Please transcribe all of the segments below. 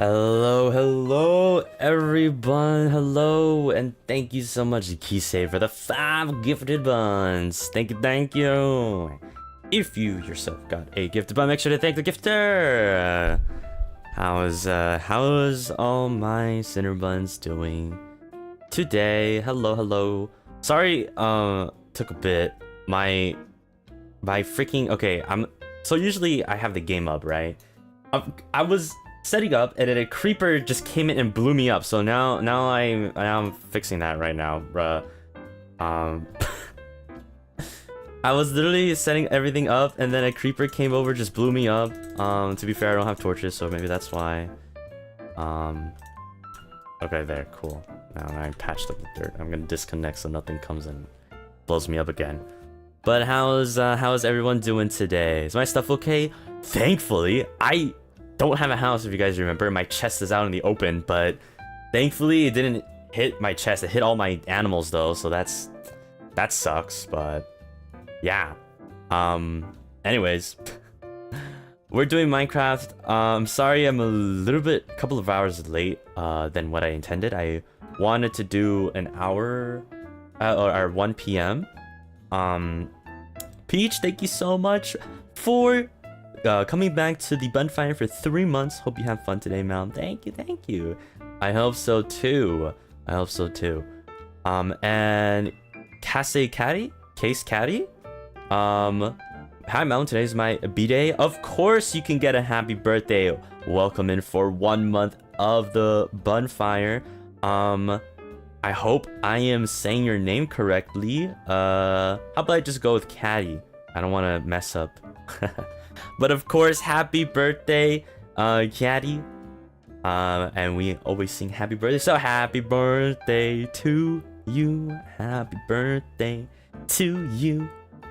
Hello, everyone. Hello, and thank you so much, Kisei, for the 5 gifted buns. Thank you. If you yourself got a gifted bun, make sure to thank the gifter. How's all my Cinder buns doing today? Hello. Sorry, took a bit. My freaking okay. So usually I have the game up, right? I was setting up, and then a creeper just came in and blew me up. So now I'm fixing that right now, bruh. I was literally setting everything up, and then a creeper came over, just blew me up. To be fair, I don't have torches, so maybe that's why. Okay, there, cool. Now I patched up the dirt. I'm gonna disconnect so nothing comes and blows me up again. But how's everyone doing today? Is my stuff okay? Thankfully, I don't have a house, if you guys remember. My chest is out in the open, but thankfully it didn't hit my chest. It hit all my animals though, so that sucks, but yeah. Anyways, we're doing Minecraft. I'm sorry I'm a couple of hours late than what I intended. I wanted to do an hour or 1 p.m. Peach, thank you so much for coming back to the bonfire for 3 months. Hope you have fun today, Mal. Thank you. I hope so too. And Case Caddy? Hi, Mel. Today's my B-day. Of course, you can get a happy birthday. Welcome in for 1 month of the bonfire. I hope I am saying your name correctly. How about I just go with Caddy? I don't want to mess up. But of course, happy birthday, Caddy. And we always sing happy birthday. So happy birthday to you. Happy birthday to you.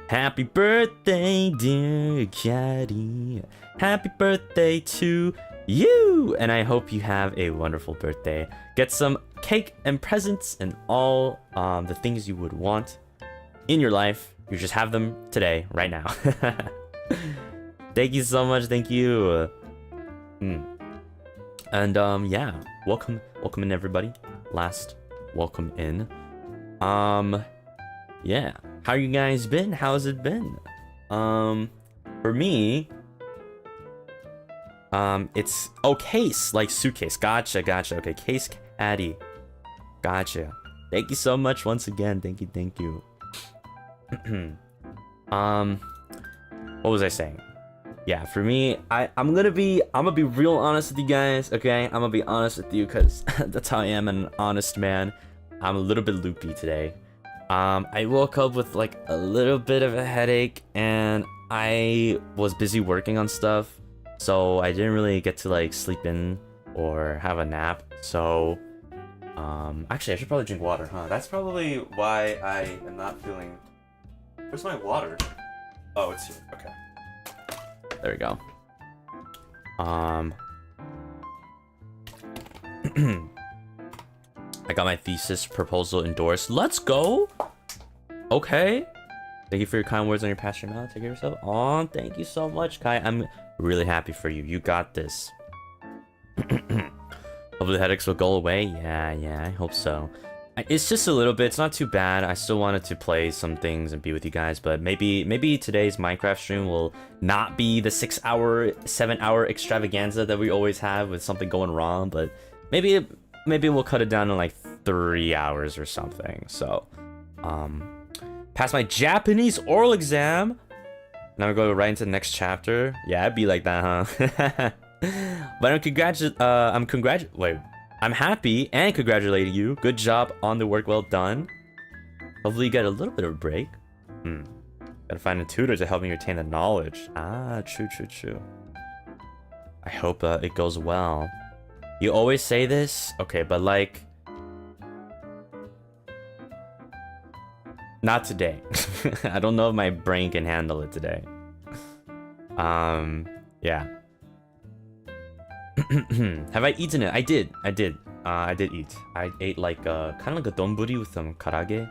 Happy birthday, dear Caddy. Happy birthday to you. And I hope you have a wonderful birthday. Get some cake and presents and all the things you would want in your life. You just have them today, right now. Thank you so much. Thank you. And yeah, welcome in, everybody. Welcome in. Yeah, how you guys been? How's it been? For me, it's case, like suitcase. Gotcha. Okay, Case Caddy. Gotcha. Thank you so much once again. Thank you. What was I saying? Yeah, for me, I'm gonna be real honest with you guys, okay? I'm gonna be honest with you, because that's how I am, an honest man. I'm a little bit loopy today. I woke up with like a little bit of a headache, and I was busy working on stuff, so I didn't really get to like sleep in or have a nap. So actually I should probably drink water, huh? That's probably why I am not feeling... Where's my water? Oh, it's here. Okay. There we go. I got my thesis proposal endorsed. Let's go. Okay. Thank you for your kind words on your past year. Now, take care of yourself. Oh, thank you so much, Kai. I'm really happy for you. You got this. Hopefully the headaches will go away. Yeah, I hope so. It's just a little bit. It's not too bad. I still wanted to play some things and be with you guys, but maybe today's Minecraft stream will not be the 6-hour, 7-hour extravaganza that we always have with something going wrong. But maybe we'll cut it down to like 3 hours or something. So, pass my Japanese oral exam. Now we go right into the next chapter. Yeah, it'd be like that, huh? But I'm happy and congratulating you. Good job on the work, well done. Hopefully you get a little bit of a break. Gotta find a tutor to help me retain the knowledge. Ah, true. I hope it goes well. You always say this? Okay, but like... Not today. I don't know if my brain can handle it today. Yeah. Have I eaten it? I did eat. I ate like kind of like a donburi with some karage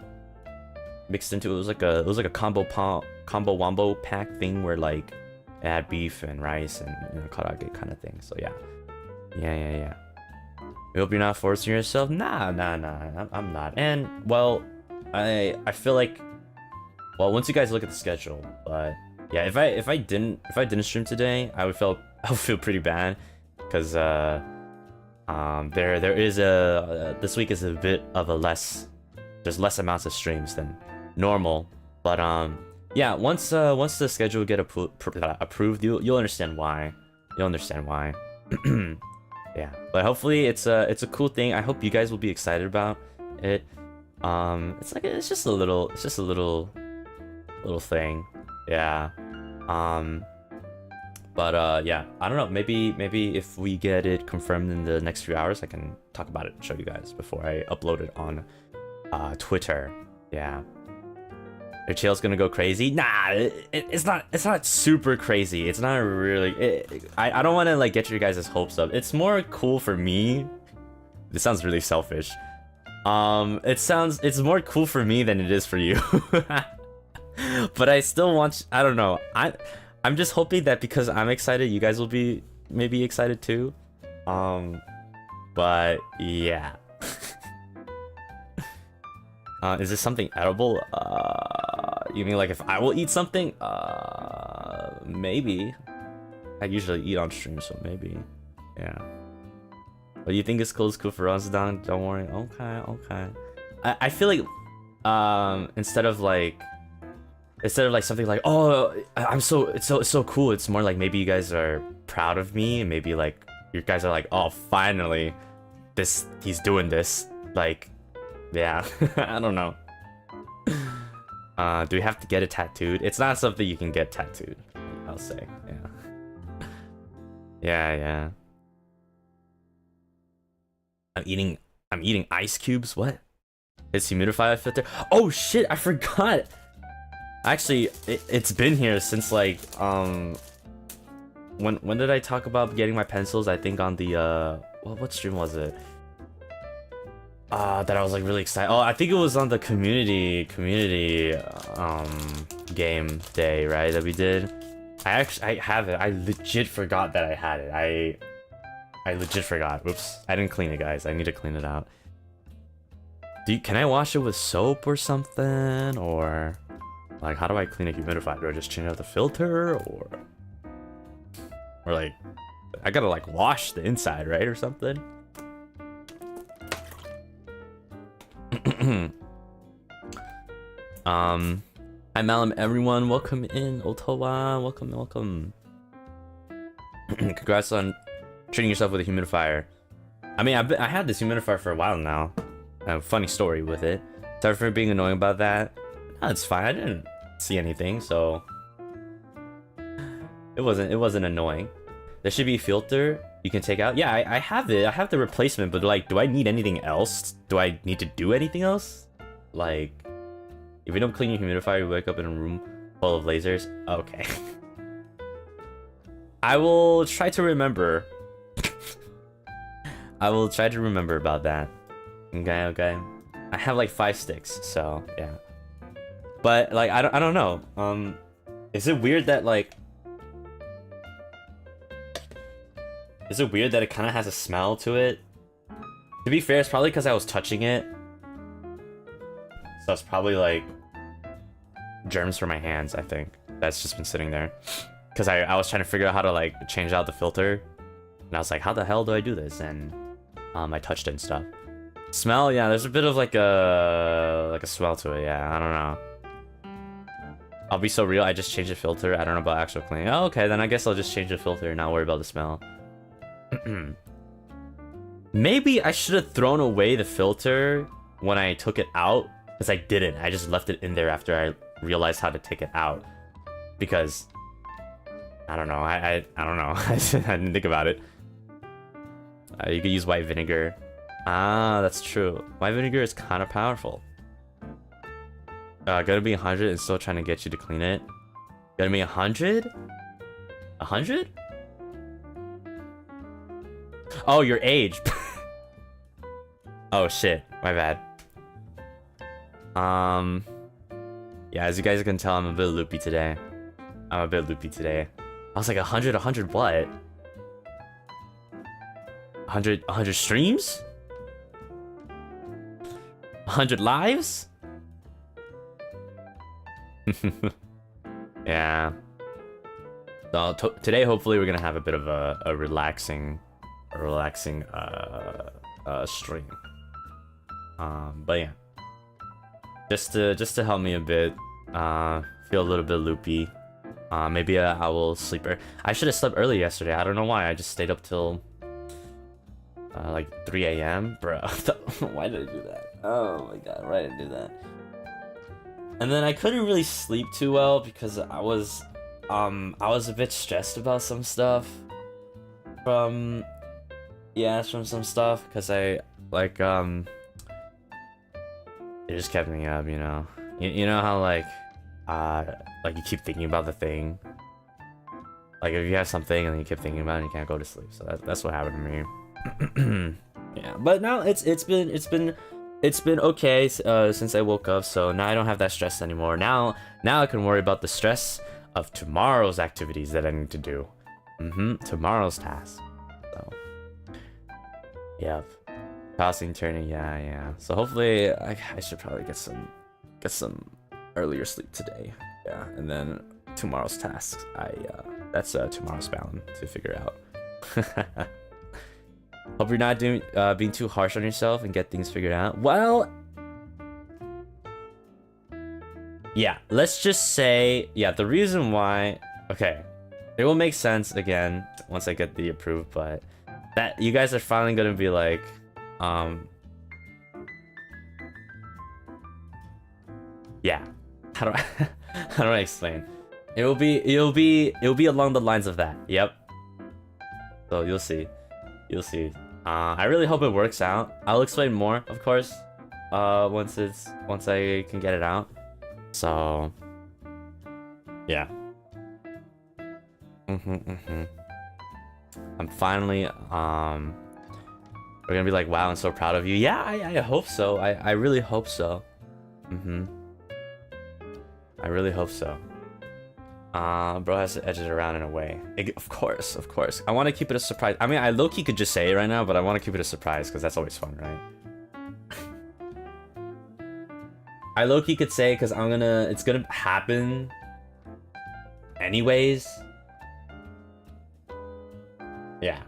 mixed into it. It was like a combo wombo pack thing where like it had beef and rice and karage kind of thing. So yeah, Yeah. I hope you're not forcing yourself. Nah. I'm not. And well, I feel like, well, once you guys look at the schedule, but yeah, if I didn't stream today, I would feel pretty bad, because there is this week is a bit of a there's less amounts of streams than normal, but yeah, once the schedule get approved, you'll understand why. Yeah, but hopefully it's a cool thing. I hope you guys will be excited about it. It's just a little thing. Yeah. But yeah, I don't know, maybe if we get it confirmed in the next few hours, I can talk about it and show you guys before I upload it on Twitter. Yeah. Your chill's gonna go crazy? Nah, it's not super crazy. It's not really. I don't want to like get your guys' hopes up. It's more cool for me. This sounds really selfish. It's more cool for me than it is for you. But I still want. I don't know. I'm just hoping that because I'm excited, you guys will be maybe excited too. But yeah. Is this something edible? You mean like if I will eat something? Maybe. I usually eat on stream, so maybe. Yeah. But you think it's cool for us, Don? Don't worry. Okay. I feel like instead of like something like, oh, it's so cool, it's more like maybe you guys are proud of me, and maybe like you guys are like, oh, finally he's doing this. Like, yeah. I don't know. Do we have to get it tattooed? It's not something you can get tattooed, I'll say. Yeah. I'm eating ice cubes. What? It's humidifier filter. Oh shit, I forgot. Actually, it's been here since like when did I talk about getting my pencils? I think on the what stream was it? That I was like really excited. Oh, I think it was on the community game day, right? That we did. I have it. I legit forgot that I had it. I legit forgot. Oops. I didn't clean it, guys. I need to clean it out. Can I wash it with soap or something? Or like, how do I clean a humidifier? Do I just change out the filter? Or like, I gotta like wash the inside, right? Or something? Hi Malim, everyone, welcome in. Otawa, welcome. Congrats on treating yourself with a humidifier. I mean, I had this humidifier for a while now. A funny story with it. Sorry for being annoying about that. No, it's fine. I didn't see anything, so it wasn't annoying. There should be a filter you can take out. Yeah, I have it. I have the replacement, but like, do I need anything else? Do I need to do anything else? Like, if you don't clean your humidifier, you wake up in a room full of lasers. Okay. I will try to remember. I will try to remember about that. Okay. I have like 5 sticks, so yeah. But like, I don't know. Is it weird that like? Is it weird that it kind of has a smell to it? To be fair, it's probably because I was touching it. So it's probably like germs from my hands, I think. That's just been sitting there. Because I was trying to figure out how to like change out the filter. And I was like, how the hell do I do this? And I touched it and stuff. Smell, yeah, there's a bit of like a smell to it, yeah, I don't know. I'll be so real, I just changed the filter. I don't know about actual cleaning. Oh, okay, then I guess I'll just change the filter and not worry about the smell. Maybe I should have thrown away the filter when I took it out, because I didn't. I just left it in there after I realized how to take it out. Because I don't know. I don't know. I didn't think about it. You could use white vinegar. Ah, that's true. White vinegar is kind of powerful. Gotta be 100 and still trying to get you to clean it. Gotta be 100? 100? Oh, your age. Oh shit, my bad. Yeah, as you guys can tell, I'm a bit loopy today. I was like 100 what? 100 streams? 100 lives? Yeah. So today, hopefully, we're gonna have a bit of a relaxing stream. But yeah, just to help me a bit, feel a little bit loopy. Maybe I will sleep. I should have slept early yesterday. I don't know why. I just stayed up till like 3 a.m. Bro, why did I do that? Oh my god, why did I do that? And then I couldn't really sleep too well because I was a bit stressed about some stuff from some stuff because I like it just kept me up, you know. You know how like you keep thinking about the thing. Like if you have something and then you keep thinking about it and you can't go to sleep. So that's what happened to me. Yeah, but now it's been okay since I woke up. So now I don't have that stress anymore. Now I can worry about the stress of tomorrow's activities that I need to do. Tomorrow's task. So yeah, tossing, turning, yeah. So hopefully I should probably get some earlier sleep today. Yeah, and then tomorrow's tasks, that's tomorrow's bound to figure out. Hope you're not being too harsh on yourself and get things figured out. Well, yeah, let's just say, yeah, the reason why, okay, it will make sense again once I get the approved, but that you guys are finally gonna be like, yeah, how do I explain? It'll be along the lines of that. Yep. So you'll see. I really hope it works out. I'll explain more, of course, once I can get it out. So yeah. I'm finally we're gonna be like, wow, I'm so proud of you. Yeah, I hope so. I really hope so. I really hope so. Bro has to edge it around in a way. Of course. I want to keep it a surprise. I mean, I low-key could just say it right now, but I want to keep it a surprise because that's always fun, right? I low-key could say because it's gonna happen anyways. Yeah,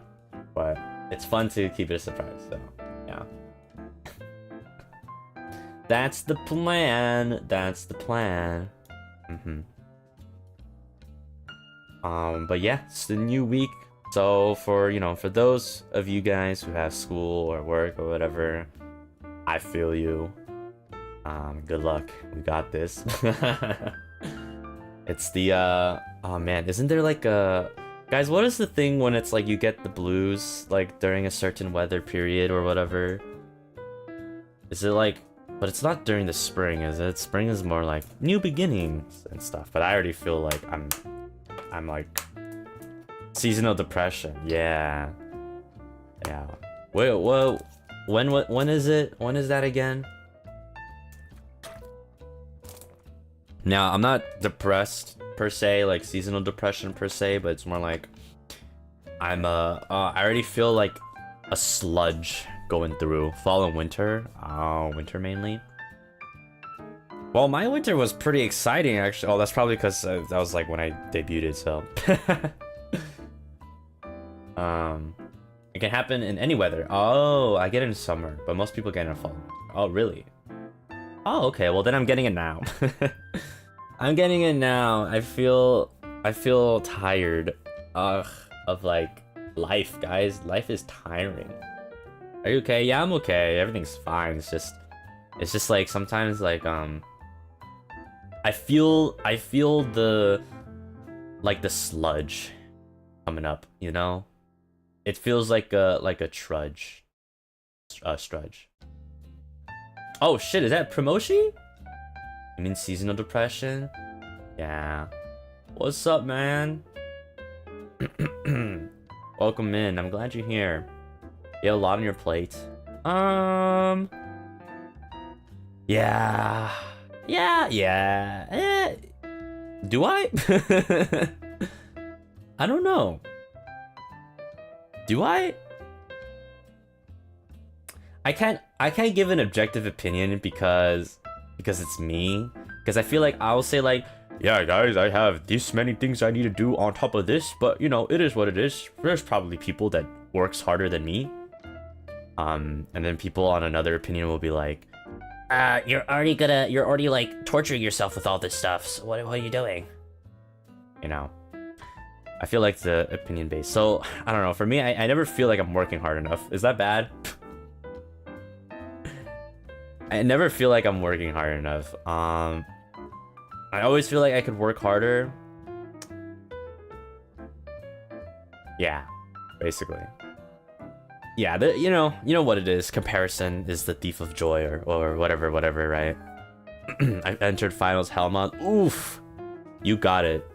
but it's fun to keep it a surprise, so yeah. That's the plan. But yeah, it's the new week. So for those of you guys who have school or work or whatever, I feel you. Good luck. We got this. It's the oh man, isn't there like a guys, what is the thing when it's like you get the blues like during a certain weather period or whatever? Is it like, but it's not during the spring, is it? Spring is more like new beginnings and stuff, but I already feel like I'm like seasonal depression. Yeah. Wait, whoa. When is it? When is that again? Now, I'm not depressed per se, like seasonal depression per se, but it's more like I already feel like a sludge going through fall and winter. Winter mainly. Well, my winter was pretty exciting, actually. Oh, that's probably because that was like when I debuted, so. It can happen in any weather. Oh, I get it in summer, but most people get it in fall. Oh, really? Oh, okay. Well, then I'm getting it now. I'm getting it now. I feel tired. Of like life, guys. Life is tiring. Are you okay? Yeah, I'm okay. Everything's fine. It's just like sometimes like I feel the sludge coming up, you know? It feels like a trudge. Strudge. Oh shit, is that promotion? You mean seasonal depression? Yeah. What's up, man? Welcome in. I'm glad you're here. You have a lot on your plate. Yeah. Do I? I don't know. Do I? I can't give an objective opinion because it's me. Because I feel like I'll say like, yeah guys, I have this many things I need to do on top of this, but you know, it is what it is. There's probably people that works harder than me. And then people on another opinion will be like, you're already like torturing yourself with all this stuff. So what are you doing? You know, I feel like the opinion based. So I don't know. For me, I never feel like I'm working hard enough. Is that bad? I never feel like I'm working hard enough. I always feel like I could work harder. Yeah, basically. Yeah, you know what it is. Comparison is the thief of joy, or whatever, right? I entered finals, Helmont. Oof, you got it.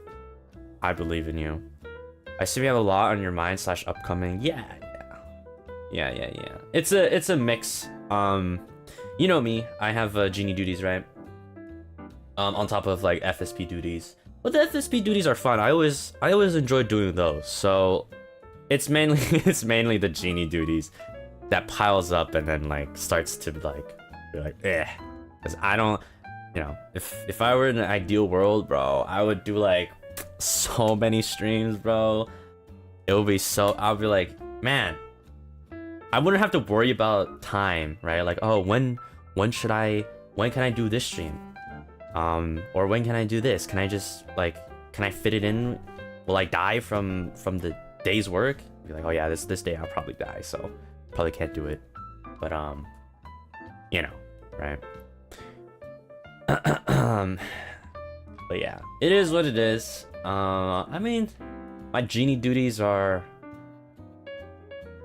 I believe in you. I see you have a lot on your mind / upcoming. Yeah. It's a mix. You know me. I have Genie duties, right? On top of like FSP duties. But the FSP duties are fun. I always enjoy doing those. So it's mainly the Genie duties that piles up and then like starts to like be like, eh. Because I don't, you know, if I were in an ideal world, bro, I would do like so many streams, bro. It would be so, I'll be like, man, I wouldn't have to worry about time, right? Like, oh, when can I do this stream? Or when can I do this? Can I just like, can I fit it in? Will I die from the day's work? Be like, oh yeah, this day I'll probably die, so probably can't do it. But you know, right? But yeah, it is what it is. I mean, my Genie duties are,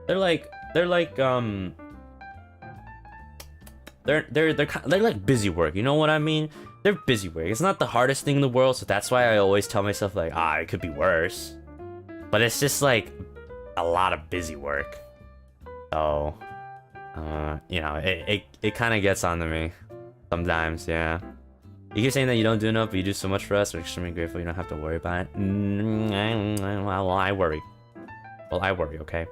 they're like busy work. You know what I mean? They're busy work. It's not the hardest thing in the world, so that's why I always tell myself like, it could be worse. But it's just like a lot of busy work. So, you know, it kind of gets onto me sometimes. Yeah. You keep saying that you don't do enough, but you do so much for us. We're extremely grateful. You don't have to worry about it. Well, I worry. Well, I worry, okay?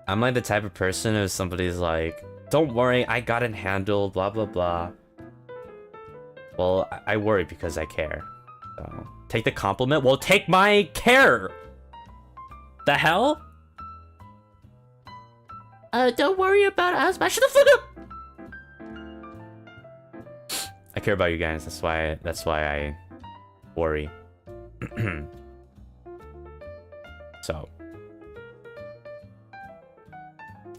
I'm like the type of person if somebody's like, don't worry, I got it handled, blah, blah, blah. Well, I worry because I care. So, take the compliment? Well, take my care! The hell? Don't worry about us. Shut the fuck up! I care about you guys. That's why I worry. So,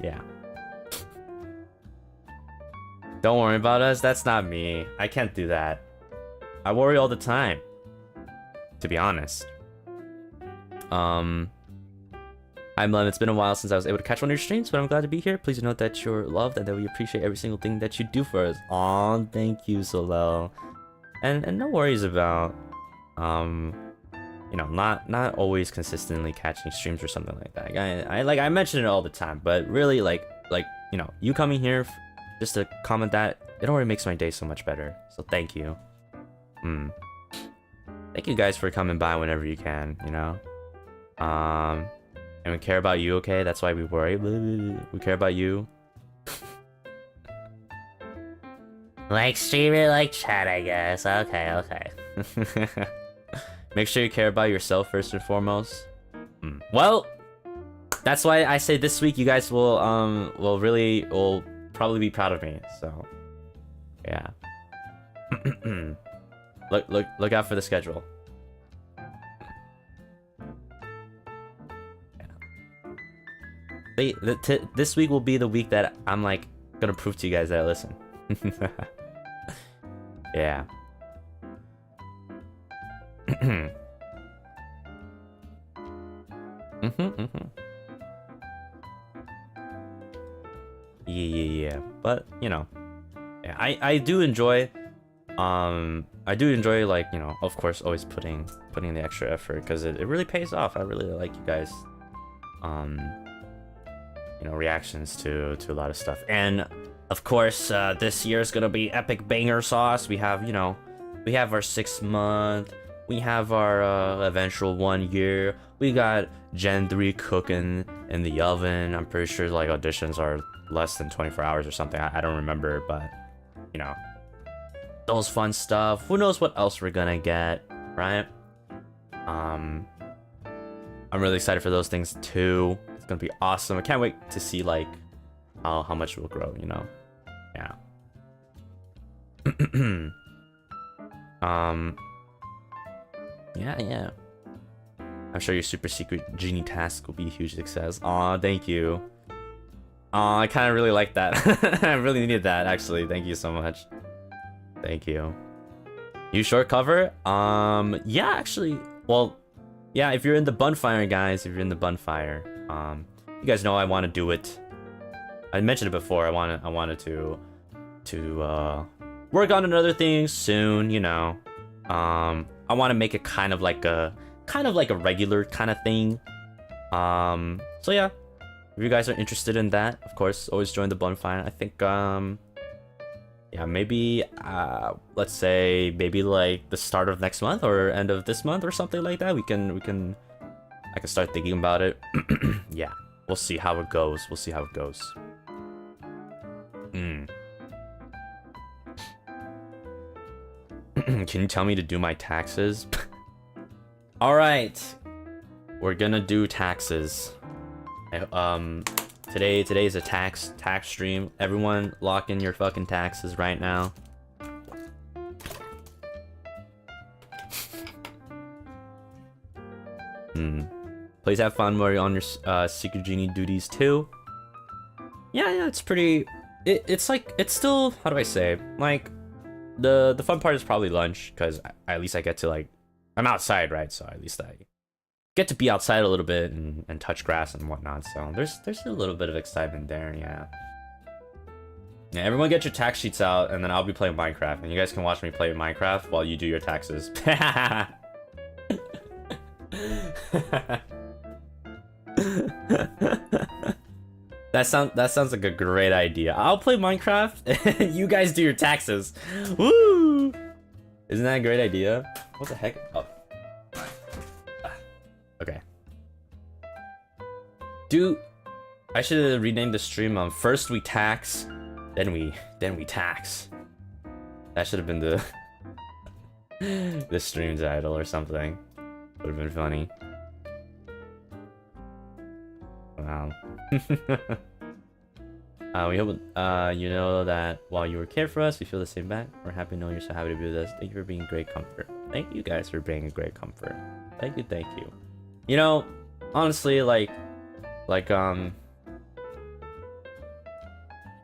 yeah. Don't worry about us. That's not me. I can't do that. I worry all the time, to be honest. I'm Malim. It's been a while since I was able to catch one of your streams, but I'm glad to be here. Please note that you're loved and that we appreciate every single thing that you do for us. Aw, thank you, Solel. And no worries about, you know, not always consistently catching streams or something like that. I mention it all the time, but really, like you know, you coming here just to comment that, it already makes my day so much better. So thank you. Thank you guys for coming by whenever you can, you know. And we care about you, okay? That's why we worry. We care about you. Like stream it, like chat, I guess. Okay. Make sure you care about yourself first and foremost. Well, that's why I say this week you guys will probably be proud of me. So, yeah. Look out for the schedule. This week will be the week that I'm like gonna prove to you guys that I listen. Yeah. Yeah. But you know, yeah, I do enjoy. I do enjoy, like, you know, of course, always putting the extra effort because it really pays off. I really like you guys. You know, reactions to a lot of stuff, and of course, this year is gonna be epic banger sauce. We have, you know, our 6 month, We have our eventual 1 year. We got Gen 3 cooking in the oven. I'm pretty sure like auditions are less than 24 hours or something. I don't remember, but you know, those fun stuff. Who knows what else we're gonna get, right? I'm really excited for those things too. It's gonna be awesome. I can't wait to see like how much we'll grow, you know? Yeah. Yeah. I'm sure your super secret Genie task will be a huge success. Aw, thank you. Aw, I kind of really like that. I really needed that, actually. Thank you so much. Thank you. You short cover? Yeah, actually. Well, yeah, if you're in the bonfire, guys, if you're in the bonfire, you guys know I want to do it. I mentioned it before. I wanted to work on another thing soon, you know. I want to make it kind of like a regular kind of thing. So yeah, if you guys are interested in that, of course, always join the bonfire. I think yeah, maybe let's say maybe like the start of next month or end of this month or something like that. I can start thinking about it. Yeah, we'll see how it goes. Can you tell me to do my taxes? All right, we're gonna do taxes. Today is a tax stream. Everyone, lock in your fucking taxes right now. Please have fun while you're on your secret Genie duties too. Yeah, it's pretty. It's like it's still, how do I say, like the fun part is probably lunch, because at least I get to like, I'm outside, right? So at least I get to be outside a little bit and touch grass and whatnot. So there's a little bit of excitement there. Yeah, everyone get your tax sheets out, and then I'll be playing Minecraft, and you guys can watch me play Minecraft while you do your taxes. That sounds like a great idea. I'll play Minecraft and you guys do your taxes. Woo! Isn't that a great idea? What the heck? Oh. Okay. Dude, I should have renamed the stream first we tax, then we tax. That should have been the the stream title or something. Would have been funny. Wow. We hope you know that while you were care for us, we feel the same back. We're happy to know you're so happy to be with us. Thank you for being great comfort. Thank you guys for being a great comfort. Thank you. You know, honestly, like when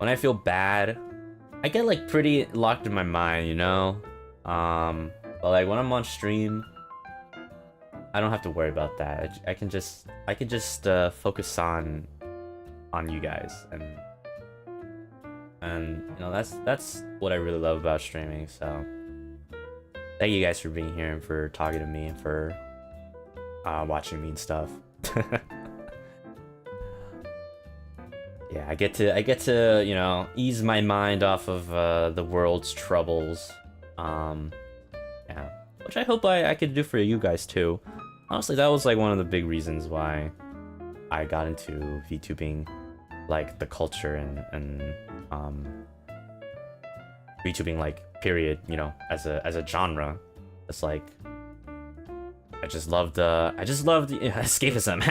I feel bad, I get like pretty locked in my mind, you know. But like when I'm on stream, I don't have to worry about that. I can just focus on you guys, and you know, that's what I really love about streaming. So thank you guys for being here and for talking to me and for watching me and stuff. Yeah, I get to you know, ease my mind off of the world's troubles. Yeah, which I hope I could do for you guys too. Honestly, that was like one of the big reasons why I got into VTubing, like the culture and VTubing, like period, you know, as a genre. It's like I just loved escapism,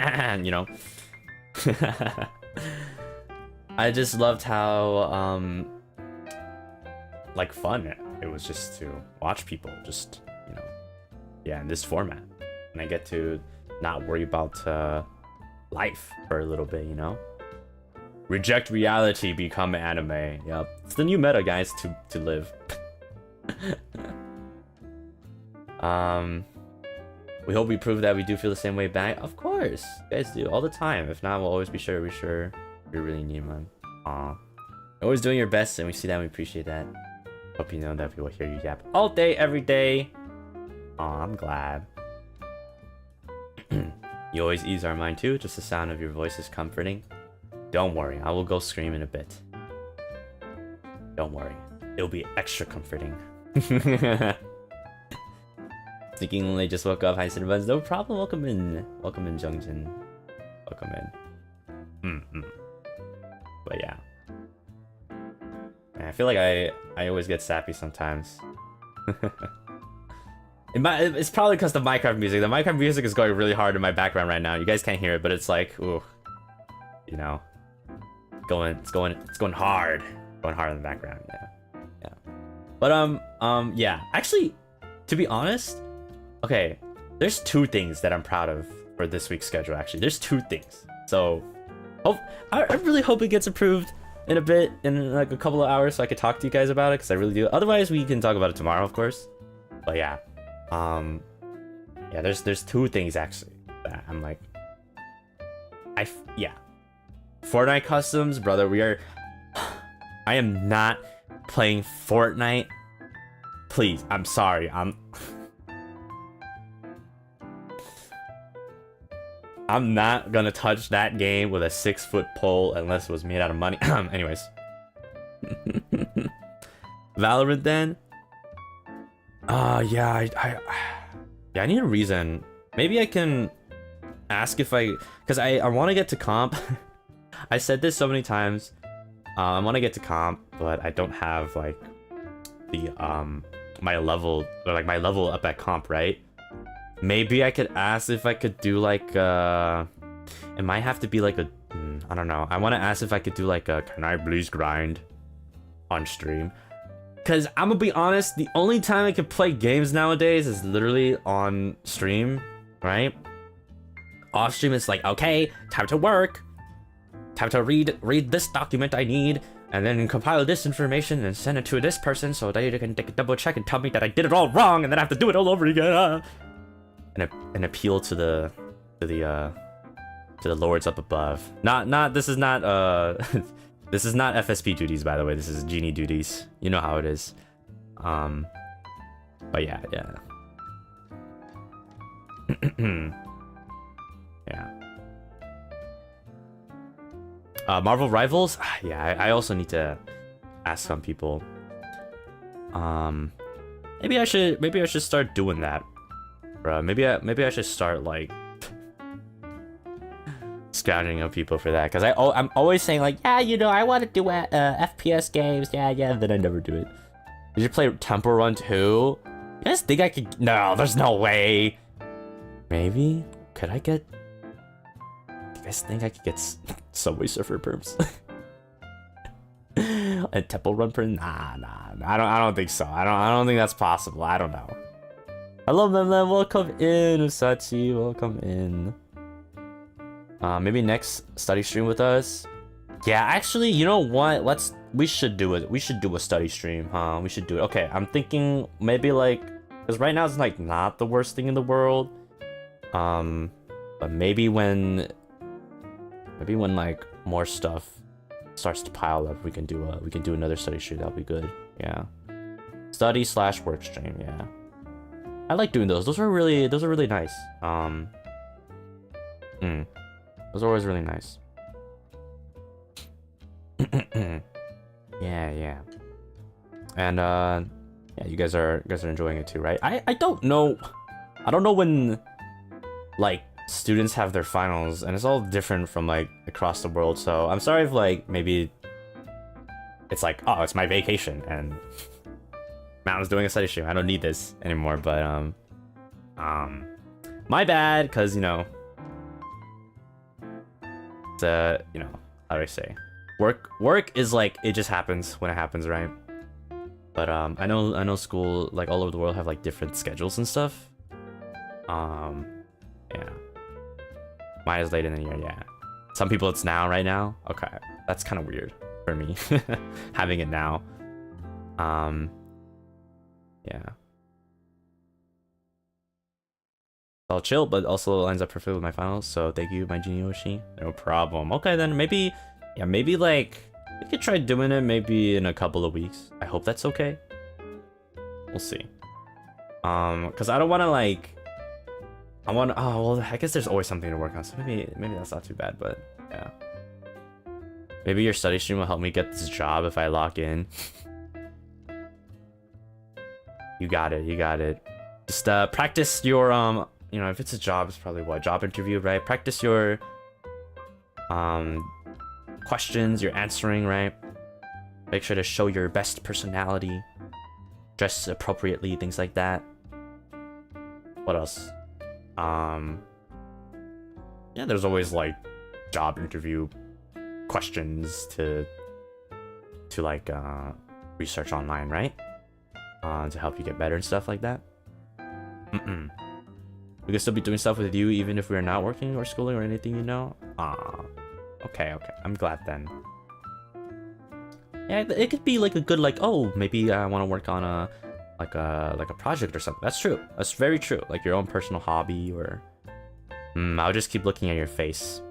you know. I just loved how like fun it was just to watch people just, you know, yeah, in this format. And I get to not worry about life for a little bit, you know? Reject reality, become anime. Yep. It's the new meta, guys, to live. We hope we prove that we do feel the same way back. Of course, you guys do all the time. If not, we'll always be sure we really need one. Aw. You're always doing your best, and we see that and we appreciate that. Hope you know that we will hear you yap all day, every day. Aw, I'm glad. You always ease our mind too. Just the sound of your voice is comforting. Don't worry, I will go scream in a bit. Don't worry, it'll be extra comforting. Sneakingly just woke up. Hi, Cinnabons. No problem. Welcome in. Welcome in, Jungjin. Welcome in. But yeah. Man, I feel like I always get sappy sometimes. It's probably because the Minecraft music. The Minecraft music is going really hard in my background right now. You guys can't hear it, but it's like, ooh, you know, it's going hard. Going hard in the background. Yeah. But yeah. Actually, to be honest, okay, there's 2 things that I'm proud of for this week's schedule. Actually, there's 2 things. So, I really hope it gets approved in a bit, in like a couple of hours, so I could talk to you guys about it, because I really do. Otherwise, we can talk about it tomorrow, of course. But yeah, yeah, there's 2 things actually that I'm like, yeah, Fortnite customs, brother. I am not playing Fortnite. Please, I'm sorry. I'm not gonna touch that game with a 6-foot pole unless it was made out of money. Anyways. Valorant then? Yeah, I need a reason. Maybe I can ask if because I want to get to comp. I said this so many times. I want to get to comp, but I don't have like the my level, or like my level up at comp, right? Maybe I could ask if I could do like it might have to be like a I don't know. I want to ask if I could do like a can I please grind on stream, because I'm gonna be honest, the only time I can play games nowadays is literally on stream, right? Off stream it's like, okay, time to work, time to read this document I need, and then compile this information and send it to this person so they can take a double check and tell me that I did it all wrong, and then I have to do it all over again. An appeal to the lords up above. This is not this is not FSP duties, by the way. This is Genie duties. You know how it is. But yeah. Yeah. Marvel Rivals? Yeah, I also need to ask some people. Maybe I should start doing that. Bro, maybe I should start like scrounging up people for that, because I'm always saying like, yeah, you know, I want to do FPS games, yeah, and then I never do it. Did you play Temple Run 2? You guys think I could? No, there's no way. Maybe could I get? You guys think I could get Subway Surfer perms? And Temple Run for nah. I don't think so. I don't think that's possible. I don't know. Hello, Malim. Welcome in, Zatsu. Welcome in. Maybe next study stream with us. Yeah, actually, you know what? We should do it. We should do a study stream, huh? We should do it. Okay, I'm thinking maybe like, because right now it's like not the worst thing in the world. But maybe when like more stuff starts to pile up, we can do another study stream. That'll be good. Yeah. Study/work stream. Yeah. I like doing those. Those are really nice. Those are always really nice. Yeah. And yeah, you guys are enjoying it too, right? I don't know when like students have their finals, and it's all different from like across the world. So I'm sorry if like maybe it's like, oh, it's my vacation and Mountain's doing a study stream. I don't need this anymore, but my bad, cause you know, it's you know, how do I say, work is like, it just happens when it happens, right? But I know school like all over the world have like different schedules and stuff. Yeah, mine is late in the year. Yeah, some people it's now, right now. Okay, that's kind of weird for me having it now. Yeah. I'll chill, but also lines up perfectly with my finals, so thank you, my Genie Yoshi. No problem. Okay, then maybe like, we could try doing it maybe in a couple of weeks. I hope that's okay. We'll see. Because I don't want to like, oh, well, I guess there's always something to work on, so maybe that's not too bad, but yeah. Maybe your study stream will help me get this job if I lock in. You got it. Just practice your you know, if it's a job, it's probably what, job interview, right? Practice your questions you're answering, right? Make sure to show your best personality, dress appropriately, things like that. What else? Yeah, there's always like job interview questions to like research online, right? To help you get better and stuff like that. We can still be doing stuff with you even if we're not working or schooling or anything, you know? Okay. I'm glad then. Yeah, it could be like a good, like, oh, maybe I want to work on a project or something. That's true. That's very true. Like your own personal hobby or... I'll just keep looking at your face.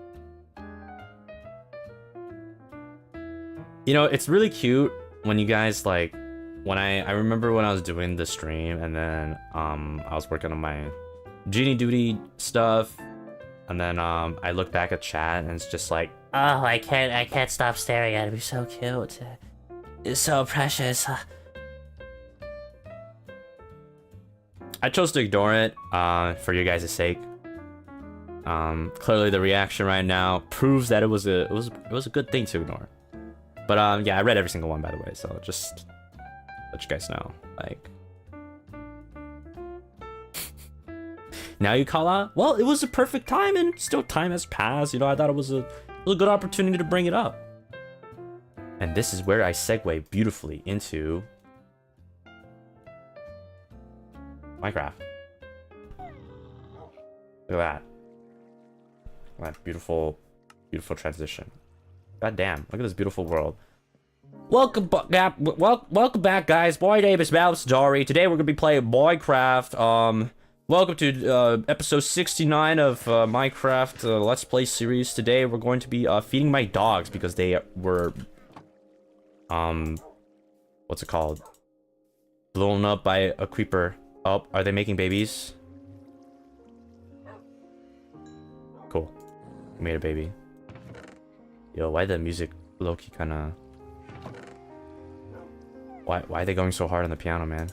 You know, it's really cute when you guys, like, when I remember when I was doing the stream and then I was working on my Genie duty stuff, and then I look back at chat and it's just like, oh, I can't stop staring at it. It's so cute. It's so precious. I chose to ignore it for your guys' sake. Clearly the reaction right now proves that it was a good thing to ignore. But yeah, I read every single one, by the way, so just let you guys know. Like, now you call out? Well, it was a perfect time, and still time has passed. You know, I thought it was a good opportunity to bring it up. And this is where I segue beautifully into Minecraft. Look at that. That beautiful transition. God damn, look at this beautiful world. Welcome back, guys. My name is Cendari. Today we're gonna be playing Minecraft. Welcome to episode 69 of Minecraft Let's Play series. Today we're going to be feeding my dogs because they were what's it called? Blown up by a creeper. Oh, are they making babies? Cool. We made a baby. Yo, why the music low-key kinda... Why are they going so hard on the piano, man?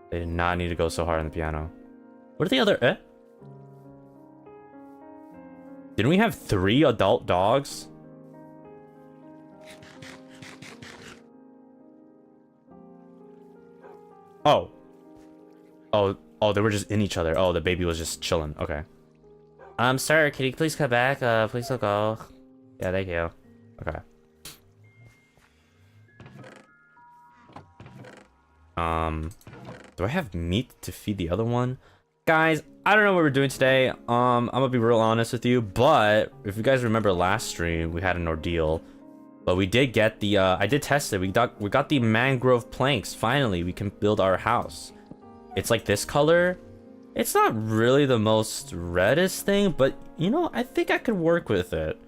They did not need to go so hard on the piano. What are the other... Didn't we have 3 adult dogs? Oh, they were just in each other. Oh, the baby was just chilling. Okay. Sir, can you please come back? Please don't go. Yeah, thank you. Okay. Do I have meat to feed the other one? Guys, I don't know what we're doing today. I'm gonna be real honest with you, but if you guys remember last stream, we had an ordeal. But we did get the, I did test it. We got the mangrove planks. Finally, we can build our house. It's like this color. It's not really the most reddest thing, but you know, I think I could work with it.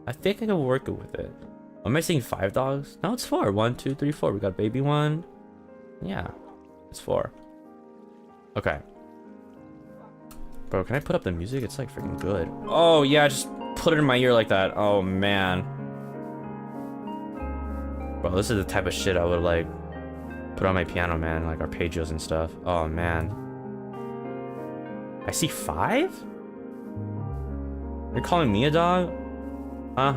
Am I seeing 5 dogs? No, it's 4. 1, 2, 3, 4. We got baby 1. Yeah, it's 4. Okay. Bro, can I put up the music? It's like freaking good. Oh yeah, just put it in my ear like that. Oh man. Bro, this is the type of shit I would like put on my piano, man. Like arpeggios and stuff. Oh man. I see 5? You're calling me a dog? You're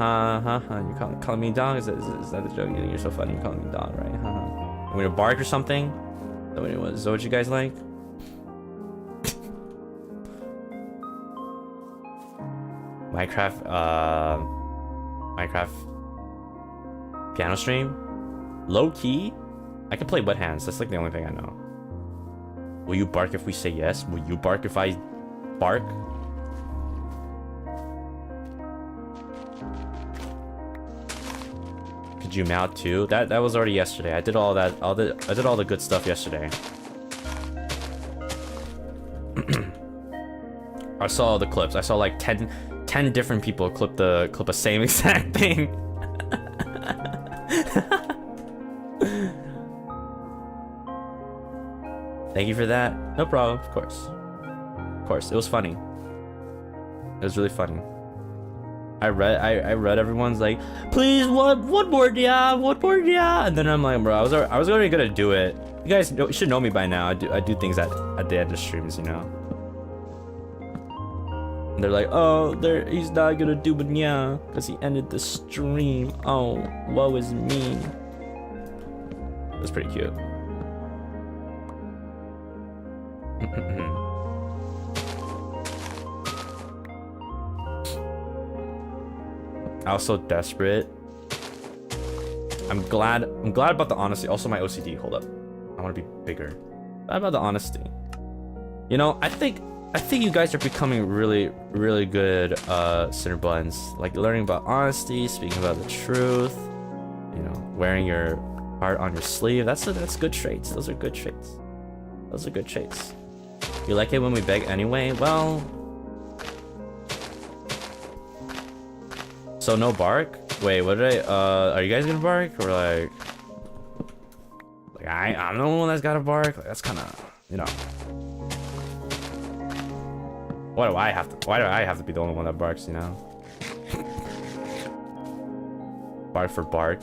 calling me a dog? Is that the joke? You're so funny. You're calling me a dog, right? I'm gonna bark or something? Is that what you guys like? Minecraft piano stream? Low key? I can play wet hands. That's like the only thing I know. Will you bark if we say yes? Will you bark if I bark? Could you mount too? That was already yesterday. I did all that. I did all the good stuff yesterday. I saw all the clips. I saw like 10 different people clip a same exact thing. Thank you for that. No problem. Of course. It was funny. It was really funny. I read everyone's like, please one more yeah, and then I'm like, bro, I was already gonna do it. You guys should know me by now. I do things at the end of streams, you know. And they're like, oh, he's not gonna do it yeah, because he ended the stream. Oh, woe is me. That's pretty cute. I was so desperate. I'm glad about the honesty. Also my OCD, hold up. I want to be bigger. Glad about the honesty. You know, I think you guys are becoming really, really good Cinderbuns. Like learning about honesty, speaking about the truth, you know, wearing your heart on your sleeve. That's good traits. Those are good traits. Those are good traits. You like it when we beg anyway? Well, so no bark? Wait, what did are you guys gonna bark? Or like I'm the one that's gotta bark? Like, that's kinda, you know. Why do I have to be the only one that barks, you know? Bark for bark.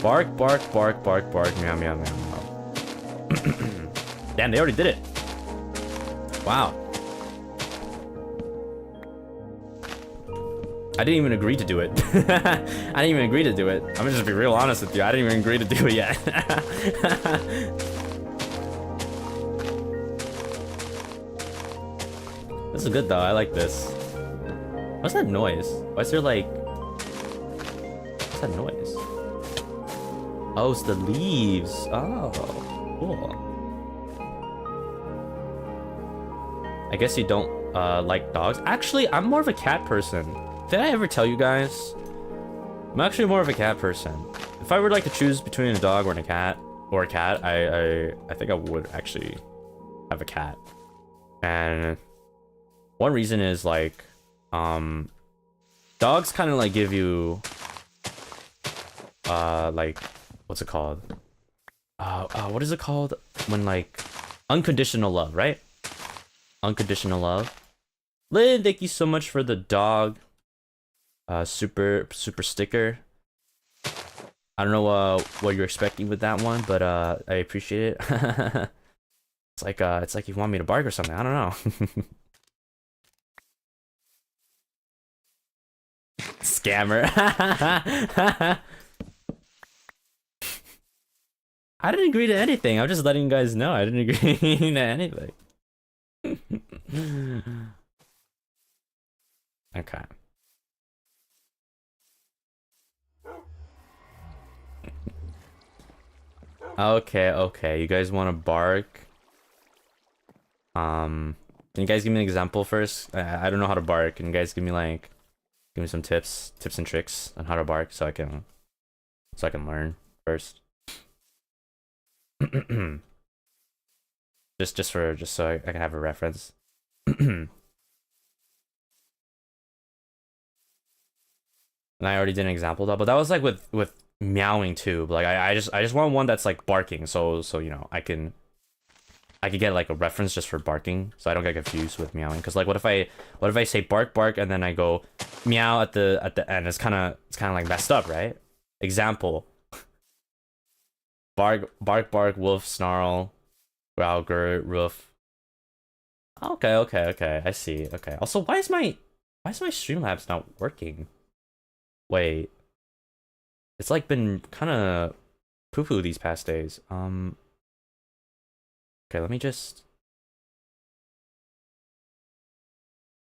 Bark, bark, bark, bark, bark, meow, meow, meow, meow. Damn, they already did it. Wow. I didn't even agree to do it. I didn't even agree to do it. I'm gonna just be real honest with you. I didn't even agree to do it yet. This is good though. I like this. What's that noise? Why is there like... What's that noise? Oh, it's the leaves. Oh, cool. I guess you don't like dogs. Actually, I'm more of a cat person. Did I ever tell you guys? I'm actually more of a cat person. If I were like to choose between a dog or a cat, I think I would actually have a cat. And one reason is like, dogs kind of like give you, like, what's it called? What is it called? When like, unconditional love, right? Unconditional love. Lynn, thank you so much for the dog. Super sticker. I don't know what you're expecting with that one, but I appreciate it. It's like you want me to bark or something. I don't know. Scammer. I didn't agree to anything. I'm just letting you guys know I didn't agree to anything. Okay. Okay. You guys want to bark? Can you guys give me an example first? I don't know how to bark. Can you guys give me some tips and tricks on how to bark so I can learn first? just so I can have a reference. And I already did an example though, but that was like with meowing too. But like I just want one that's like barking, so you know I can get like a reference just for barking, so I don't get confused with meowing. Because like what if I say bark bark and then I go meow at the end? It's kind of like messed up, right? Example: bark bark bark, wolf snarl, growl grr, roof. Okay. I see. Okay. Also, why is my Streamlabs not working? Wait. It's like been kind of poo-poo these past days. Okay, let me just...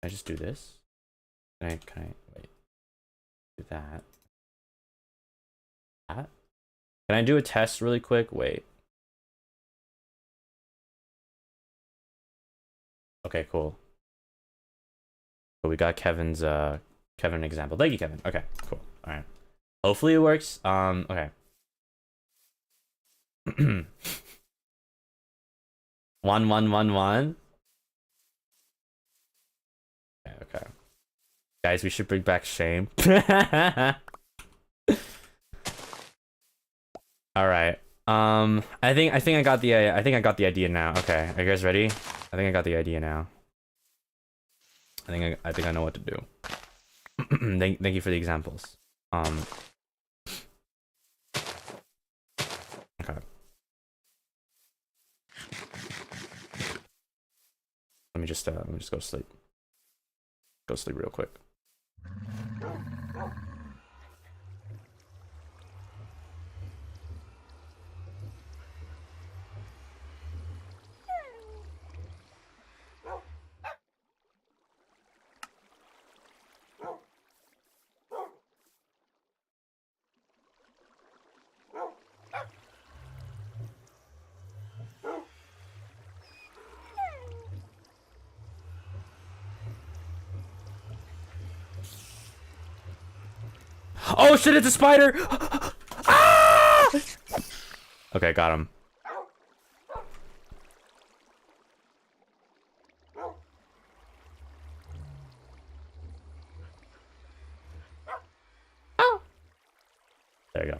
Can I just do this? Can I wait? Do that. That? Can I do a test really quick? Wait. Okay, cool. But we got Kevin's Kevin example. Thank you, Kevin. Okay, cool. All right. Hopefully it works. Okay. One. Okay. Guys, we should bring back shame. All right. I think I got the idea now. Okay, are you guys ready? I think I got the idea now. I think I know what to do. Thank you for the examples. Okay. Let me just go to sleep. Go sleep real quick. Oh shit, it's a spider! Ah! Okay, got him. There you go.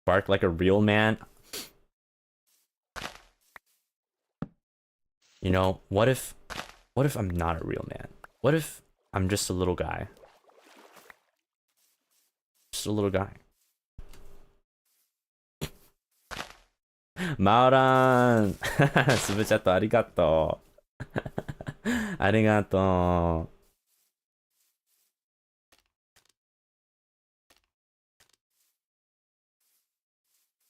Bark like a real man. You know, what if I'm not a real man? What if I'm just a little guy? Just a little guy. Maoran! Super arigato. Arigato.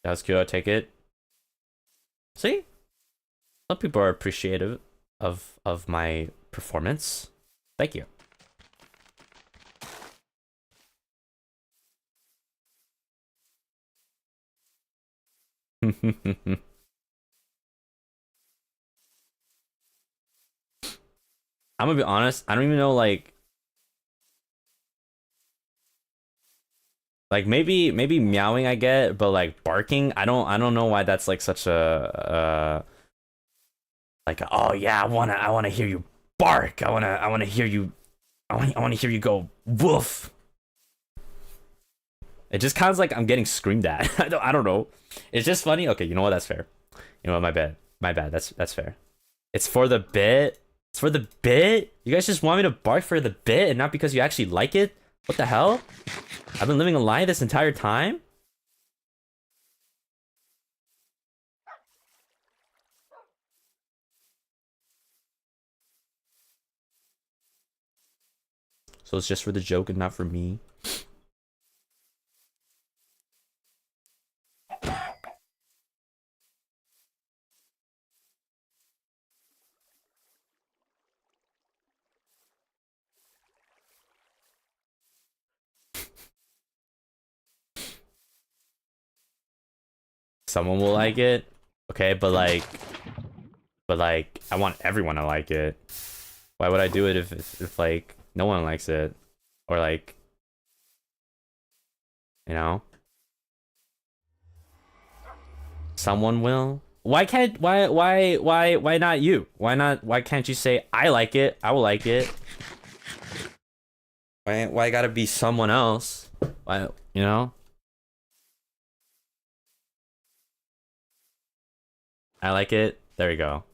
That was cute, I'll take it. See? Some people are appreciative of my performance. Thank you. I'm gonna be honest, I don't even know like maybe meowing I get, but like barking, I don't know why that's like such a like, oh yeah, I wanna hear you bark. I wanna hear you hear you go woof. It just kind of like I'm getting screamed at. I don't know. It's just funny. Okay, you know what? That's fair. You know what? My bad. My bad. That's fair. It's for the bit. It's for the bit. You guys just want me to bark for the bit and not because you actually like it? What the hell? I've been living a lie this entire time? So it's just for the joke and not for me? Someone will like it. Okay, but like I want everyone to like it. Why would I do it if like no one likes it? Or like, you know? Someone will? Why not you? Why can't you say I like it, I will like it? Why gotta be someone else? Why, you know? I like it. There you go.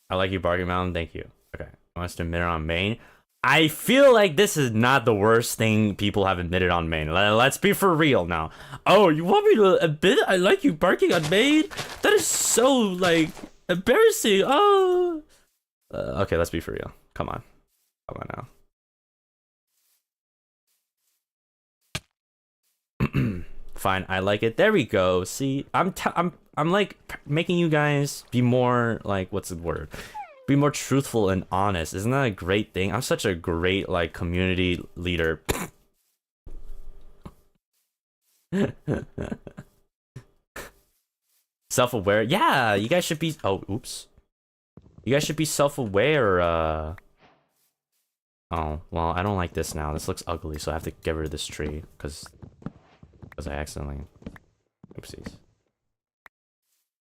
I like you, Bargain Mountain. Thank you. Okay. Wants to admit it on main. I feel like this is not the worst thing people have admitted on main. Let's be for real now. Oh, you want me to admit I like you barking on main? That is so, like, embarrassing. Oh. Okay, let's be for real. Come on. Come on now. Fine, I like it. There we go. See, I'm like making you guys be more like, what's the word? Be more truthful and honest. Isn't that a great thing? I'm such a great like community leader. Self-aware. Yeah, you guys should be. Oh, oops. You guys should be self-aware. Oh, well, I don't like this now. This looks ugly, so I have to get rid of this tree because I accidentally. Oopsies.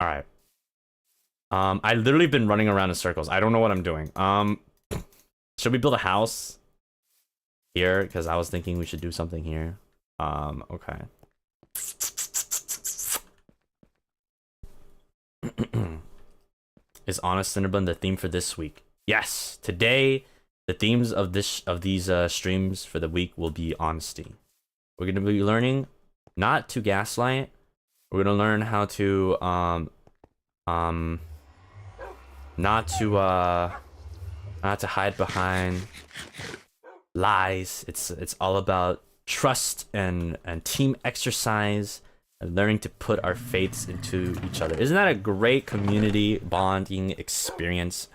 All right. I literally been running around in circles. I don't know what I'm doing. Should we build a house here? Because I was thinking we should do something here. Okay. Is honest cinnabon the theme for this week? Yes. Today, the themes of these streams for the week will be honesty. We're gonna be learning not to gaslight. We're gonna learn how to not to hide behind lies. It's all about trust and team exercise and learning to put our faiths into each other. Isn't that a great community bonding experience,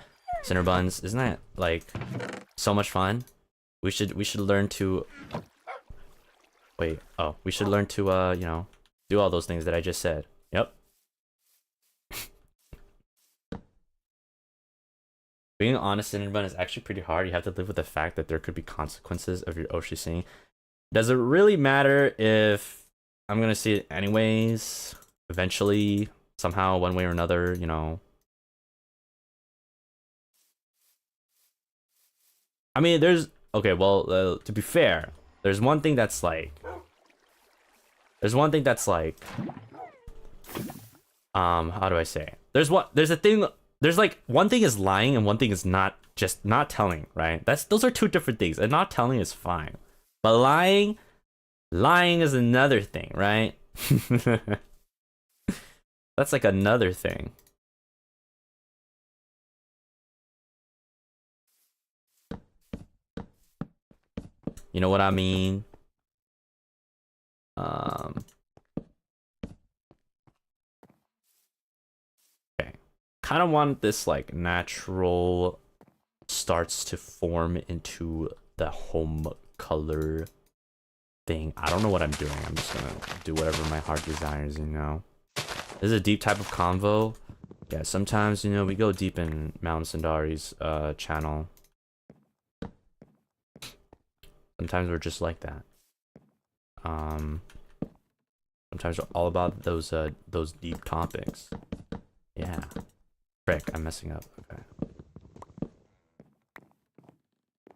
Cinderbuns? Isn't that like so much fun? We should learn to we should learn to you know, do all those things that I just said. Yep. Being honest in Cinderbun is actually pretty hard. You have to live with the fact that there could be consequences of your Oshi saying. Does it really matter if I'm gonna see it anyways? Eventually, somehow, one way or another, you know. I mean, there's okay. Well, to be fair, there's one thing that's like. How do I say? There's a thing. There's like one thing is lying and one thing is not telling, right? Those are two different things. And not telling is fine. But lying is another thing, right? That's like another thing. You know what I mean? Okay. Kind of want this like natural starts to form into the home color thing. I don't know what I'm doing. I'm just gonna do whatever my heart desires, you know. This is a deep type of convo. Yeah, sometimes, you know, we go deep in Cendari's channel. Sometimes we're just like that. Sometimes we're all about those deep topics. Yeah. Frick, I'm messing up. Okay.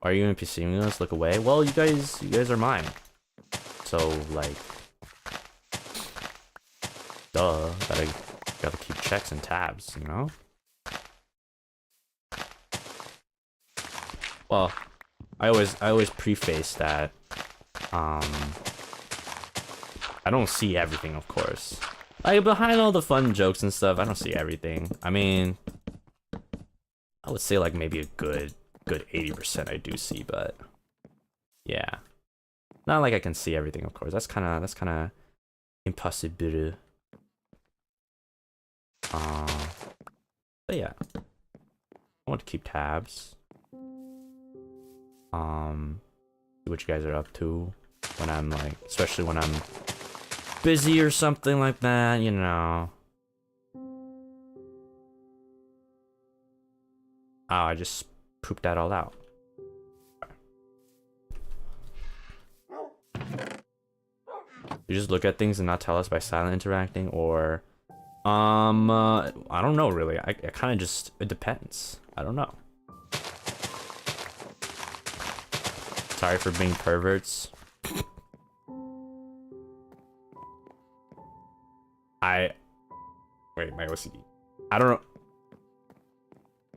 Are you NPCing us? Look away. Well, you guys are mine. So like, duh. Gotta keep checks and tabs, you know. Well, I always preface that. I don't see everything, of course. Like behind all the fun jokes and stuff, I don't see everything. I mean, I would say like maybe a good 80% I do see, but yeah, not like I can see everything. Of course, that's kind of impossible. But yeah, I want to keep tabs. See what you guys are up to when I'm like, especially when I'm busy or something like that, you know. Oh, I just pooped that all out. You just look at things and not tell us by silent interacting, or I don't know really. I kind of just, it depends. I don't know. Sorry for being perverts. Wait, my OCD. I don't know.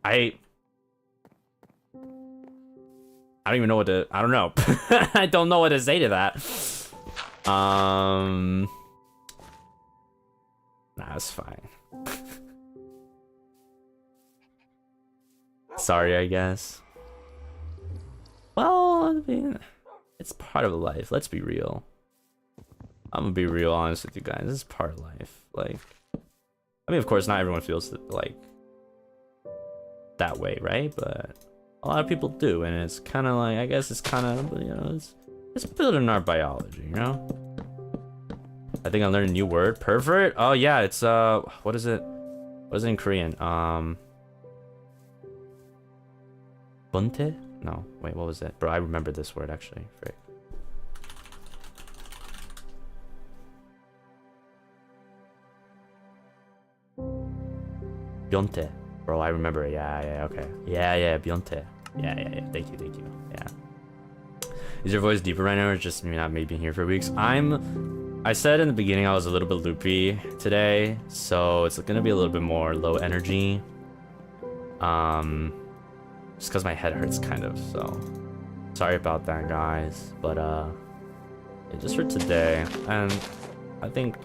I don't even know what to, I don't know. I don't know what to say to that. Nah, it's fine. Sorry, I guess. Well, I mean, it's part of life. Let's be real. I'm gonna be real honest with you guys. This is part of life. Like, I mean, of course, not everyone feels like that way, right? But a lot of people do, and it's kind of like, I guess it's kind of, you know, it's built in our biology, you know. I think I learned a new word. Pervert. Oh yeah, it's what is it? What is it in Korean? Bunte? No, wait, what was it? Bro, I remember this word actually. Frick. Bionte. Bro, I remember it. Yeah, okay. Yeah, Bionte. Yeah. Thank you. Yeah. Is your voice deeper right now, or just me not maybe here for weeks? I said in the beginning I was a little bit loopy today, so it's gonna be a little bit more low energy. Just because my head hurts kind of, so sorry about that, guys. But yeah, just for today, and I think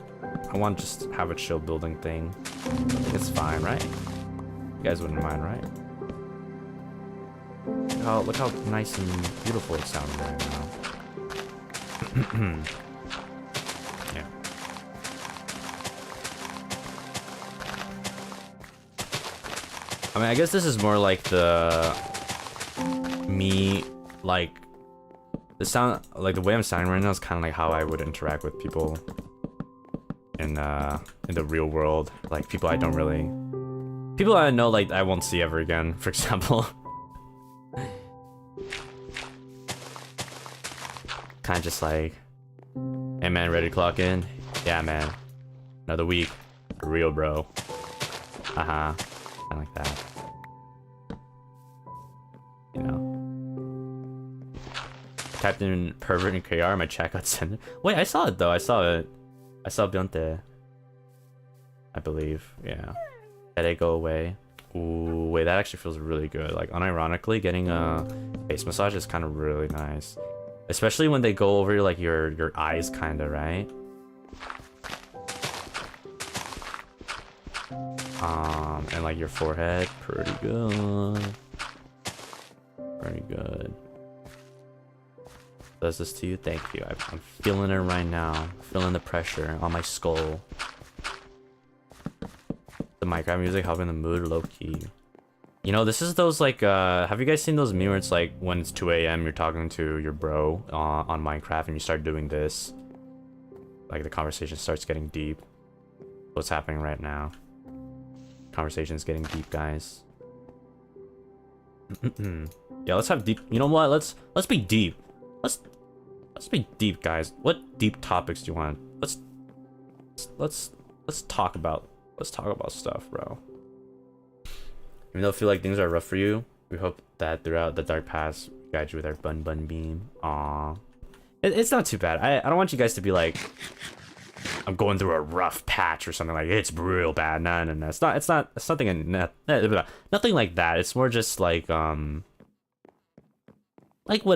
I want to just have a chill building thing. I think it's fine, right? You guys wouldn't mind, right? Look how nice and beautiful it's sounding right now. Yeah. I mean, I guess this is more like like the sound, like the way I'm sounding right now is kind of like how I would interact with people in the real world, like people I know, like I won't see ever again, for example. Kind of just like, hey man, ready to clock in? Yeah man, another week, for real bro. Kind of like that, you know. Captain Pervert and KR, my chat got sent. Wait, I saw it though. I saw Bionte, I believe. Yeah. Headache go away. Ooh, wait, that actually feels really good. Like, unironically, getting a face massage is kind of really nice, especially when they go over like your eyes, kind of, right? And like your forehead, pretty good. Pretty good. Does this to you? Thank you. I'm feeling it right now. Feeling the pressure on my skull. The Minecraft music helping the mood, low key. You know, this is those like have you guys seen those memes where it's like when it's 2 a.m. you're talking to your bro on Minecraft and you start doing this, like the conversation starts getting deep. What's happening right now? Conversation's getting deep, guys. Yeah, let's have deep. You know what? Let's be deep. Let's be deep, guys. What deep topics do you want? Let's talk about stuff, bro. Even though I feel like things are rough for you, we hope that throughout the dark past we guide you with our bun beam. Aww. It's not too bad. I don't want you guys to be like, I'm going through a rough patch or something, like it's real bad. No. It's nothing like that. It's more just like when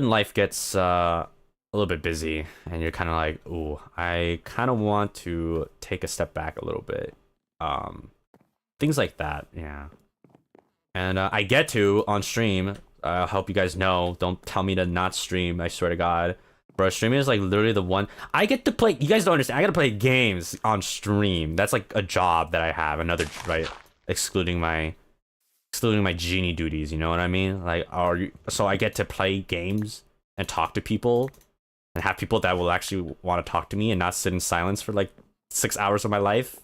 life gets a little bit busy and you're kind of like, ooh, I kind of want to take a step back a little bit. Things like that, yeah. And I get to on stream. I'll help you guys know. Don't tell me to not stream. I swear to God, bro. Streaming is like literally the one I get to play. You guys don't understand. I get to play games on stream. That's like a job that I have. Another, right? Excluding my Genie duties. You know what I mean? Like, so I get to play games and talk to people and have people that will actually want to talk to me and not sit in silence for like 6 hours of my life.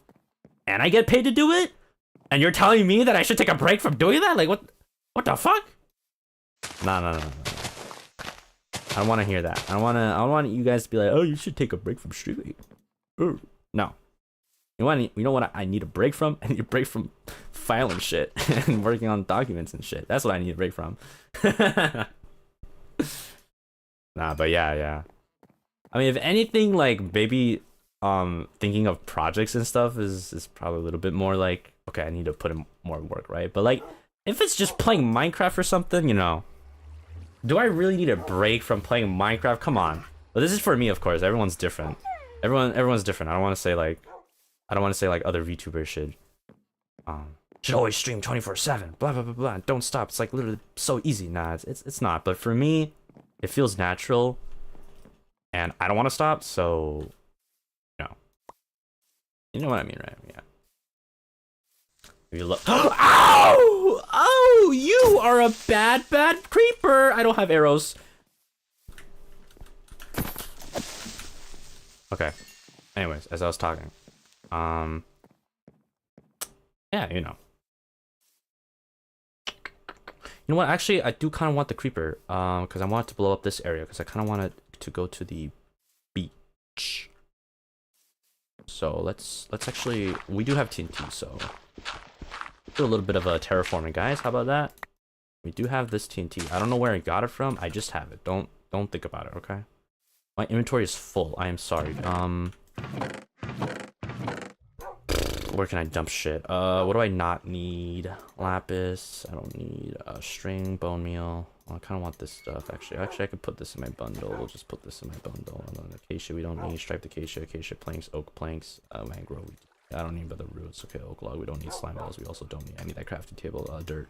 And I get paid to do it? And you're telling me that I should take a break from doing that? Like, what the fuck? No. I don't want to hear that. I don't want you guys to be like, oh, you should take a break from streaming. Ooh. No. You know what I need a break from? I need a break from filing shit and working on documents and shit. That's what I need a break from. Nah, but yeah. I mean, if anything, like, maybe thinking of projects and stuff is probably a little bit more like, okay, I need to put in more work, right? But like, if it's just playing Minecraft or something, you know, do I really need a break from playing Minecraft? Come on. But this is for me, of course. Everyone's different. Everyone's different. I don't want to say like other VTubers should always stream 24/7, blah blah blah blah, don't stop. It's like literally so easy. Nah, it's not. But for me, it feels natural, and I don't want to stop. So, you know what I mean, right? Yeah. You look. Oh, you are a bad creeper. I don't have arrows. Okay. Anyways, as I was talking, yeah, you know what? Actually, I do kind of want the creeper, because I want it to blow up this area, because I kind of want it to go to the beach. So let's actually, we do have TNT, so do a little bit of a terraforming, guys. How about that? We do have this TNT. I don't know where I got it from. I just have it. Don't think about it, okay? My inventory is full. I am sorry. Where can I dump shit? What do I not need? Lapis. I don't need string, bone meal. Oh, I kind of want this stuff, actually. Actually, I could put this in my bundle. We'll just put this in my bundle. And then acacia, we don't need. Striped acacia, acacia planks, oak planks, mangrove. I don't need but the roots. Okay, oak log. We don't need slime balls. We also don't need. I need that crafting table. Dirt.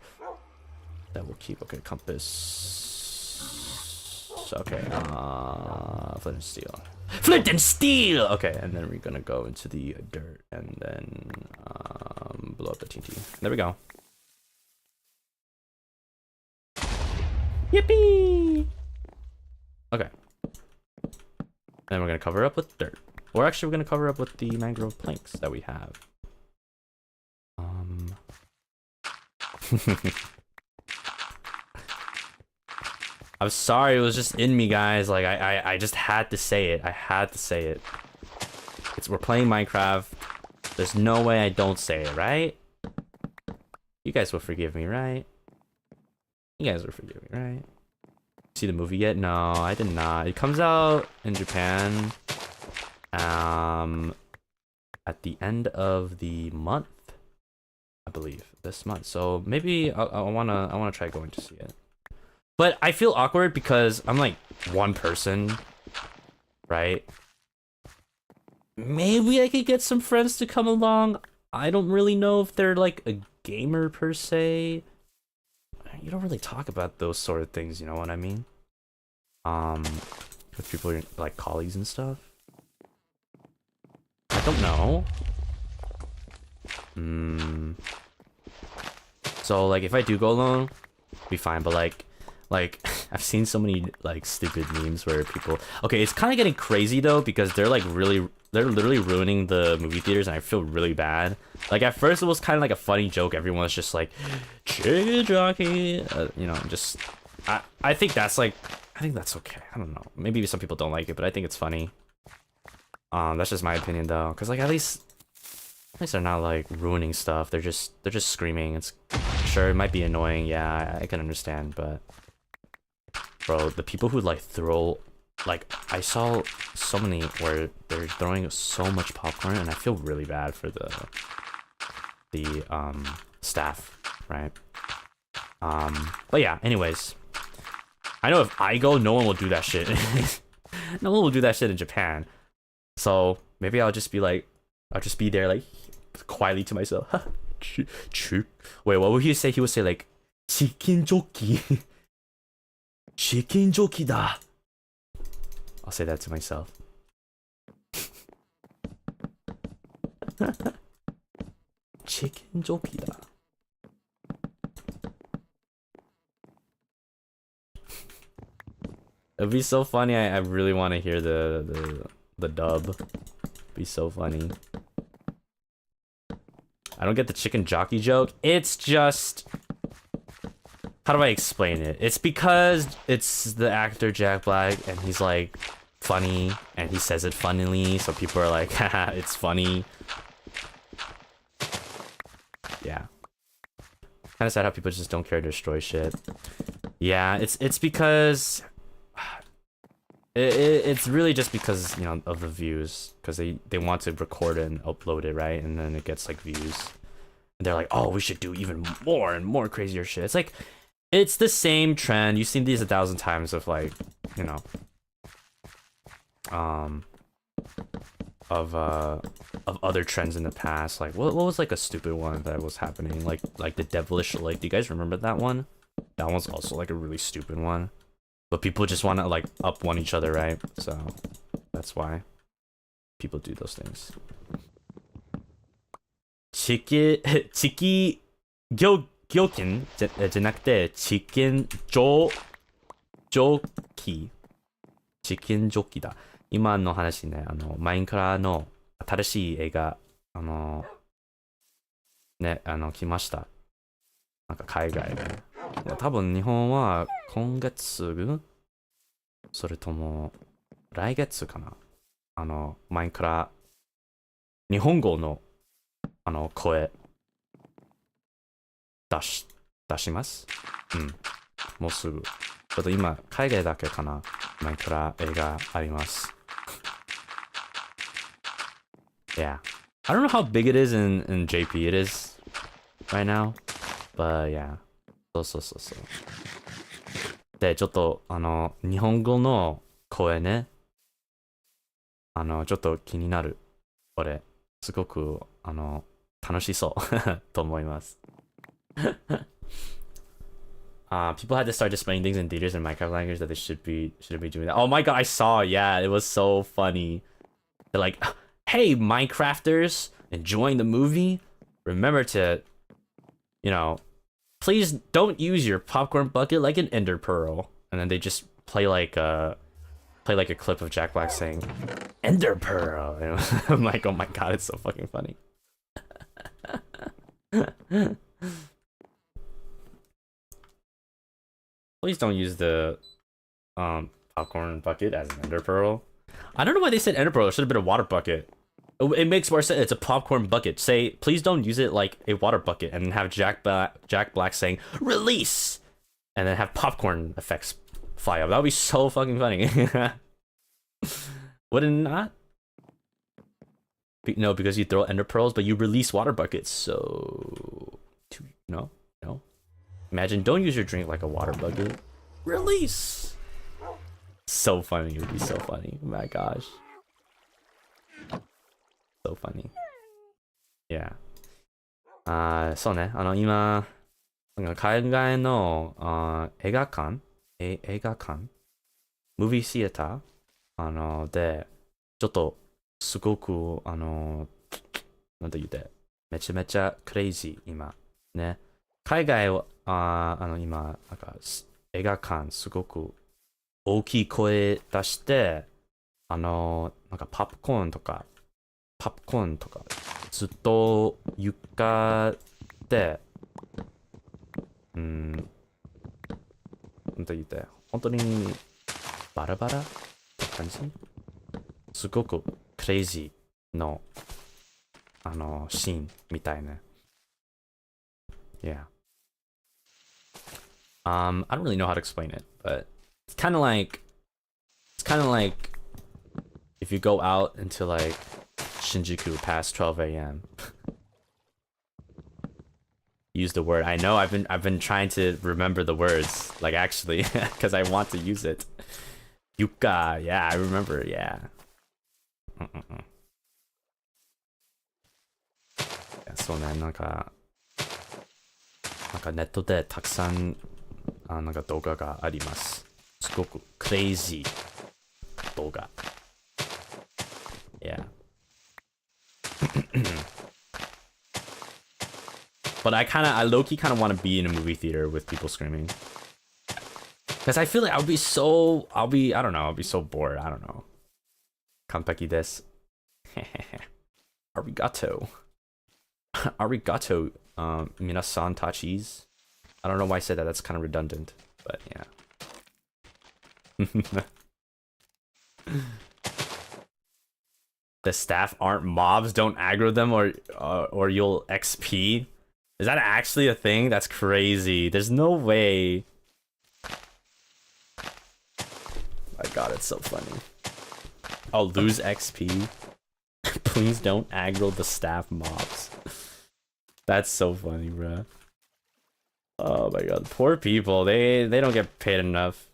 That will keep. Okay, compass. Okay, flint and steel. Flint and steel! Okay, and then we're gonna go into the dirt and then blow up the TNT. There we go. Yippee! Okay. Then we're gonna cover up with dirt. Or actually, we're gonna cover up with the mangrove planks that we have. I'm sorry, it was just in me, guys. Like, I just had to say it. I had to say it. We're playing Minecraft. There's no way I don't say it, right? You guys will forgive me, right? You guys will forgive me, right? See the movie yet? No, I did not. It comes out in Japan at the end of the month, I believe, this month. So maybe I wanna try going to see it. But I feel awkward because I'm like one person, right? Maybe I could get some friends to come along. I don't really know if they're like a gamer per se. You don't really talk about those sort of things, you know what I mean? With people like colleagues and stuff. I don't know. So like if I do go alone, be fine. But like I've seen so many like stupid memes where people. Okay, it's kind of getting crazy though because they're literally ruining the movie theaters, and I feel really bad. Like at first it was kind of like a funny joke. Everyone was just like, "Chicken jockey," you know. Just I think that's like I think that's okay. I don't know. Maybe some people don't like it, but I think it's funny. That's just my opinion though, because like at least they're not like ruining stuff. They're just screaming. It's sure it might be annoying. Yeah, I can understand, but bro, the people who like throw, like I saw so many where they're throwing so much popcorn, and I feel really bad for the staff, right? But yeah, anyways, I know if I go, no one will do that shit. No one will do that shit in Japan. So maybe I'll just be there like quietly to myself. Wait, what would he say? He would say like, "Chicken jockey." Chicken jockey da. I'll say that to myself. Chicken jockey da. It'd be so funny. I really want to hear the dub. It'd be so funny. I don't get the chicken jockey joke. It's just, how do I explain it? It's because it's the actor Jack Black, and he's like funny, and he says it funnily, so people are like, haha, it's funny. Yeah. Kind of sad how people just don't care to destroy shit. Yeah, it's because it's really just because, you know, of the views, because they want to record it and upload it, right? And then it gets like views, and they're like, oh, we should do even more and more crazier shit. It's like, it's the same trend. You've seen these 1,000 times of like, you know, of other trends in the past. Like what was like a stupid one that was happening, like the devilish lake. Do you guys remember that one? That one's also like a really stupid one, but people just want to like up one each other, right? So that's why people do those things. Chiki gyokin じゃなくてチキンジョーキチキンジョーキだ。今の話ね、マインクラの新しい映画、ね、来ました。なんか海外で。多分日本は今月それとも来月かな。マインクラ、日本語の、声出します。うん。もうすぐ。ちょっと今、海外だけかな。マイクラ映画あります。Yeah. I don't know how big it is in JP it is right now. But yeah. そう。で、ちょっと、日本語の声ね。ちょっと気になる。俺、すごく、楽しそうと思います。People had to start displaying things in theaters in Minecraft language that they shouldn't be doing that. Oh my god, I saw. Yeah, it was so funny. They're like, "Hey, Minecrafters, enjoying the movie? Remember to, please don't use your popcorn bucket like an ender pearl." And then they just play like a clip of Jack Black saying, "Ender pearl." And I'm like, oh my god, it's so fucking funny. Please don't use the popcorn bucket as an ender pearl. I don't know why they said ender pearl. It should have been a water bucket. It makes more sense. It's a popcorn bucket. Say, please don't use it like a water bucket, and have Jack Black saying "release," and then have popcorn effects fly up. That would be so fucking funny. Would it not? No, because you throw ender pearls, but you release water buckets. So, no. Imagine, don't use your drink like a water bucket. Release. So funny. It would be so funny. Oh my gosh. So funny. Yeah. そうね。今、海外の映画館ムービーシアターで、ちょっと、すごく、なんて言って、めちゃめちゃクレイジー、今。ね。海外は、今、なんか、映画館、すごく大きい声出して、なんか、ポップコーンとか、ずっと床で、なんて言って、本当に、バラバラって感じすごくクレイジーの、シーンみたいね。Yeah. I don't really know how to explain it, but it's kind of like if you go out into like Shinjuku past 12 a.m. Use the word. I know I've been trying to remember the words, like actually, because I want to use it. Yuka, yeah, I remember, yeah. Yeah, そうね、なんかネットでたくさんなんか動画があります。すごくクレイジー動画。Yeah. But I low-key kind of want to be in a movie theater with people screaming. Because I feel like I'll be so bored. I don't know. 完璧です。Arigato. Arigato, minasan tachis. I don't know why I said that. That's kind of redundant, but yeah. The staff aren't mobs. Don't aggro them, or you'll XP. Is that actually a thing? That's crazy. There's no way. My god, it's so funny. I'll lose XP. Please don't aggro the staff mobs. That's so funny, bruh. Oh my god, poor people. They don't get paid enough.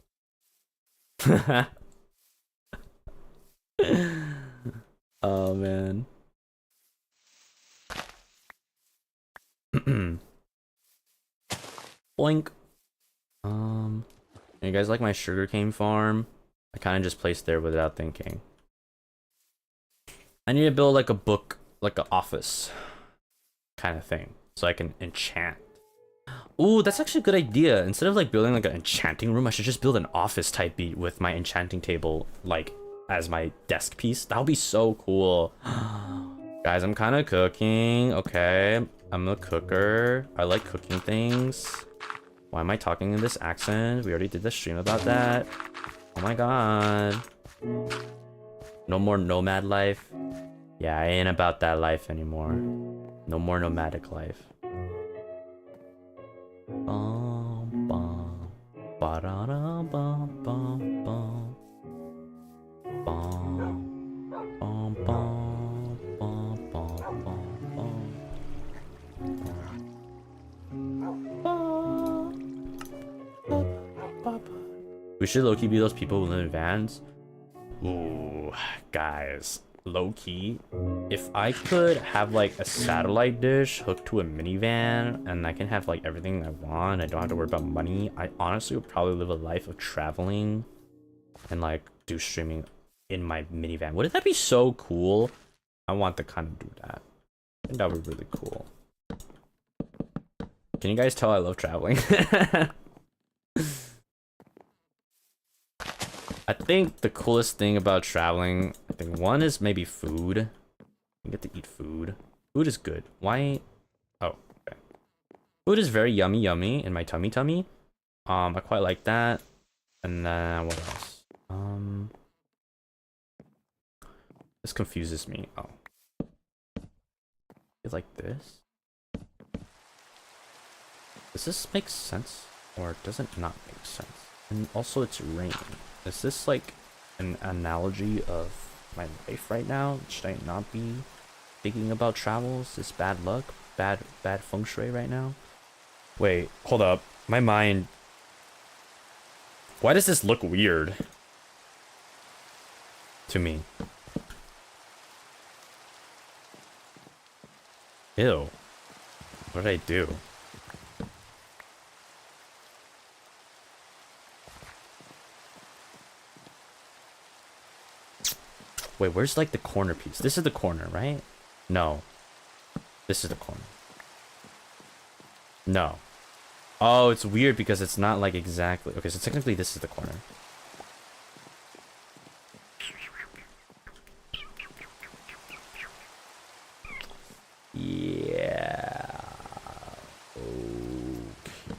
Oh man. Boink. You guys like my sugarcane farm? I kind of just placed there without thinking. I need to build like a book, like an office kind of thing, so I can enchant. Ooh, that's actually a good idea. Instead of like building like an enchanting room, I should just build an office type beat with my enchanting table like as my desk piece. That would be so cool. Guys, I'm kind of cooking. Okay, I'm a cooker. I like cooking things. Why am I talking in this accent? We already did the stream about that. Oh my god. No more nomad life. Yeah, I ain't about that life anymore. No more nomadic life. Bum, bum, ba-da-da, bum, bum, bum. Bum, bum, bum, bum, bum, bum, bum. We should low-key be those people who live in vans. Ooh, guys, low-key, if I could have like a satellite dish hooked to a minivan and I can have like everything I want, I don't have to worry about money, I honestly would probably live a life of traveling and like do streaming in my minivan. Wouldn't that be so cool? I want to kind of do that. I think that would be really cool. Can you guys tell I love traveling? I think the coolest thing about traveling, I think one is maybe food. You get to eat food. Food is good. Why? Oh, okay. Food is very yummy in my tummy. I quite like that. And then what else? This confuses me. Oh. It's like this? Does this make sense? Or does it not make sense? And also it's raining. Is this like an analogy of my life right now? Should I not be thinking about travels? Is this bad luck? Bad feng shui right now? Wait, hold up. My mind... Why does this look weird? To me. Ew. What did I do? Wait, where's like the corner piece? This is the corner, right? No. This is the corner. No. Oh, it's weird because it's not like exactly... Okay, so technically this is the corner. Yeah.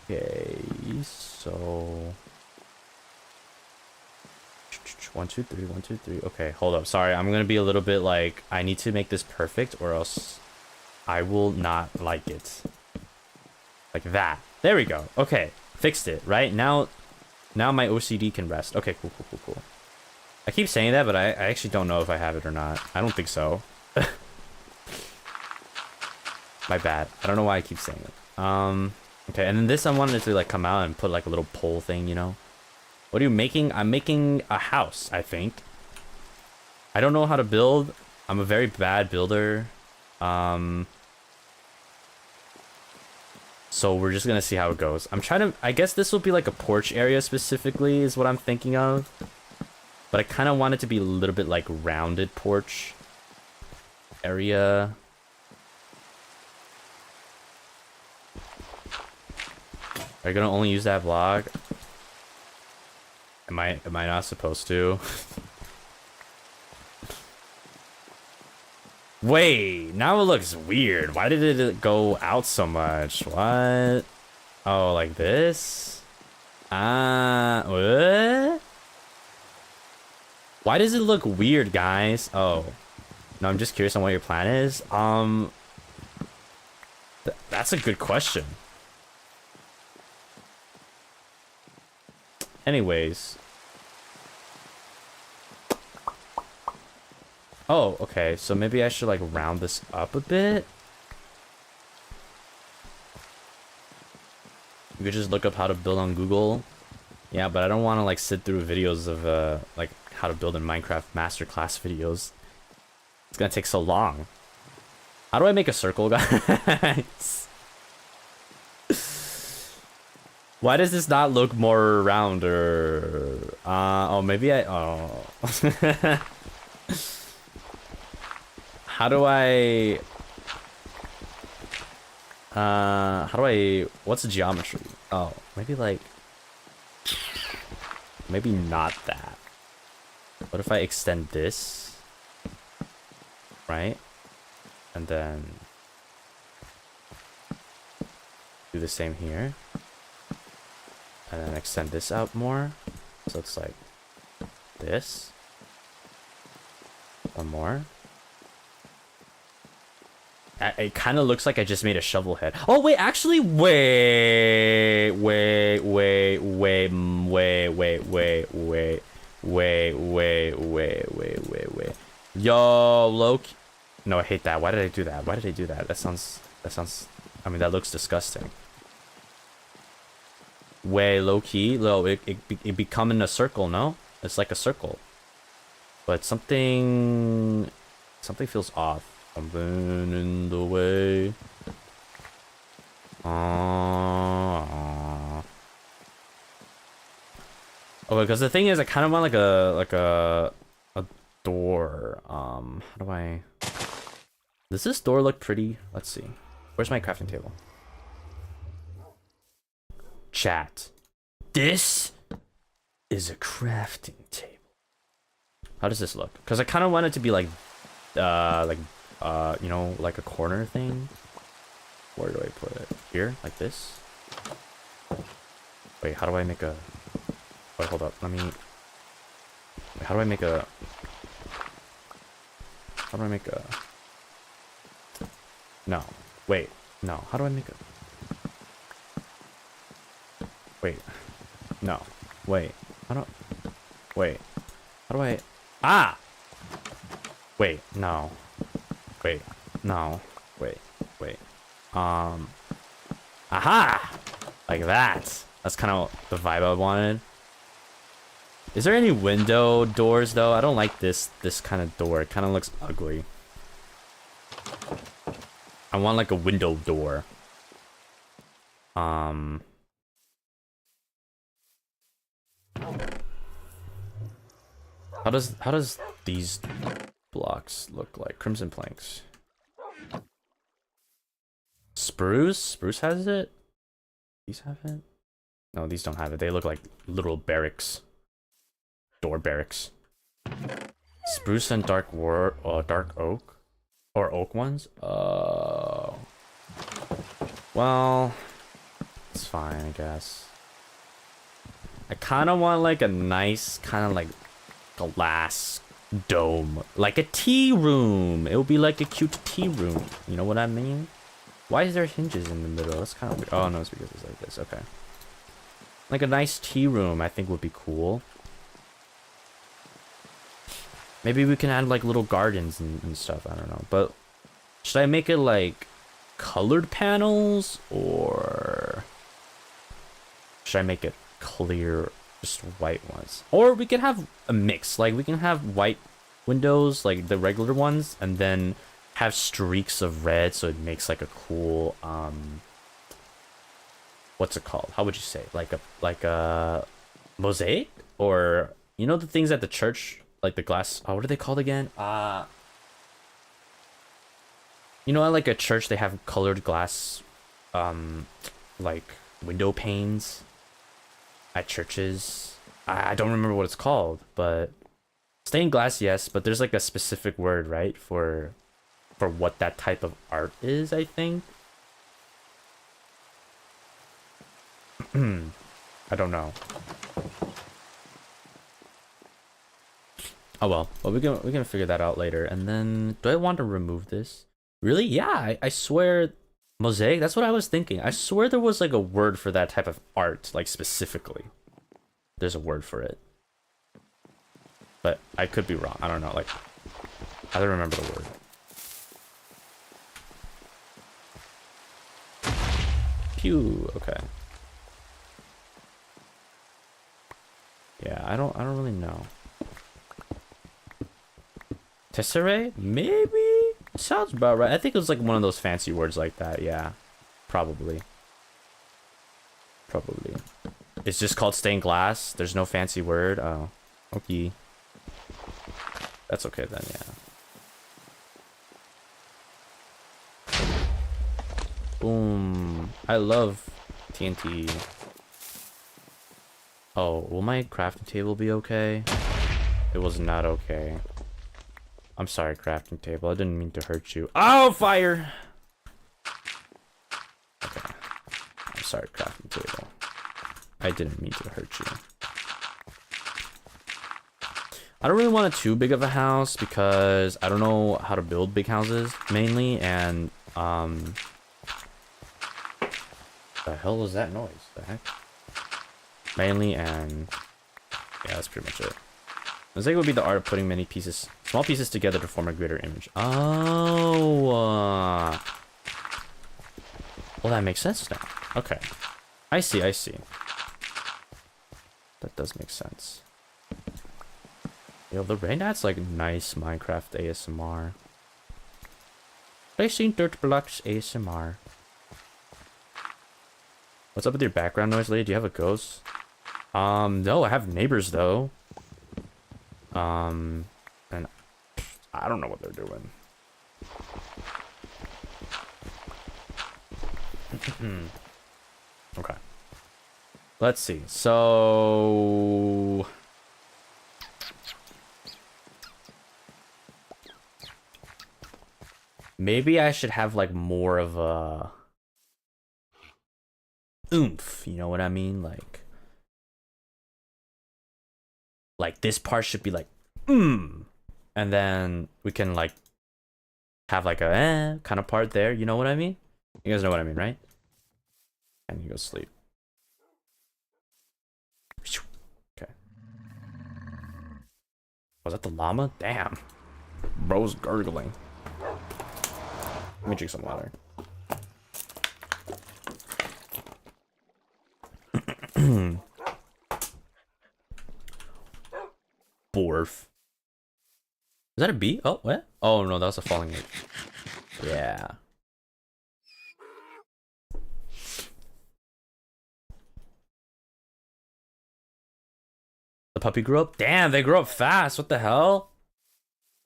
Okay, so... 1, 2, 3, 1, 2, 3. Okay, hold up. Sorry, I'm gonna be a little bit like... I need to make this perfect or else I will not like it. Like that. There we go. Okay, fixed it, right? Now my OCD can rest. Okay, cool. I keep saying that, but I actually don't know if I have it or not. I don't think so. My bad. I don't know why I keep saying it. Okay, and then this I wanted to like come out and put like a little pole thing, you know? What are you making? I'm making a house, I think. I don't know how to build. I'm a very bad builder. So we're just gonna see how it goes. I'm trying to... I guess this will be like a porch area specifically is what I'm thinking of. But I kind of want it to be a little bit like rounded porch area. Are you gonna only use that block? Am I not supposed to? Wait, now it looks weird. Why did it go out so much? What? Oh, like this? What? Why does it look weird, guys? Oh. No, I'm just curious on what your plan is. That's a good question. Anyways. Oh, okay. So maybe I should like round this up a bit. You could just look up how to build on Google. Yeah, but I don't want to like sit through videos of like how to build in Minecraft masterclass videos. It's gonna take so long. How do I make a circle, guys? Why does this not look more rounder? Oh, maybe oh. How do I... What's the geometry? Oh, maybe like... Maybe not that. What if I extend this? Right? And then... do the same here. And then extend this out more. So it's like... this. One more. It kind of looks like I just made a shovel head. Oh wait, actually, wait. Yo, Loki. No, I hate that. Why did I do that? Why did I do that? That sounds. I mean, that looks disgusting. Way low key, it becoming a circle. No, it's like a circle, but something feels off. Something in the way. Okay, because the thing is, I kind of want like a door. How do I? Does this door look pretty? Let's see. Where's my crafting table? Chat. This is a crafting table. How does this look? Because I kind of want it to be like, you know, like a corner thing. Where do I put it? Here, like this. Wait, how do I make a? Wait, hold up. Let me. Wait, how do I make a? How do I make a? No. Wait. No. How do I make a? Wait. No. Wait. How do? Wait. How do I? Ah! Wait. No. Wait. No. Wait. Wait. Aha! Like that. That's kind of the vibe I wanted. Is there any window doors though? I don't like this kind of door. It kind of looks ugly. I want like a window door. How does these blocks look like? Crimson planks. Spruce has it? These have it? No, these don't have it. They look like little barracks. Door barracks. Spruce and dark oak? Or oak ones? Oh. Well, it's fine, I guess. I kind of want like a nice kind of like glass dome, like a tea room. It would be like a cute tea room. You know what I mean? Why is there hinges in the middle? That's kind of weird. Oh no, it's because it's like this. Okay. Like a nice tea room, I think would be cool. Maybe we can add like little gardens and stuff. I don't know. But should I make it like colored panels or should I make it clear, just white ones? Or we can have a mix. Like we can have white windows, like the regular ones, and then have streaks of red so it makes like a cool what's it called? How would you say? Like a mosaic? Or you know the things at the church? Like the glass, what are they called again? You know, at like a church, they have colored glass, like window panes at churches. I don't remember what it's called, but stained glass, yes. But there's like a specific word, right, for what that type of art is. I think. I don't know. Oh well, we're gonna figure that out later. And then, do I want to remove this? Really? Yeah, I swear, mosaic. That's what I was thinking. I swear there was like a word for that type of art, like specifically. There's a word for it, but I could be wrong. I don't know. Like, I don't remember the word. Pew. Okay. Yeah, I don't really know. Tesserae? Maybe? Sounds about right. I think it was like one of those fancy words like that. Yeah. Probably. It's just called stained glass. There's no fancy word. Oh. Okay. That's okay then, yeah. Boom. I love TNT. Oh, will my crafting table be okay? It was not okay. I'm sorry, crafting table. I didn't mean to hurt you. Oh, fire! Okay. I'm sorry, crafting table. I didn't mean to hurt you. I don't really want too big of a house because I don't know how to build big houses, mainly, and The hell was that noise? The heck? Mainly, and yeah, that's pretty much it. Mosaic would be the art of putting many pieces, small pieces together to form a greater image. Oh, well, that makes sense now. Okay, I see. That does make sense. Yo, the rain adds like nice Minecraft ASMR. Placing dirt blocks ASMR. What's up with your background noise, lady? Do you have a ghost? No, I have neighbors though. And I don't know what they're doing. Okay. Let's see. So maybe I should have like more of a oomph, you know what I mean? Like this part should be like and then we can like have like a kind of part there, you know what I mean? You guys know what I mean, right? And you go sleep. Okay. Was that the llama? Damn. Bro's gurgling. Let me drink some water. Borf. Is that a bee? Oh, what? Oh no, that was a falling leaf. Yeah. The puppy grew up? Damn, they grew up fast. What the hell?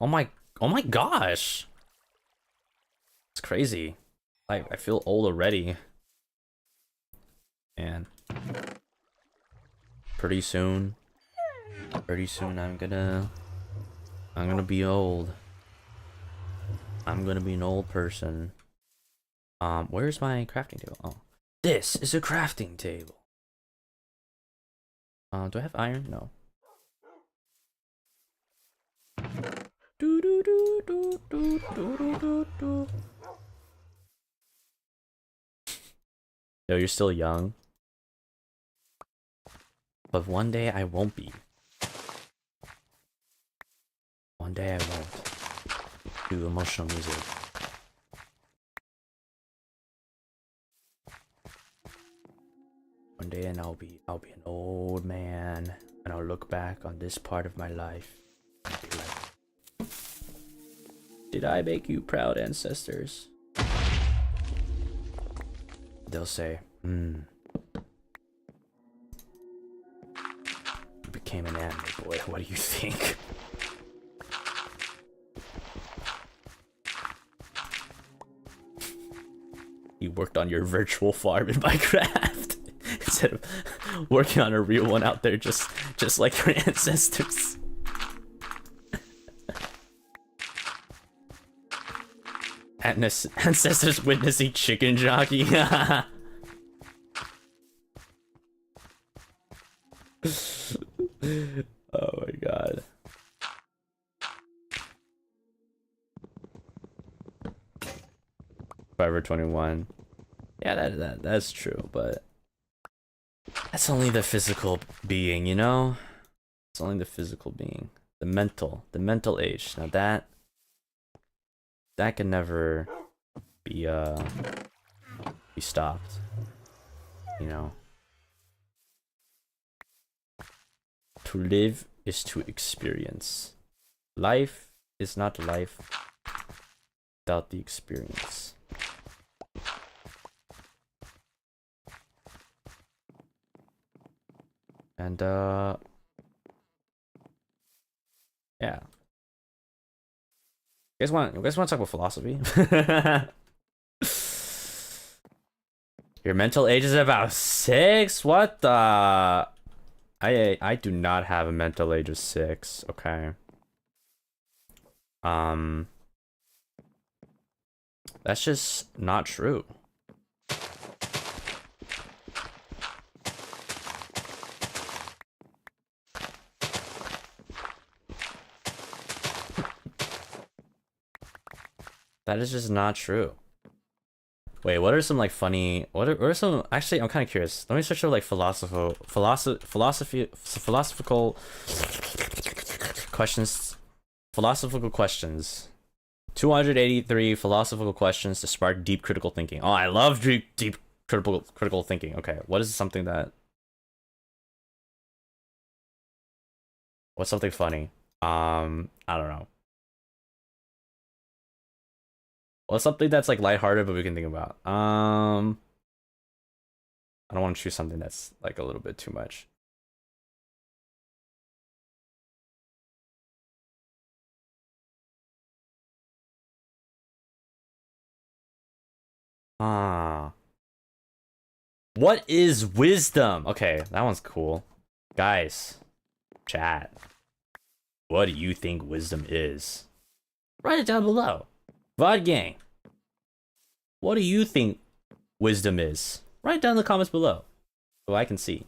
Oh my gosh. It's crazy. I feel old already. And pretty soon I'm gonna be old. I'm gonna be an old person. Where's my crafting table? Oh, this is a crafting table. Do I have iron? No. Yo, you're still young. But one day I won't be. One day I won't do emotional music. One day and I'll be an old man and I'll look back on this part of my life and be like, did I make you proud, ancestors? They'll say, you became an anime boy, what do you think? You worked on your virtual farm in Minecraft instead of working on a real one out there, just like your ancestors. Ancestors witnessing chicken jockey. Oh my god. Forever 21. Yeah, that's true, but that's only the physical being, you know? It's only the physical being. The mental age. Now that can never be stopped. You know? To live is to experience. Life is not life without the experience. And yeah. You guys want to talk about philosophy? Your mental age is about 6? What the? I do not have a mental age of 6, okay? That's just not true. That is just not true. Wait, what are some like funny? What are some? Actually, I'm kind of curious. Let me search up like philosophical questions. Philosophical questions. 283 philosophical questions to spark deep critical thinking. Oh, I love deep critical thinking. Okay, what is something that? What's something funny? I don't know. What's something that's like lighthearted but we can think about? I don't want to choose something that's like a little bit too much. Ah. What is wisdom? Okay, that one's cool. Guys, chat. What do you think wisdom is? Write it down below. VOD gang. What do you think wisdom is? Write it down in the comments below so I can see.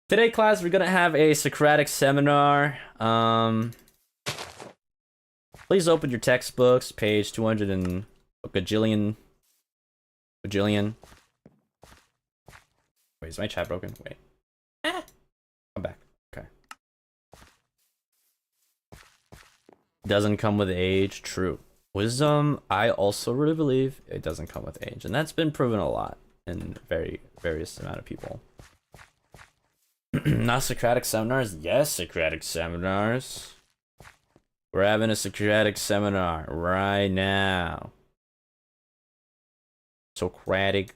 Today, class, we're gonna have a Socratic seminar. Please open your textbooks, page 200 and a gajillion. Wait, is my chat broken? Wait. I'm back. Okay. Doesn't come with age. True. Wisdom, I also really believe it doesn't come with age. And that's been proven a lot in various amount of people. Not Socratic seminars? Yes, Socratic seminars. We're having a Socratic seminar right now. Socratic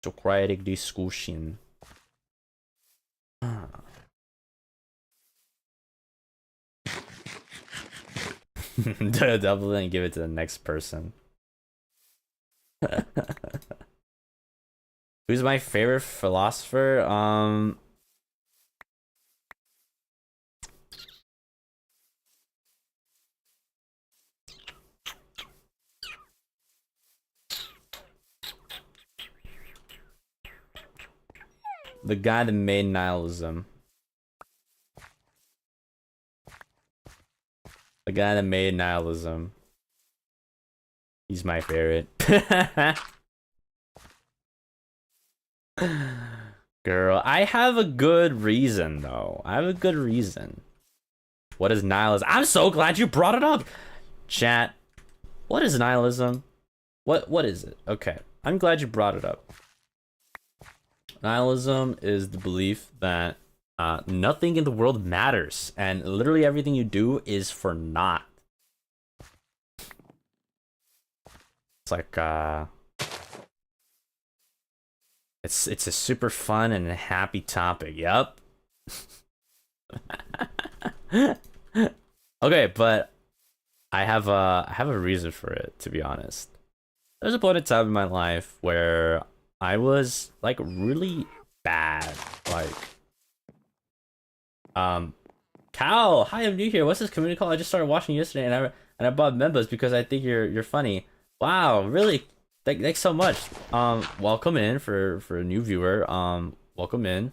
discussion. Double and give it to the next person. Who's my favorite philosopher? The guy that made nihilism. The guy that made nihilism. He's my favorite. Girl, I have a good reason though. I have a good reason. What is nihilism? I'm so glad you brought it up. Chat. What is nihilism? What is it? Okay. I'm glad you brought it up. Nihilism is the belief that nothing in the world matters and literally everything you do is for naught. It's like it's a super fun and happy topic. Yep. Okay, but I have a reason for it, to be honest. There's a point in time in my life where I was like really bad. Like Cal, hi, I'm new here. What's this community called? I just started watching yesterday and I bought members because I think you're funny. Wow, really? Thanks so much. Welcome in for a new viewer. Welcome in.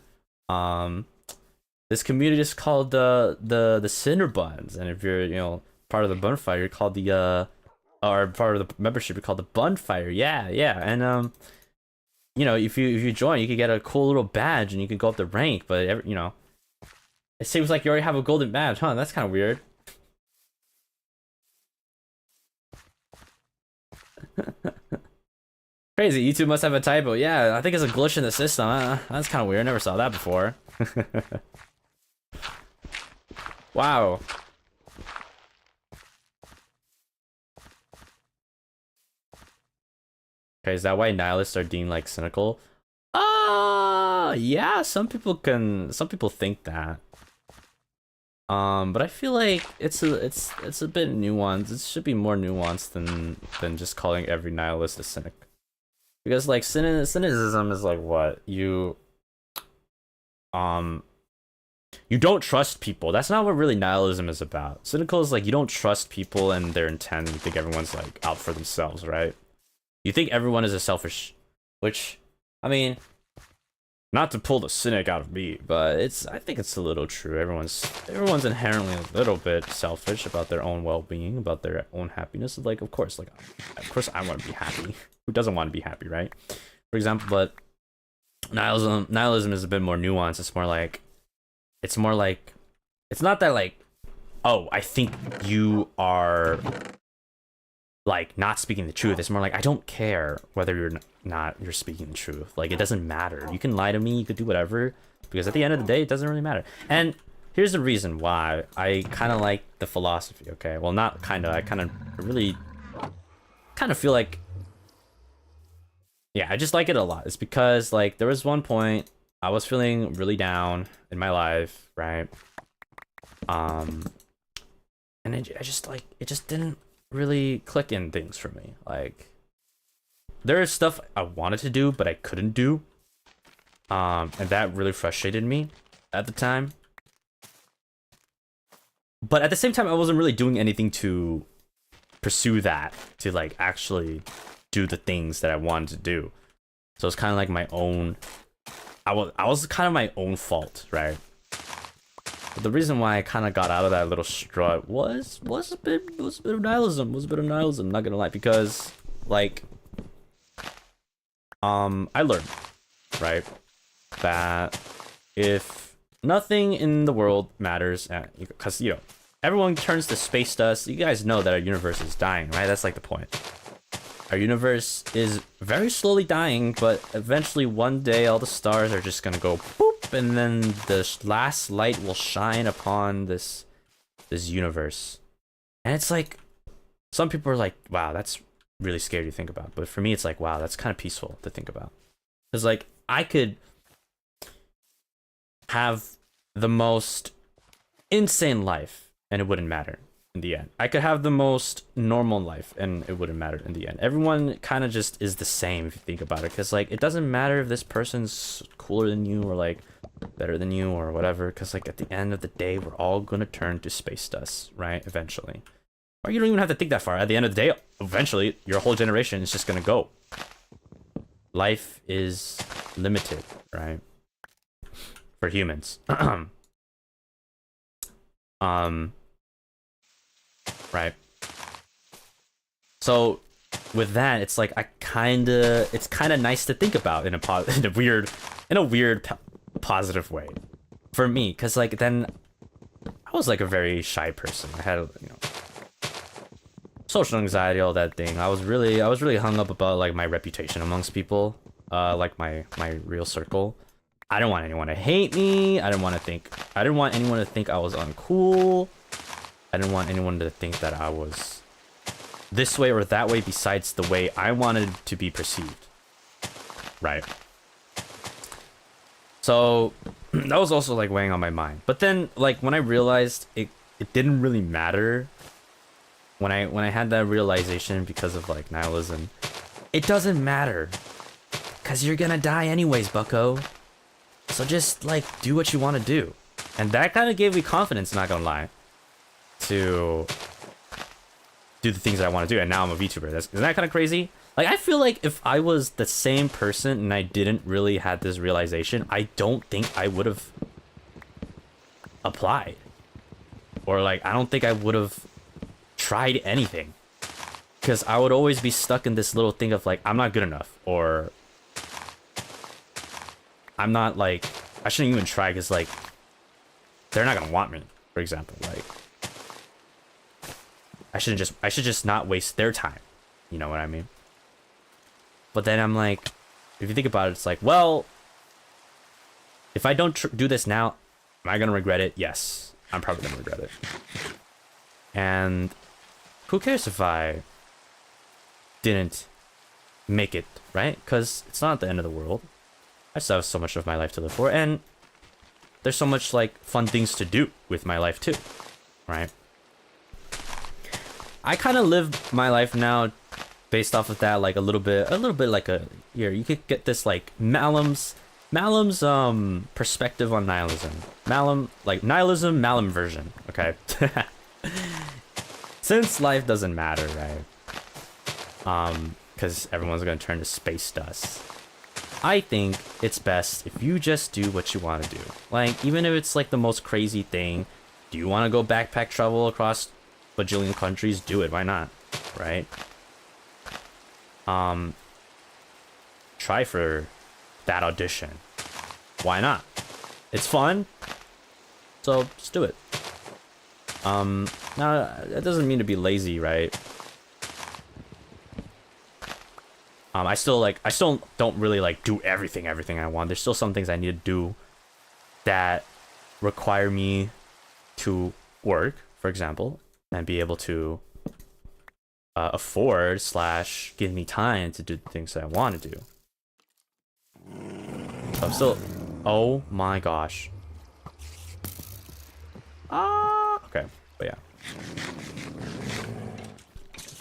This community is called the Cinder Buns, and if you're part of the Bunfire, you're called the or part of the membership, you're called the Bunfire. Yeah, and if you join, you could get a cool little badge and you can go up the rank. But it seems like you already have a golden badge, huh? That's kind of weird. Crazy, YouTube must have a typo. Yeah, I think it's a glitch in the system. That's kind of weird. I never saw that before. Wow. Okay, is that why nihilists are deemed like cynical? Yeah, some people think that. But I feel like it's a bit nuanced. It should be more nuanced than just calling every nihilist a cynic. Because like cynicism is like what? You don't trust people. That's not what really nihilism is about. Cynical is like you don't trust people and their intent. You think everyone's like out for themselves, right? You think everyone is a selfish, which, I mean, Not to pull the cynic out of me, but I think it's a little true. Everyone's inherently a little bit selfish about their own well-being, about their own happiness. Like, of course I want to be happy. Who doesn't want to be happy, right? For example, but nihilism is a bit more nuanced. It's more like it's not that like, oh, I think you are like not speaking the truth. It's more like, I don't care whether you're speaking the truth. Like, it doesn't matter. You can lie to me, you could do whatever, because at the end of the day, it doesn't really matter. And here's the reason why I kind of like the philosophy. Okay, well, not kind of, I really feel like, yeah, I just like it a lot. It's because like there was one point I was feeling really down in my life, right? And it just didn't really click in things for me. Like, there is stuff I wanted to do but I couldn't do, and that really frustrated me at the time. But at the same time, I wasn't really doing anything to pursue that, to like actually do the things that I wanted to do. So it's kind of like my own, I was kind of my own fault, right? But the reason why I kind of got out of that little strut was a bit of nihilism. Not gonna lie, because like, I learned, right, that if nothing in the world matters, because you know everyone turns to space dust. You guys know that our universe is dying, right? That's like the point. Our universe is very slowly dying, but eventually one day all the stars are just gonna go boop, and then the last light will shine upon this universe. And it's like, some people are like, wow, that's really scary to think about. But for me, it's like, wow, that's kind of peaceful to think about. Because like, I could have the most insane life and it wouldn't matter in the end. I could have the most normal life and it wouldn't matter in the end. Everyone kind of just is the same if you think about it, because like, it doesn't matter if this person's cooler than you or like better than you or whatever, because like at the end of the day, we're all gonna turn to space dust, right? Eventually. Or you don't even have to think that far. At the end of the day, eventually your whole generation is just gonna go. Life is limited, right? For humans. Right. So with that, it's like, it's kind of nice to think about in a weird positive way for me, because like, then I was like a very shy person. I had, you know, social anxiety, all that thing. I was really hung up about like my reputation amongst people, like my real circle. I didn't want anyone to hate me. I didn't want anyone to think I was uncool. I didn't want anyone to think that I was this way or that way besides the way I wanted to be perceived. Right. So that was also like weighing on my mind. But then like, when I realized it didn't really matter, when I had that realization because of like nihilism, it doesn't matter, because you're gonna die anyways, bucko. So just like, do what you want to do. And that kind of gave me confidence, not gonna lie, to do the things that I want to do. And now I'm a VTuber. Isn't that kind of crazy? Like, I feel like if I was the same person and I didn't really have this realization, I don't think I would have applied. Or like, I don't think I would have tried anything. Because I would always be stuck in this little thing of like, I'm not good enough. Or I'm not like, I shouldn't even try because like, they're not gonna want me, for example. Like, I should just not waste their time. You know what I mean? But then I'm like, if you think about it, it's like, well, if I don't do this now, am I gonna regret it? Yes, I'm probably gonna regret it. And who cares if I didn't make it, right? Because it's not the end of the world. I still have so much of my life to live for, and there's so much like fun things to do with my life too, right? I kind of live my life now based off of that, like a little bit like here, you could get this like Malim's perspective on nihilism. Nihilism, Malim version, okay? Since life doesn't matter, right? Because everyone's gonna turn to space dust. I think it's best if you just do what you want to do. Like, even if it's like the most crazy thing, do you want to go backpack travel across bajillion countries? Do it. Why not? Right? Try for that audition. Why not? It's fun. So just do it. Now that doesn't mean to be lazy, right? I still don't really like do everything I want. There's still some things I need to do that require me to work, for example, and be able to afford / give me time to do the things that I want to do. So I'm still, oh my gosh. Okay, but yeah.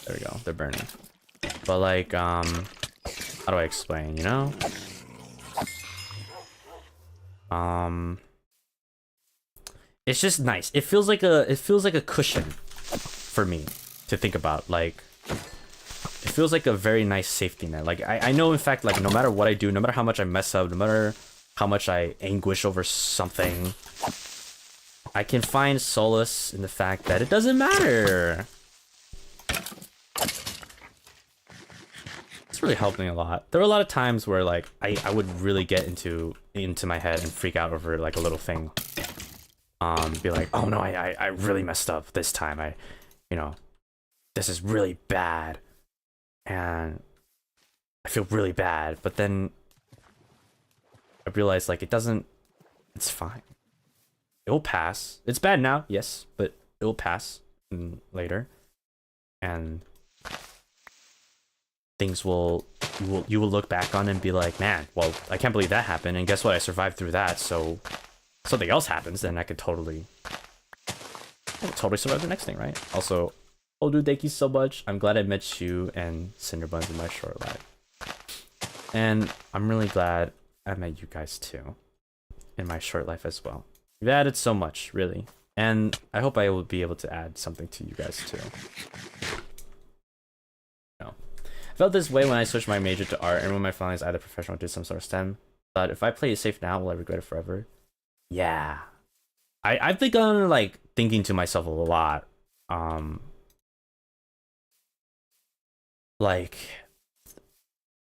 There we go, they're burning. But like, how do I explain, you know? It's just nice. It feels like a cushion for me to think about. Like, it feels like a very nice safety net. Like, I know, in fact, like, no matter what I do, no matter how much I mess up, no matter how much I anguish over something, I can find solace in the fact that it doesn't matter. It's really helped me a lot. There were a lot of times where like I would really get into my head and freak out over like a little thing. Be like, oh no, I really messed up this time. This is really bad. And I feel really bad. But then I realized like it's fine. It will pass. It's bad now, yes, but it will pass later. And things you will look back on and be like, man, well, I can't believe that happened, and guess what, I survived through that, so something else happens, then I could totally survive the next thing, right? Also, oh dude, thank you so much. I'm glad I met you and Cinderbuns in my short life, and I'm really glad I met you guys too in my short life as well. You've added so much, really, and I hope I will be able to add something to you guys too. I felt this way when I switched my major to art, and when my finally is either professional or did some sort of STEM. But if I play it safe now, will I regret it forever? Yeah. I've begun like thinking to myself a lot. Like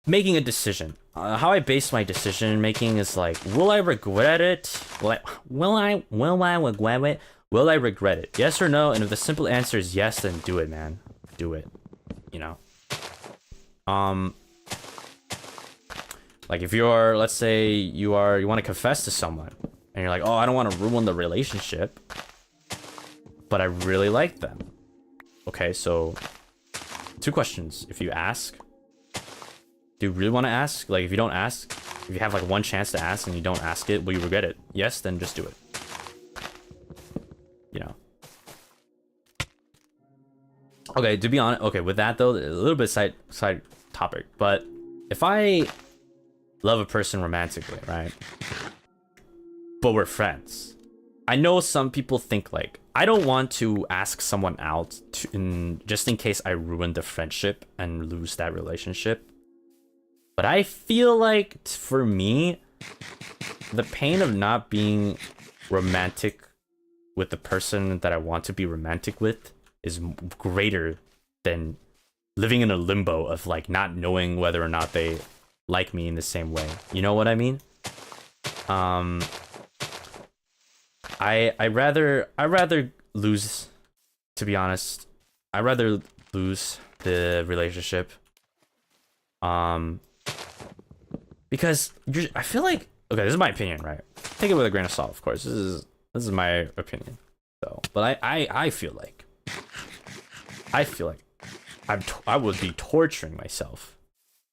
making a decision. How I base my decision making is like, will I regret it? Will I regret it? Will I regret it? Yes or no? And if the simple answer is yes, then do it, man. Do it. You know. Like if you're, let's say you want to confess to someone and you're like, oh, I don't want to ruin the relationship, but I really like them. Okay, so 2 questions. If you ask, do you really want to ask? Like if you don't ask, if you have like one chance to ask and you don't ask it, will you regret it? Yes, then just do it. You know. Okay, to be honest, okay, with that though, a little bit side topic, but if I love a person romantically, right, but we're friends, I know some people think like, I don't want to ask someone out just in case I ruin the friendship and lose that relationship. But I feel like for me, the pain of not being romantic with the person that I want to be romantic with is greater than living in a limbo of like not knowing whether or not they like me in the same way. You know what I mean? I rather lose, to be honest. I rather lose the relationship. Because I feel like, okay, this is my opinion, right? Take it with a grain of salt, of course. This is my opinion. So, but I feel like I would be torturing myself.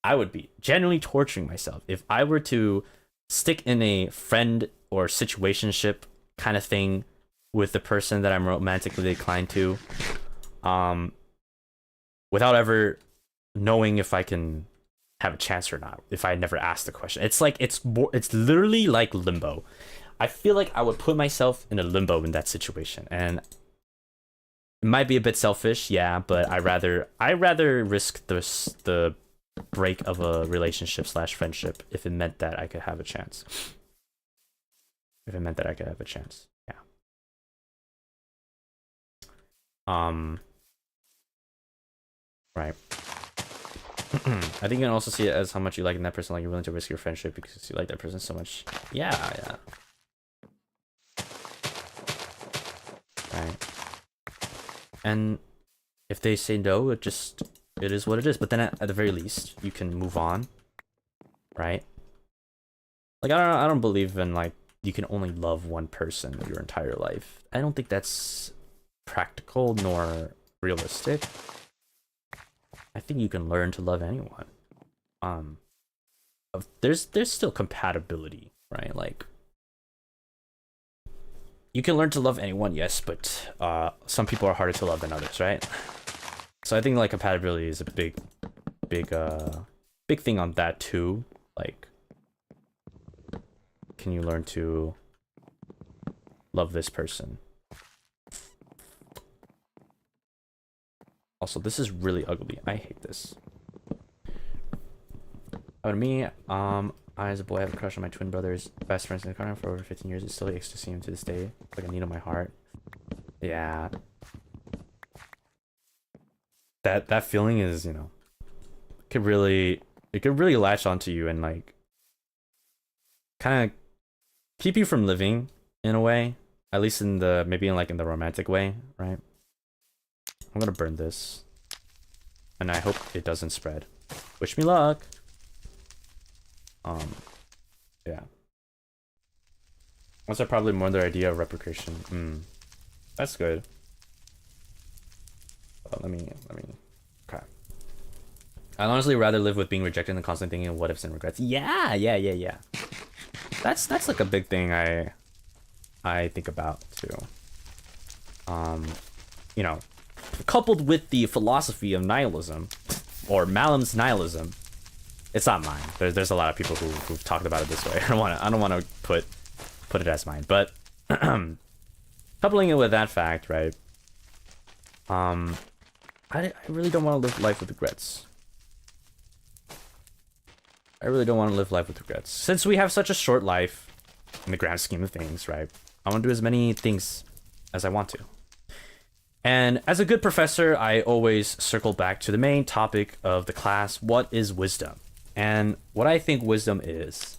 I would be genuinely torturing myself if I were to stick in a friend or situationship kind of thing with the person that I'm romantically inclined to, without ever knowing if I can have a chance or not, if I never asked the question. It's like it's literally like limbo. I feel like I would put myself in a limbo in that situation, and it might be a bit selfish, yeah, but I rather risk the break of a relationship slash friendship if it meant that I could have a chance. If it meant that I could have a chance. Yeah. Right. I think you can also see it as how much you like that person, like you're willing to risk your friendship because you like that person so much. Yeah, yeah. Right. And if they say no, it is what it is. But then at the very least, you can move on. Right? Like I don't believe in like you can only love one person your entire life. I don't think that's practical nor realistic. I think you can learn to love anyone. There's still compatibility, right? Like you can learn to love anyone, yes, but some people are harder to love than others, right? So I think like compatibility is a big thing on that too. Like, can you learn to love this person? Also, this is really ugly. I hate this. About me, I as a boy have a crush on my twin brother's best friends in the car for over 15 years. It still aches to see him to this day. It's like a needle in my heart. Yeah. That feeling is, you know, it could really latch onto you and like kind of keep you from living in a way. At least in the maybe in the romantic way, right? I'm gonna burn this. And I hope it doesn't spread. Wish me luck. Yeah. Once I probably more their idea of replication. That's good. Let me. Okay. I'd honestly rather live with being rejected than constantly thinking of what ifs and regrets. Yeah. That's like a big thing I think about too. You know, coupled with the philosophy of nihilism, or Malim's nihilism. It's not mine. There's a lot of people who've talked about it this way. I don't want to put it as mine, but coupling it with that fact, right? I really don't want to live life with regrets. I really don't want to live life with regrets. Since we have such a short life, in the grand scheme of things, right? I want to do as many things as I want to. And as a good professor, I always circle back to the main topic of the class. What is wisdom? And what I think wisdom is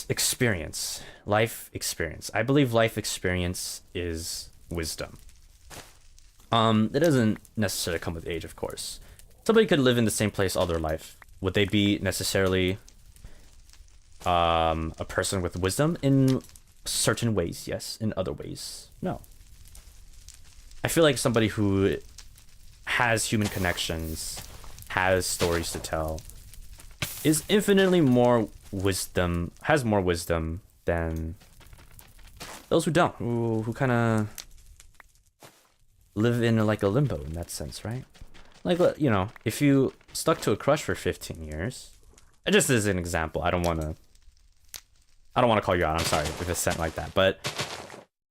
experience, life experience. I believe life experience is wisdom. It doesn't necessarily come with age, of course. Somebody could live in the same place all their life. Would they be necessarily a person with wisdom? In certain ways, yes. In other ways, no. I feel like somebody who has human connections, has stories to tell, is infinitely more wisdom, has more wisdom than those who don't, who kind of live in like a limbo in that sense, right? Like, you know, if you stuck to a crush for 15 years, just as an example, I don't want to call you out. I'm sorry if it's sent like that, but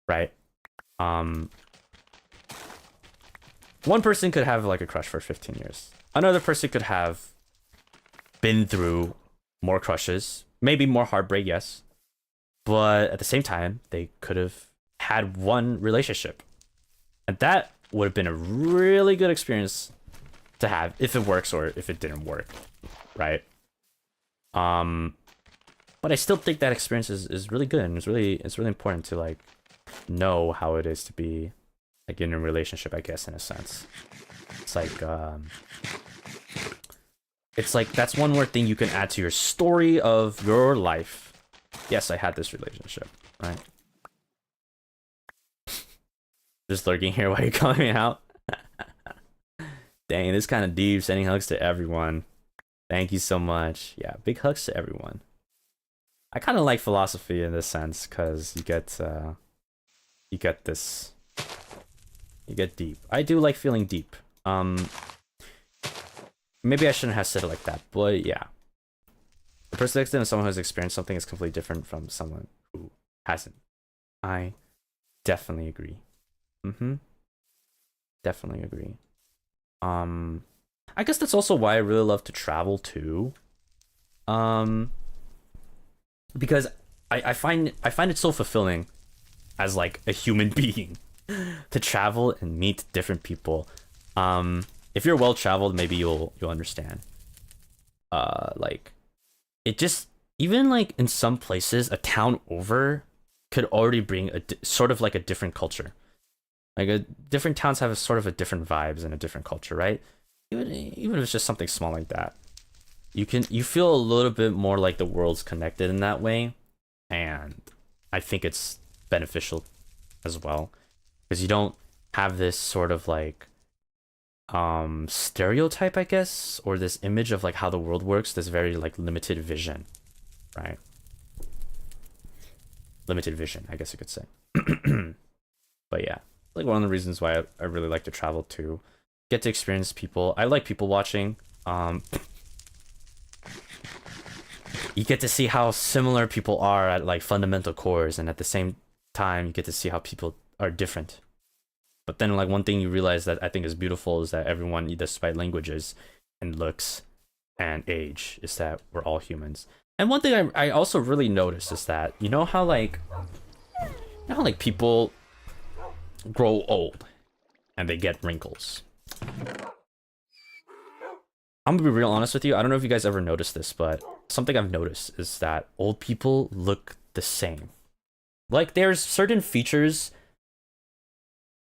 right. One person could have like a crush for 15 years. Another person could have been through more crushes, maybe more heartbreak, yes. But at the same time, they could have had one relationship. And that would have been a really good experience to have if it works or if it didn't work, right? But I still think that experience is really good, and it's really important to like know how it is to be like in a relationship, I guess, in a sense. It's like that's one more thing you can add to your story of your life. Yes, I had this relationship, right? Just lurking here while you're calling me out. Dang, this kind of deep. Sending hugs to everyone. Thank you so much. Yeah, big hugs to everyone. I kind of like philosophy in this sense because you get this. You get deep. I do like feeling deep. Maybe I shouldn't have said it like that, but yeah. The perspective of someone who has experienced something is completely different from someone who hasn't. I definitely agree. Definitely agree. I I guess that's also why I really love to travel too. Um, because I find it so fulfilling as like a human being to travel and meet different people. If you're well traveled, maybe you'll understand. Like it just even like in some places, a town over could already bring sort of like a different culture. Like different towns have a sort of a different vibes and a different culture, right? Even if it's just something small like that, you feel a little bit more like the world's connected in that way, and I think it's beneficial as well because you don't have this sort of like stereotype, I guess, or this image of like how the world works, this very like limited vision, right? Limited vision, I guess you could say. But yeah, like one of the reasons why I really like to travel too. Get to experience people. I like people watching. You get to see how similar people are at like fundamental cores, and at the same time you get to see how people are different. But then like one thing you realize that I think is beautiful is that everyone, despite languages and looks and age, is that we're all humans. And one thing I also really noticed is that you know how like people grow old and they get wrinkles. I'm gonna be real honest with you. I don't know if you guys ever noticed this, but something I've noticed is that old people look the same. Like there's certain features,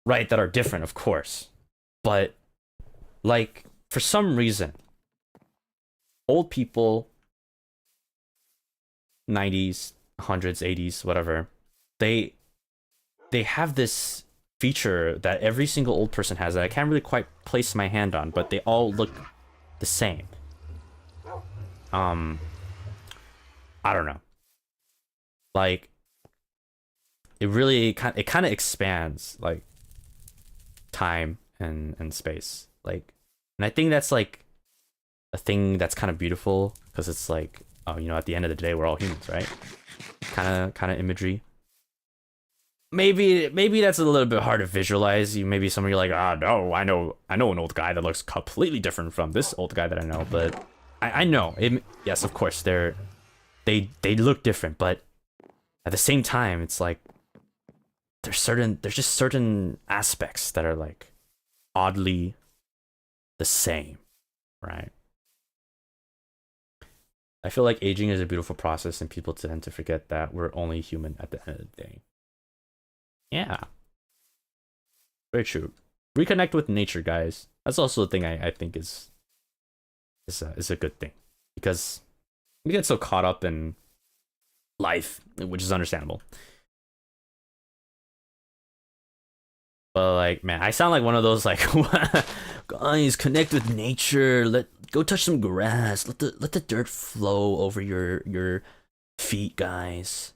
right, that are different, of course. But like for some reason, old people, 90s, 100s, 80s, whatever, they have this feature that every single old person has that I can't really quite place my hand on, but they all look the same. I don't know. Like it kind of expands like time and space. Like, and I think that's like a thing that's kind of beautiful because it's like, oh, at the end of the day, we're all humans, right? Kind of imagery. Maybe that's a little bit hard to visualize. Maybe some of you are like, ah, no, I know an old guy that looks completely different from this old guy that I know, but I know it. Yes, of course, they look different, but at the same time, it's like there's just certain aspects that are like oddly the same, right? I feel like aging is a beautiful process, and people tend to forget that we're only human at the end of the day. Yeah, very true. Reconnect with nature, guys. That's also a thing I think is a good thing because we get so caught up in life, which is understandable. But like, man, I sound like one of those like guys, connect with nature. Go touch some grass. Let the dirt flow over your feet, guys.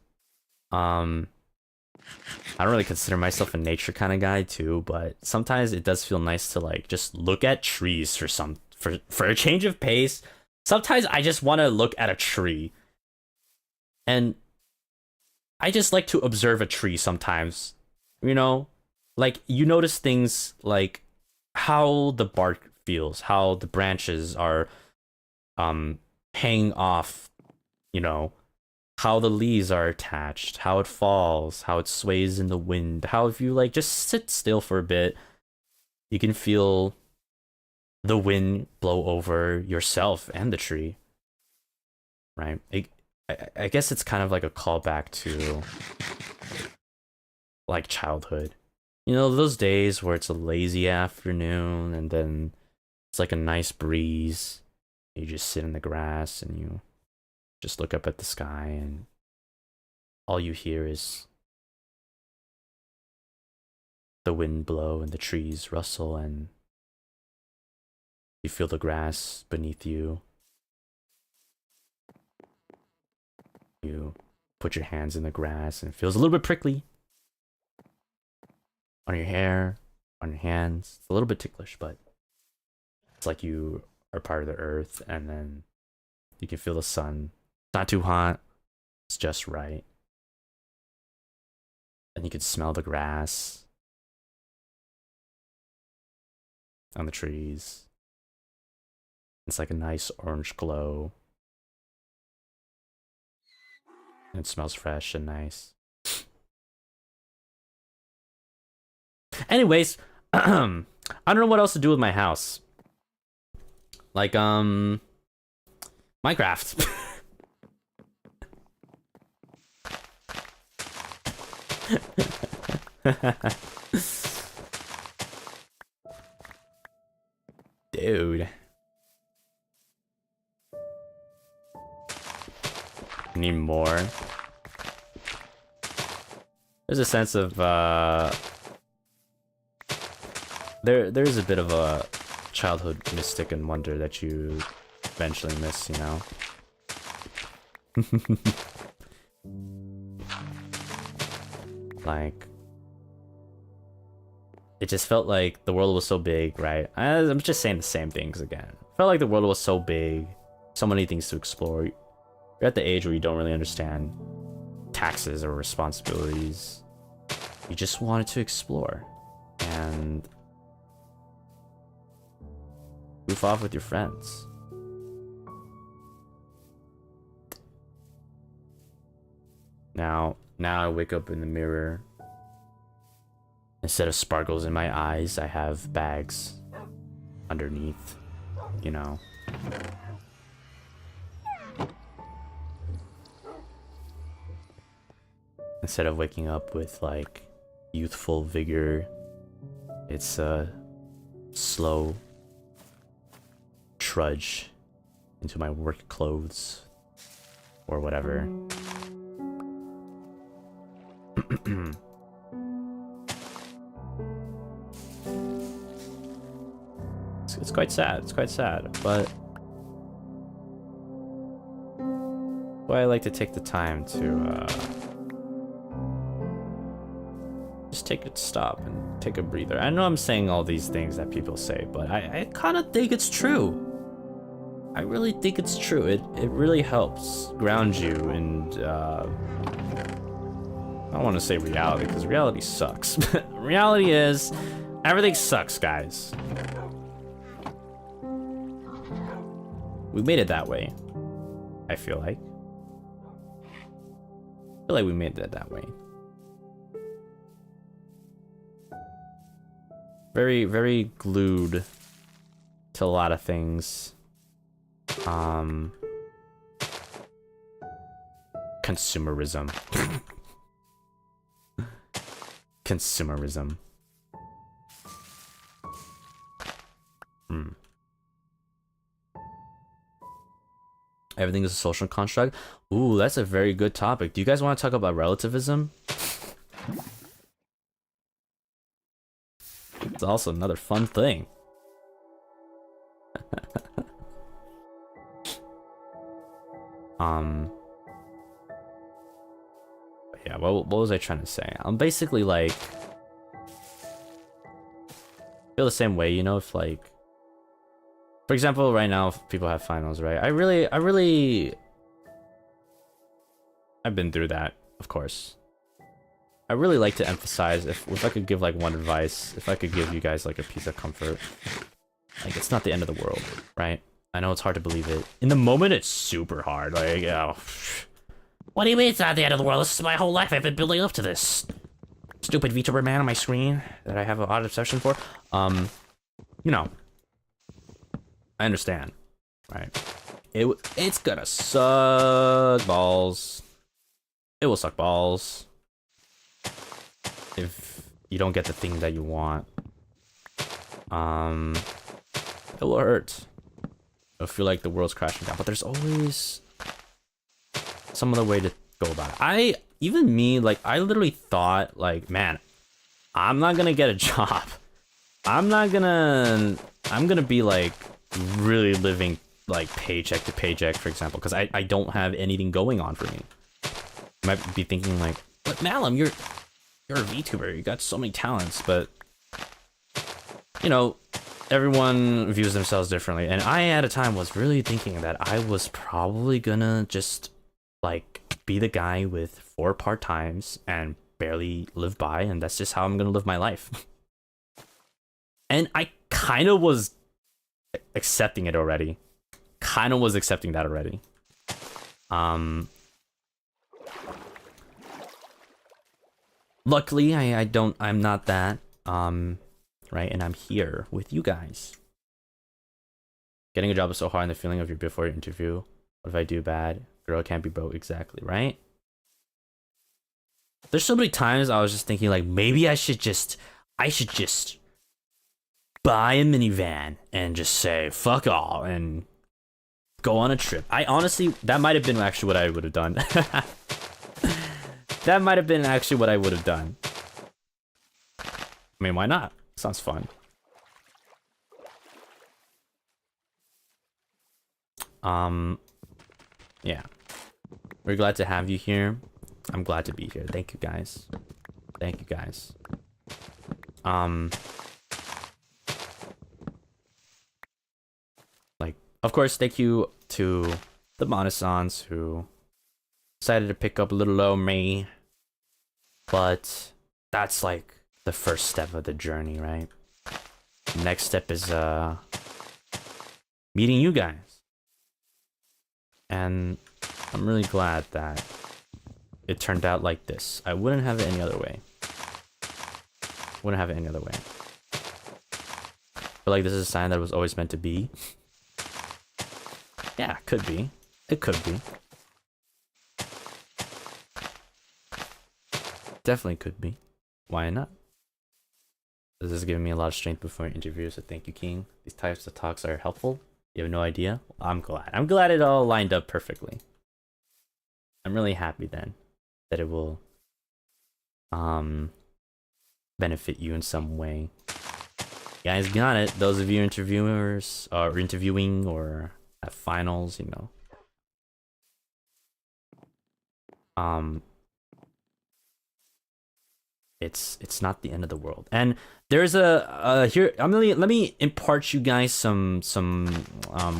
Um, I don't really consider myself a nature kind of guy too, but sometimes it does feel nice to like just look at trees for a change of pace. Sometimes I just want to look at a tree, and I just like to observe a tree sometimes. You know, like you notice things like how the bark feels, how the branches are hanging off, you know, how the leaves are attached, how it falls, how it sways in the wind, how if you like just sit still for a bit, you can feel the wind blow over yourself and the tree, right? I guess it's kind of like a callback to like childhood. Those days where it's a lazy afternoon and then it's like a nice breeze. You just sit in the grass and you just look up at the sky and all you hear is the wind blow and the trees rustle and you feel the grass beneath you. You put your hands in the grass and it feels a little bit prickly on your hair, on your hands. It's a little bit ticklish, but it's like you are part of the earth, and then you can feel the sun. It's not too hot, it's just right. And you can smell the grass on the trees. It's like a nice orange glow. It smells fresh and nice. Anyways, I don't know what else to do with my house. Like, Minecraft. Dude. Need more. There's a sense of there's a bit of a childhood mystic and wonder that you eventually miss, you know. Like, it just felt like the world was so big, right? I'm just saying the same things again. Felt like the world was so big, so many things to explore. You're at the age where you don't really understand taxes or responsibilities. You just wanted to explore and goof off with your friends. Now I wake up in the mirror. Instead of sparkles in my eyes, I have bags underneath, you know. Instead of waking up with like youthful vigor, it's a slow trudge into my work clothes or whatever. It's quite sad. It's quite sad, but why I like to take the time to just take a stop and take a breather. I know I'm saying all these things that people say, but I kind of think it's true. I really think it's true. It really helps ground you and I don't want to say reality because reality sucks. Reality is everything sucks, guys. We made it that way. I feel like. We made it that way. Very, very glued to a lot of things. Consumerism. Consumerism. Everything is a social construct. Ooh, that's a very good topic. Do you guys want to talk about relativism? It's also another fun thing. Yeah, what was I trying to say? I'm basically like feel the same way, you know, if like for example, right now if people have finals, right? I've been through that, of course. I really like to emphasize if I could give like one advice, if I could give you guys like a piece of comfort, like it's not the end of the world, right? I know it's hard to believe it. In the moment, it's super hard. Like, oh, what do you mean it's not the end of the world? This is my whole life. I've been building up to this stupid VTuber man on my screen that I have an odd obsession for. You know, I understand, right? It's gonna suck balls. It will suck balls if you don't get the thing that you want. It will hurt. It'll feel like the world's crashing down, but there's always some other way to go about it. Even me, like, I literally thought, like, man, I'm not gonna get a job. I'm gonna be, like, really living, like, paycheck to paycheck, for example, because I don't have anything going on for me. You might be thinking, like, but Malim, you're a VTuber, you got so many talents, but, you know, everyone views themselves differently, and I at a time was really thinking that I was probably gonna just like be the guy with 4 part-times and barely live by, and that's just how I'm gonna live my life. And I kind of was accepting it already. kind of was accepting that already. Luckily, I'm not that, right? And I'm here with you guys. Getting a job is so hard, and the feeling of your before your interview. What if I do bad? Girl can't be broke, exactly, right? There's so many times I was just thinking like, maybe I should just buy a minivan and just say fuck all and go on a trip. I honestly, that might have been actually what I would have done. That might have been actually what I would have done. I mean, why not? Sounds fun. Yeah. We're glad to have you here. I'm glad to be here. Thank you guys. Thank you guys. Like, of course, thank you to the Monisans who decided to pick up little old me. But that's like the first step of the journey, right? The next step is meeting you guys. And I'm really glad that it turned out like this. I wouldn't have it any other way. Wouldn't have it any other way. But like, this is a sign that it was always meant to be. Yeah, could be. It could be. Definitely could be. Why not? This is giving me a lot of strength before an interview, so thank you, King. These types of talks are helpful. You have no idea? I'm glad. I'm glad it all lined up perfectly. I'm really happy then that it will benefit you in some way. You guys got it. Those of you interviewers or interviewing or at finals, you know. It's not the end of the world. And there's a here let me impart you guys some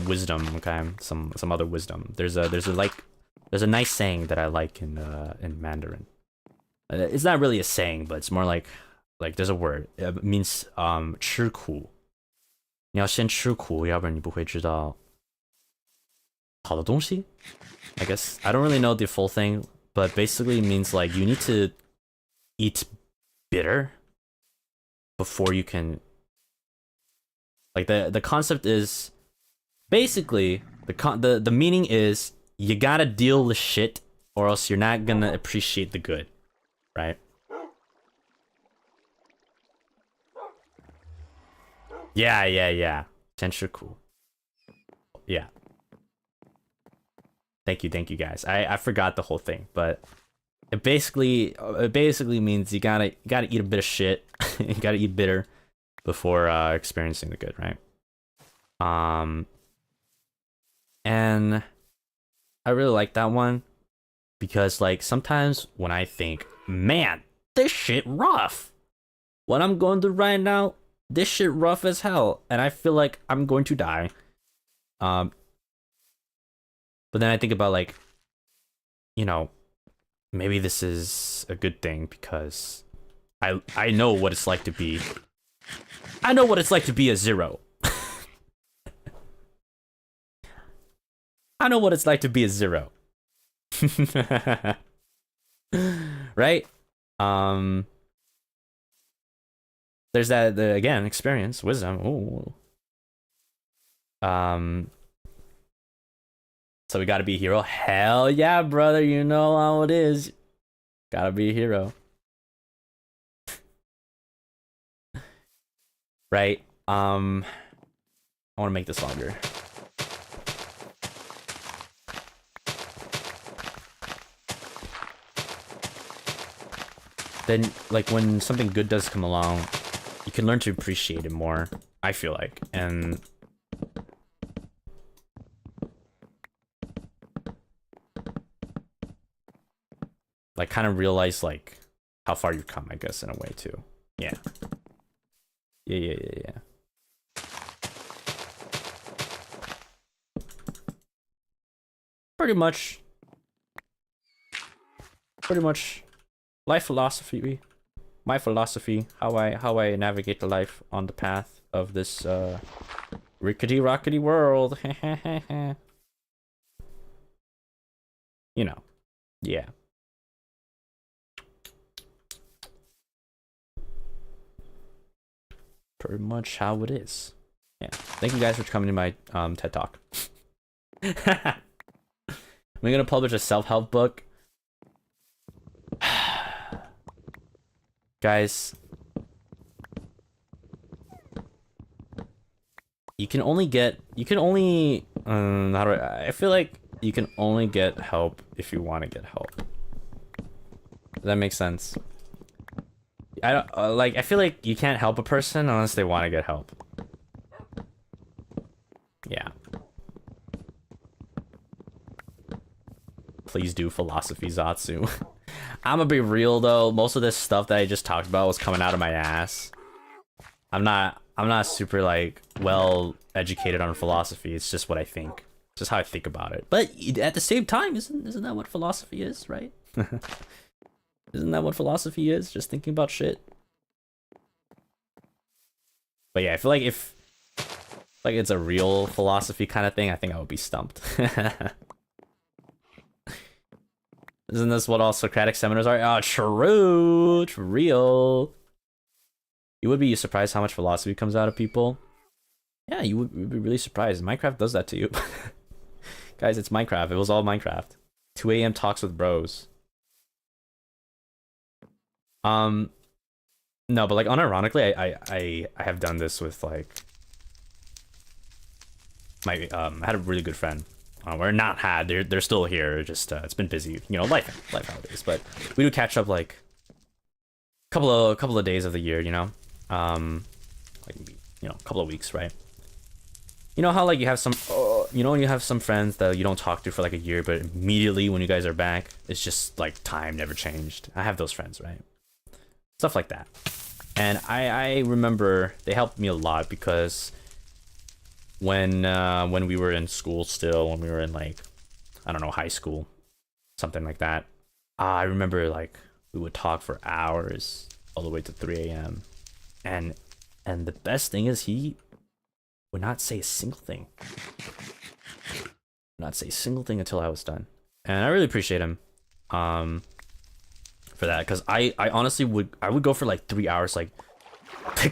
wisdom, okay? Some other wisdom. There's a nice saying that I like in Mandarin. It's not really a saying, but it's more like there's a word. It means 吃苦。你要先吃苦，要不然你不会知道好的东西。I guess I don't really know the full thing, but basically it means like you need to eat bitter before you can, like, the concept is basically the meaning is you gotta deal with shit or else you're not gonna appreciate the good, right? Yeah. 先吃苦. Yeah. Thank you guys. I forgot the whole thing, but it basically means you gotta eat a bit of shit. You gotta eat bitter before experiencing the good, right? And I really like that one because, like, sometimes when I think, man, this shit rough, what I'm going through right now, this shit rough as hell, and I feel like I'm going to die. But then I think about, like, you know, maybe this is a good thing because I know what it's like to be. I know what it's like to be a zero. I know what it's like to be a zero. Right? There's that again, experience, wisdom. Ooh. So we gotta be a hero. Hell yeah, brother. You know how it is. Gotta be a hero. Right? I wanna make this longer. Then, like, when something good does come along, you can learn to appreciate it more, I feel like. And like, kind of realize, like, how far you've come, I guess, in a way, too. Yeah. Yeah. Pretty much. Life philosophy. My philosophy. How I navigate the life on the path of this Rickety rockety world. You know. Yeah. Pretty much how it is. Yeah. Thank you guys for coming to my TED Talk. I'm gonna publish a self-help book. Guys, I feel like you can only get help if you want to get help. Does that make sense? I feel like you can't help a person unless they want to get help. Yeah. Please do philosophy, Zatsu. I'm gonna be real though, most of this stuff that I just talked about was coming out of my ass. I'm not super like well educated on philosophy. It's just what I think. It's just how I think about it. But at the same time, isn't that what philosophy is, right? Isn't that what philosophy is? Just thinking about shit. But yeah, I feel like if like it's a real philosophy kind of thing, I think I would be stumped. Isn't this what all Socratic seminars are? Oh, true. It's real. You would be surprised how much philosophy comes out of people. Yeah, you would be really surprised. Minecraft does that to you. Guys, it's Minecraft. It was all Minecraft. 2 a.m. talks with bros. No, but like unironically, I have done this with like my I had a really good friend. Or not had. They're still here. Just it's been busy, you know, life nowadays. But we do catch up like couple of days of the year, you know, like you know, a couple of weeks, right? You know how like you have some, you know, when you have some friends that you don't talk to for like a year, but immediately when you guys are back, it's just like time never changed. I have those friends, right? Stuff like that. And I remember they helped me a lot because when we were in school still, when we were in like, I don't know, high school, something like that, I remember like we would talk for hours all the way to 3 a.m. And the best thing is he would not say a single thing. Not say a single thing until I was done. And I really appreciate him for that, because I honestly would go for like 3 hours, like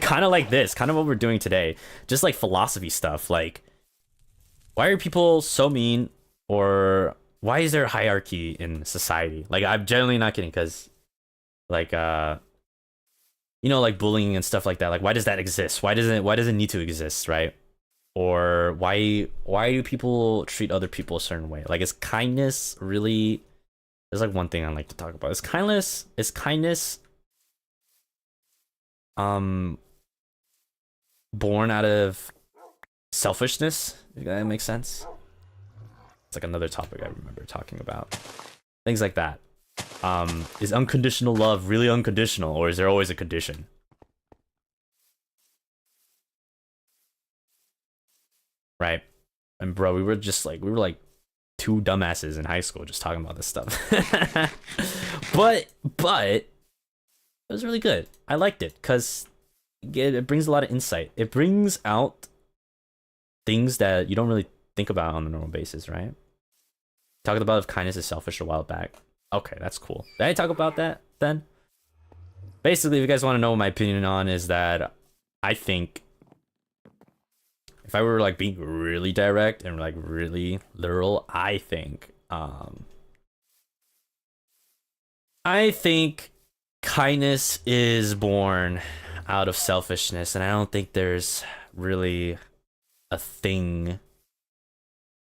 kind of like this, kind of what we're doing today, just like philosophy stuff, like why are people so mean, or why is there a hierarchy in society? Like I'm generally not kidding, because like you know, like bullying and stuff like that, like why does that exist? Why does it need to exist, right? Or why do people treat other people a certain way? Like, is kindness really, there's like one thing I like to talk about. Is kindness born out of selfishness? If that makes sense. It's like another topic I remember talking about. Things like that. Is unconditional love really unconditional, or is there always a condition? Right? And bro, we were like two dumbasses in high school just talking about this stuff. but it was really good. I liked it because it brings a lot of insight. It brings out things that you don't really think about on a normal basis, right? Talked about if kindness is selfish a while back. Okay, that's cool. Did I talk about that then? Basically, if you guys want to know what my opinion on is that I think if I were like being really direct and like really literal, I think kindness is born out of selfishness, and I don't think there's really a thing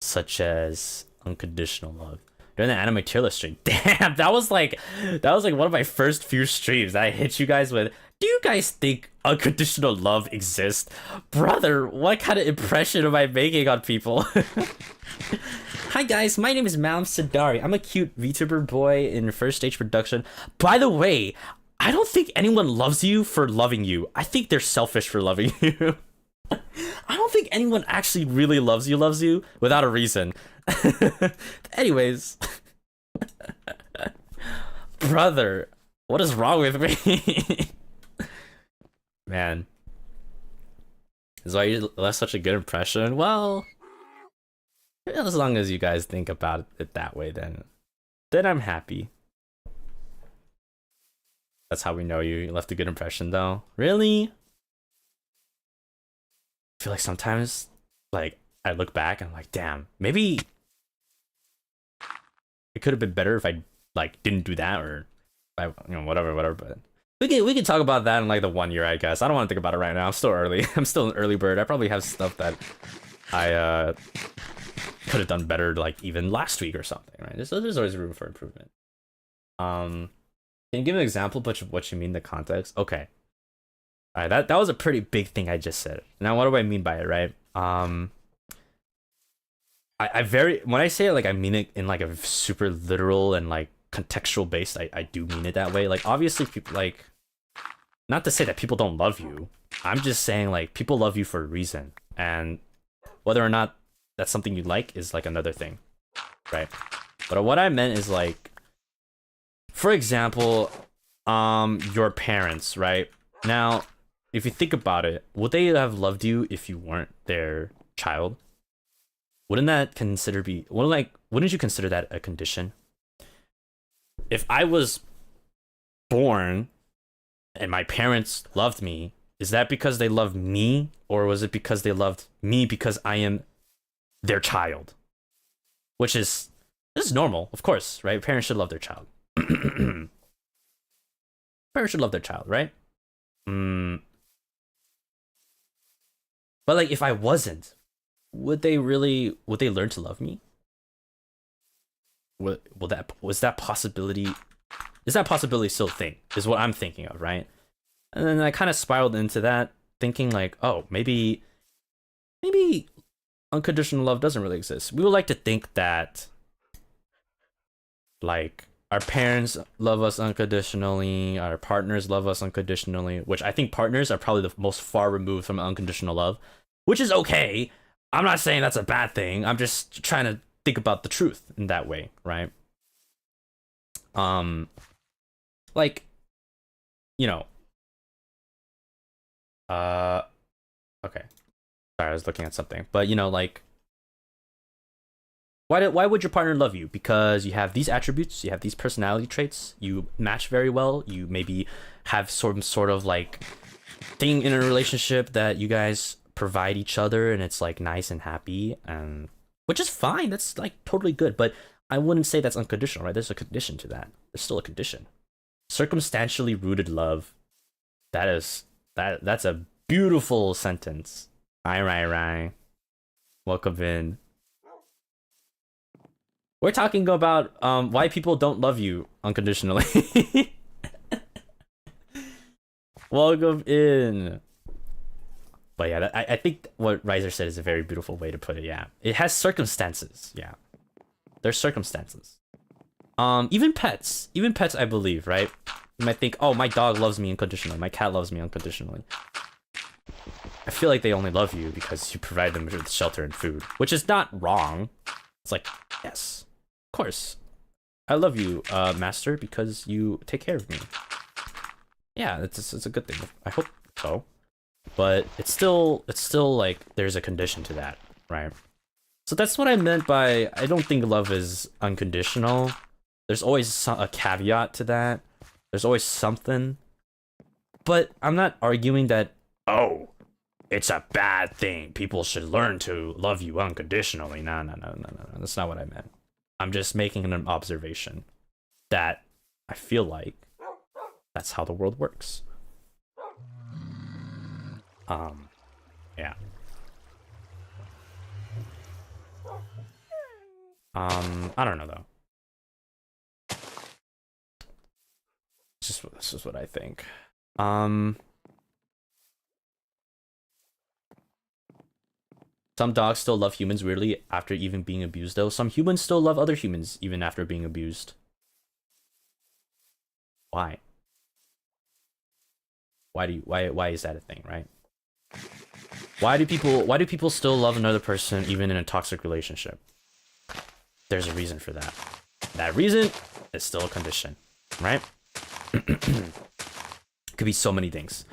such as unconditional love. During the anime tier list stream, damn, that was like one of my first few streams that I hit you guys with. Do you guys think unconditional love exists? Brother, what kind of impression am I making on people? Hi guys, my name is Malim Cendari. I'm a cute VTuber boy in first stage production. By the way, I don't think anyone loves you for loving you. I think they're selfish for loving you. I don't think anyone actually really loves you without a reason. Anyways. Brother, what is wrong with me? Man. Is why you left such a good impression. Well, as long as you guys think about it that way, then I'm happy. That's how we know you left a good impression, though. Really? I feel like sometimes, like, I look back and I'm like, damn, maybe it could have been better if I like didn't do that, or whatever. But we can talk about that in like the 1 year, I guess. I don't want to think about it right now. I'm still early. I'm still an early bird. I probably have stuff that I could have done better, like even last week or something, right? There's always room for improvement. Can you give an example of what you mean, the context? Okay. All right, that was a pretty big thing I just said. Now, what do I mean by it, right? When I say it, like, I mean it in like a super literal and like contextual based. I do mean it that way. Like, obviously, people, like, not to say that people don't love you. I'm just saying, like, people love you for a reason, and whether or not that's something you like is like another thing, right? But what I meant is, like, for example, your parents, right? Now, if you think about it, would they have loved you if you weren't their child? Wouldn't you consider that a condition? If I was born and my parents loved me, is that because they loved me, or was it because they loved me because I am their child? This is normal, of course, right? Parents should love their child. Parents should love their child, right? But like, if I wasn't, would they learn to love me? Is that possibility still a thing? Is what I'm thinking of, right? And then I kind of spiraled into that, thinking like, oh, maybe unconditional love doesn't really exist. We would like to think that, like, our parents love us unconditionally, our partners love us unconditionally, which I think partners are probably the most far removed from unconditional love, which is okay. I'm not saying that's a bad thing. I'm just trying to think about the truth in that way, right? Like, okay. Sorry, I was looking at something. But, like, why would your partner love you? Because you have these attributes, you have these personality traits, you match very well, you maybe have some sort of like thing in a relationship that you guys provide each other, and it's like nice and happy, and which is fine. That's like totally good. But I wouldn't say that's unconditional, right? There's a condition to that. There's still a condition. Circumstantially rooted love. That's a beautiful sentence. Right. Welcome in. We're talking about why people don't love you unconditionally. Welcome in. But yeah, I think what Riser said is a very beautiful way to put it. Yeah, it has circumstances. Yeah, there's circumstances. Even pets, I believe, right? You might think, oh, my dog loves me unconditionally, my cat loves me unconditionally. I feel like they only love you because you provide them with shelter and food, which is not wrong. It's like, yes, of course, I love you, master, because you take care of me. Yeah, it's a good thing. I hope so. But it's still like there's a condition to that, right? So that's what I meant by I don't think love is unconditional. There's always a caveat to that. There's always something. But I'm not arguing that, oh, it's a bad thing. People should learn to love you unconditionally. No. That's not what I meant. I'm just making an observation that I feel like that's how the world works. Yeah. I don't know though. This is what I think. Some dogs still love humans weirdly after even being abused though. Some humans still love other humans even after being abused. Why? Why is that a thing, right? Why do people still love another person even in a toxic relationship? There's a reason for that. That reason is still a condition, right? Could be so many things.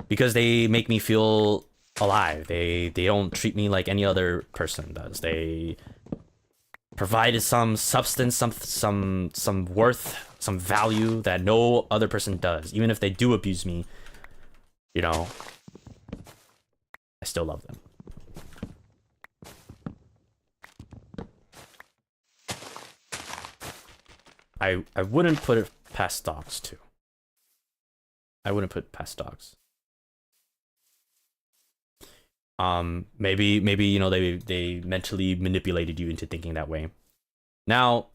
Because they make me feel alive. They don't treat me like any other person does. They provided some substance, some worth, some value that no other person does. Even if they do abuse me, you know, I still love them. I wouldn't put it past dogs too. I wouldn't put it past dogs. Maybe you know they mentally manipulated you into thinking that way. Now,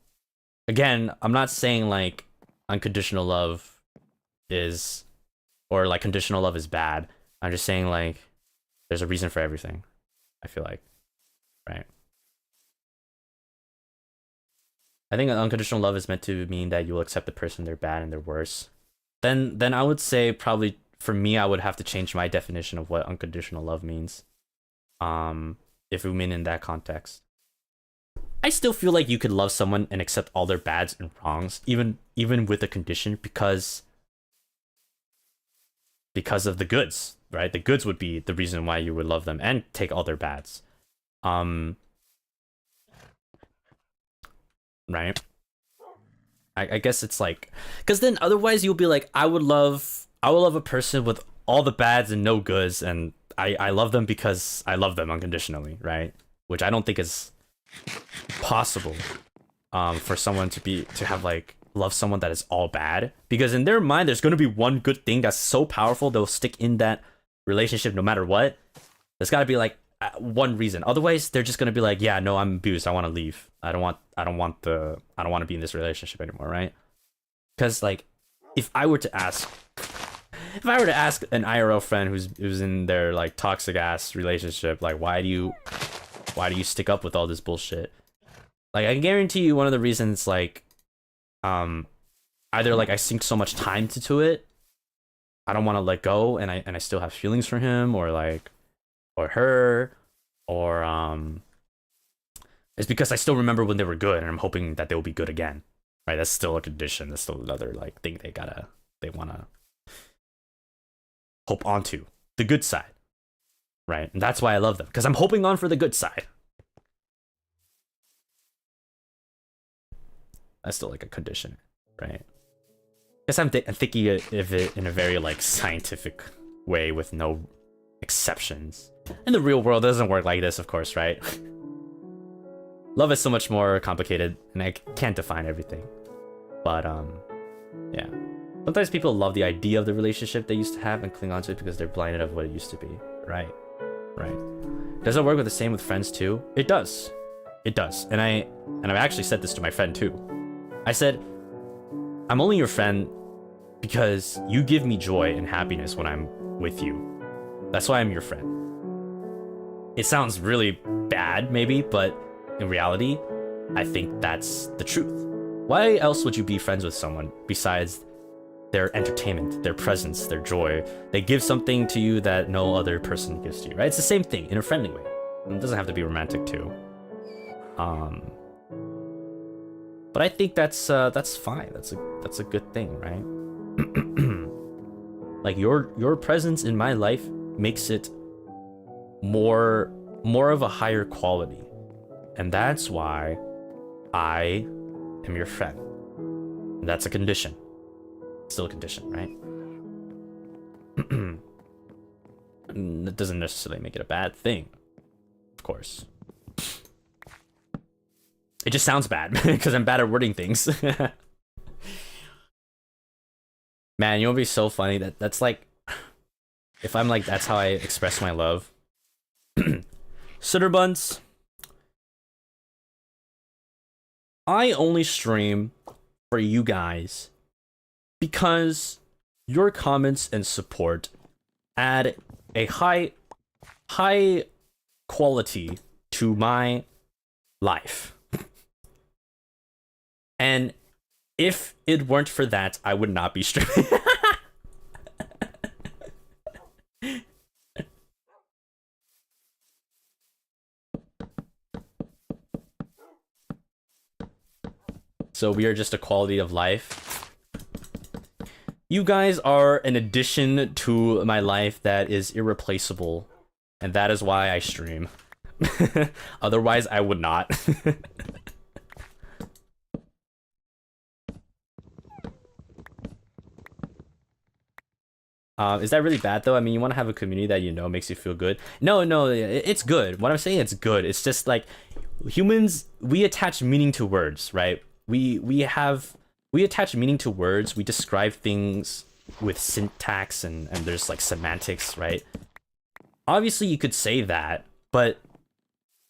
again, I'm not saying like unconditional love is, or like conditional love is bad. I'm just saying like there's a reason for everything, I feel like, right? I think unconditional love is meant to mean that you will accept the person, their bad and their worse. Then I would say probably for me I would have to change my definition of what unconditional love means. If we mean in that context. I still feel like you could love someone and accept all their bads and wrongs, even with a condition, because of the goods, right? The goods would be the reason why you would love them and take all their bads. Right? I guess it's like, because then otherwise you'll be like, I would love a person with all the bads and no goods, and I love them because I love them unconditionally, right? Which I don't think is possible for someone to have like love someone that is all bad, because in their mind there's going to be one good thing that's so powerful they'll stick in that relationship no matter what. There's got to be like one reason. Otherwise they're just going to be like, yeah, no, I'm abused, I want to leave. I don't want to be in this relationship anymore, right? Because like if I were to ask an IRL friend who's in their like toxic ass relationship, like why do you stick up with all this bullshit? Like I can guarantee you one of the reasons, like either like I sink so much time into it, I don't want to let go, and I still have feelings for him or her, or it's because I still remember when they were good and I'm hoping that they will be good again, right? That's still a condition. That's still another like thing they wanna hope onto, the good side, right? And that's why I love them, because I'm hoping on for the good side. That's still like a condition, right? I guess I'm thinking of it in a very like scientific way with no exceptions. In the real world, it doesn't work like this, of course, right? Love is so much more complicated, and I can't define everything. But yeah. Sometimes people love the idea of the relationship they used to have and cling on to it because they're blinded of what it used to be. Right. Does it work with the same with friends too? It does. It does. And I've actually said this to my friend too. I said, I'm only your friend because you give me joy and happiness when I'm with you. That's why I'm your friend. It sounds really bad, maybe, but in reality, I think that's the truth. Why else would you be friends with someone besides their entertainment, their presence, their joy? They give something to you that no other person gives to you, right? It's the same thing in a friendly way. It doesn't have to be romantic too. But I think that's fine. That's a good thing, right? Like your presence in my life makes it more of a higher quality, and that's why I am your friend. And that's a condition. Still a condition, right? That doesn't necessarily make it a bad thing, of course. It just sounds bad because I'm bad at wording things. Man, you know what'd be so funny? That's like, if I'm like, that's how I express my love. Sutter Buns, I only stream for you guys because your comments and support add a high quality to my life. And if it weren't for that, I would not be streaming. So we are just a quality of life. You guys are an addition to my life that is irreplaceable And that is why I stream. Otherwise, I would not. Is that really bad though? I mean, you want to have a community that you know makes you feel good. No, it's good. What I'm saying, it's good. It's just like humans, we attach meaning to words, right? We attach meaning to words. We describe things with syntax and there's like semantics, right? Obviously, you could say that, but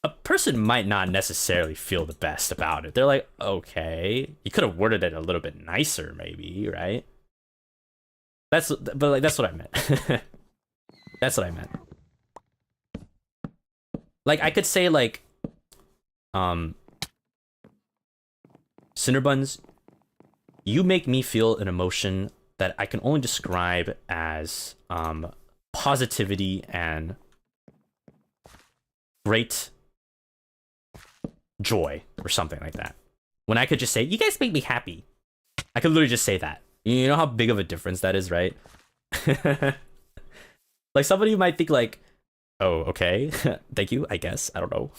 a person might not necessarily feel the best about it. They're like, okay, you could have worded it a little bit nicer, maybe, right? That's what I meant. That's what I meant. Like, I could say like, Cinderbuns, you make me feel an emotion that I can only describe as positivity and great joy or something like that. When I could just say, you guys make me happy. I could literally just say that. You know how big of a difference that is, right? Like, somebody might think like, oh, okay, thank you, I guess. I don't know.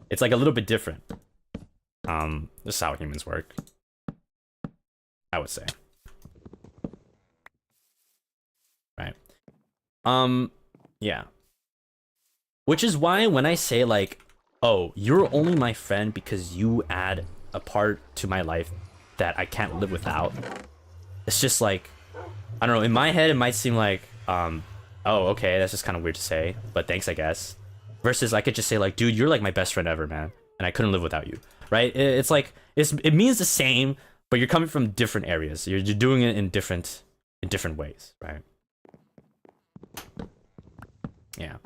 It's like a little bit different. This is how humans work, I would say. Right. Yeah. Which is why when I say like, oh, you're only my friend because you add a part to my life that I can't live without, it's just like, I don't know, in my head it might seem like, oh, okay, that's just kind of weird to say, but thanks, I guess. Versus I could just say like, dude, you're like my best friend ever, man, and I couldn't live without you, right? It's like, it means the same, but you're coming from different areas. You're doing it in different ways, right? Yeah.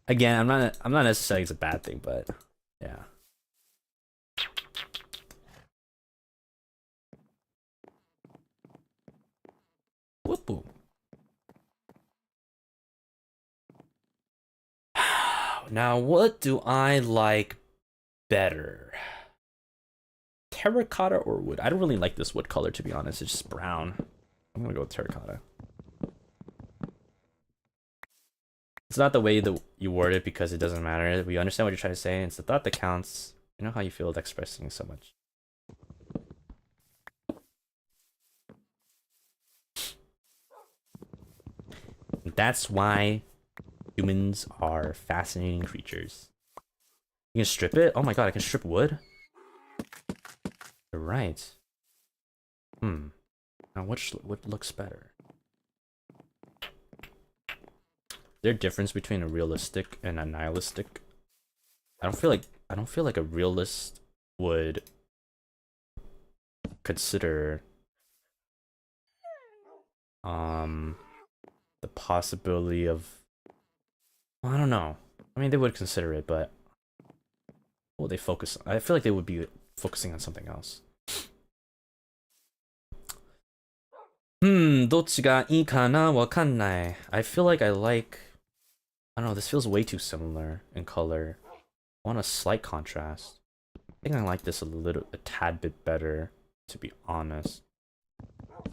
Again, I'm not necessarily it's a bad thing, but yeah. Whoop. Now, what do I like better? Terracotta or wood? I don't really like this wood color, to be honest. It's just brown. I'm gonna go with terracotta. It's not the way that you word it because it doesn't matter. We understand what you're trying to say. It's the thought that counts. You know how you feel with expressing so much. That's why humans are fascinating creatures. You can strip it? Oh my god, I can strip wood? You're right. Now what looks better? Is there a difference between a realistic and a nihilistic? I don't feel like a realist would consider the possibility of, well, I don't know. I mean, they would consider it, but what would they focus on? I feel like they would be focusing on something else. どっちがいいかなわかんない. I feel like I like, I don't know, this feels way too similar in color. I want a slight contrast. I think I like this a tad bit better, to be honest.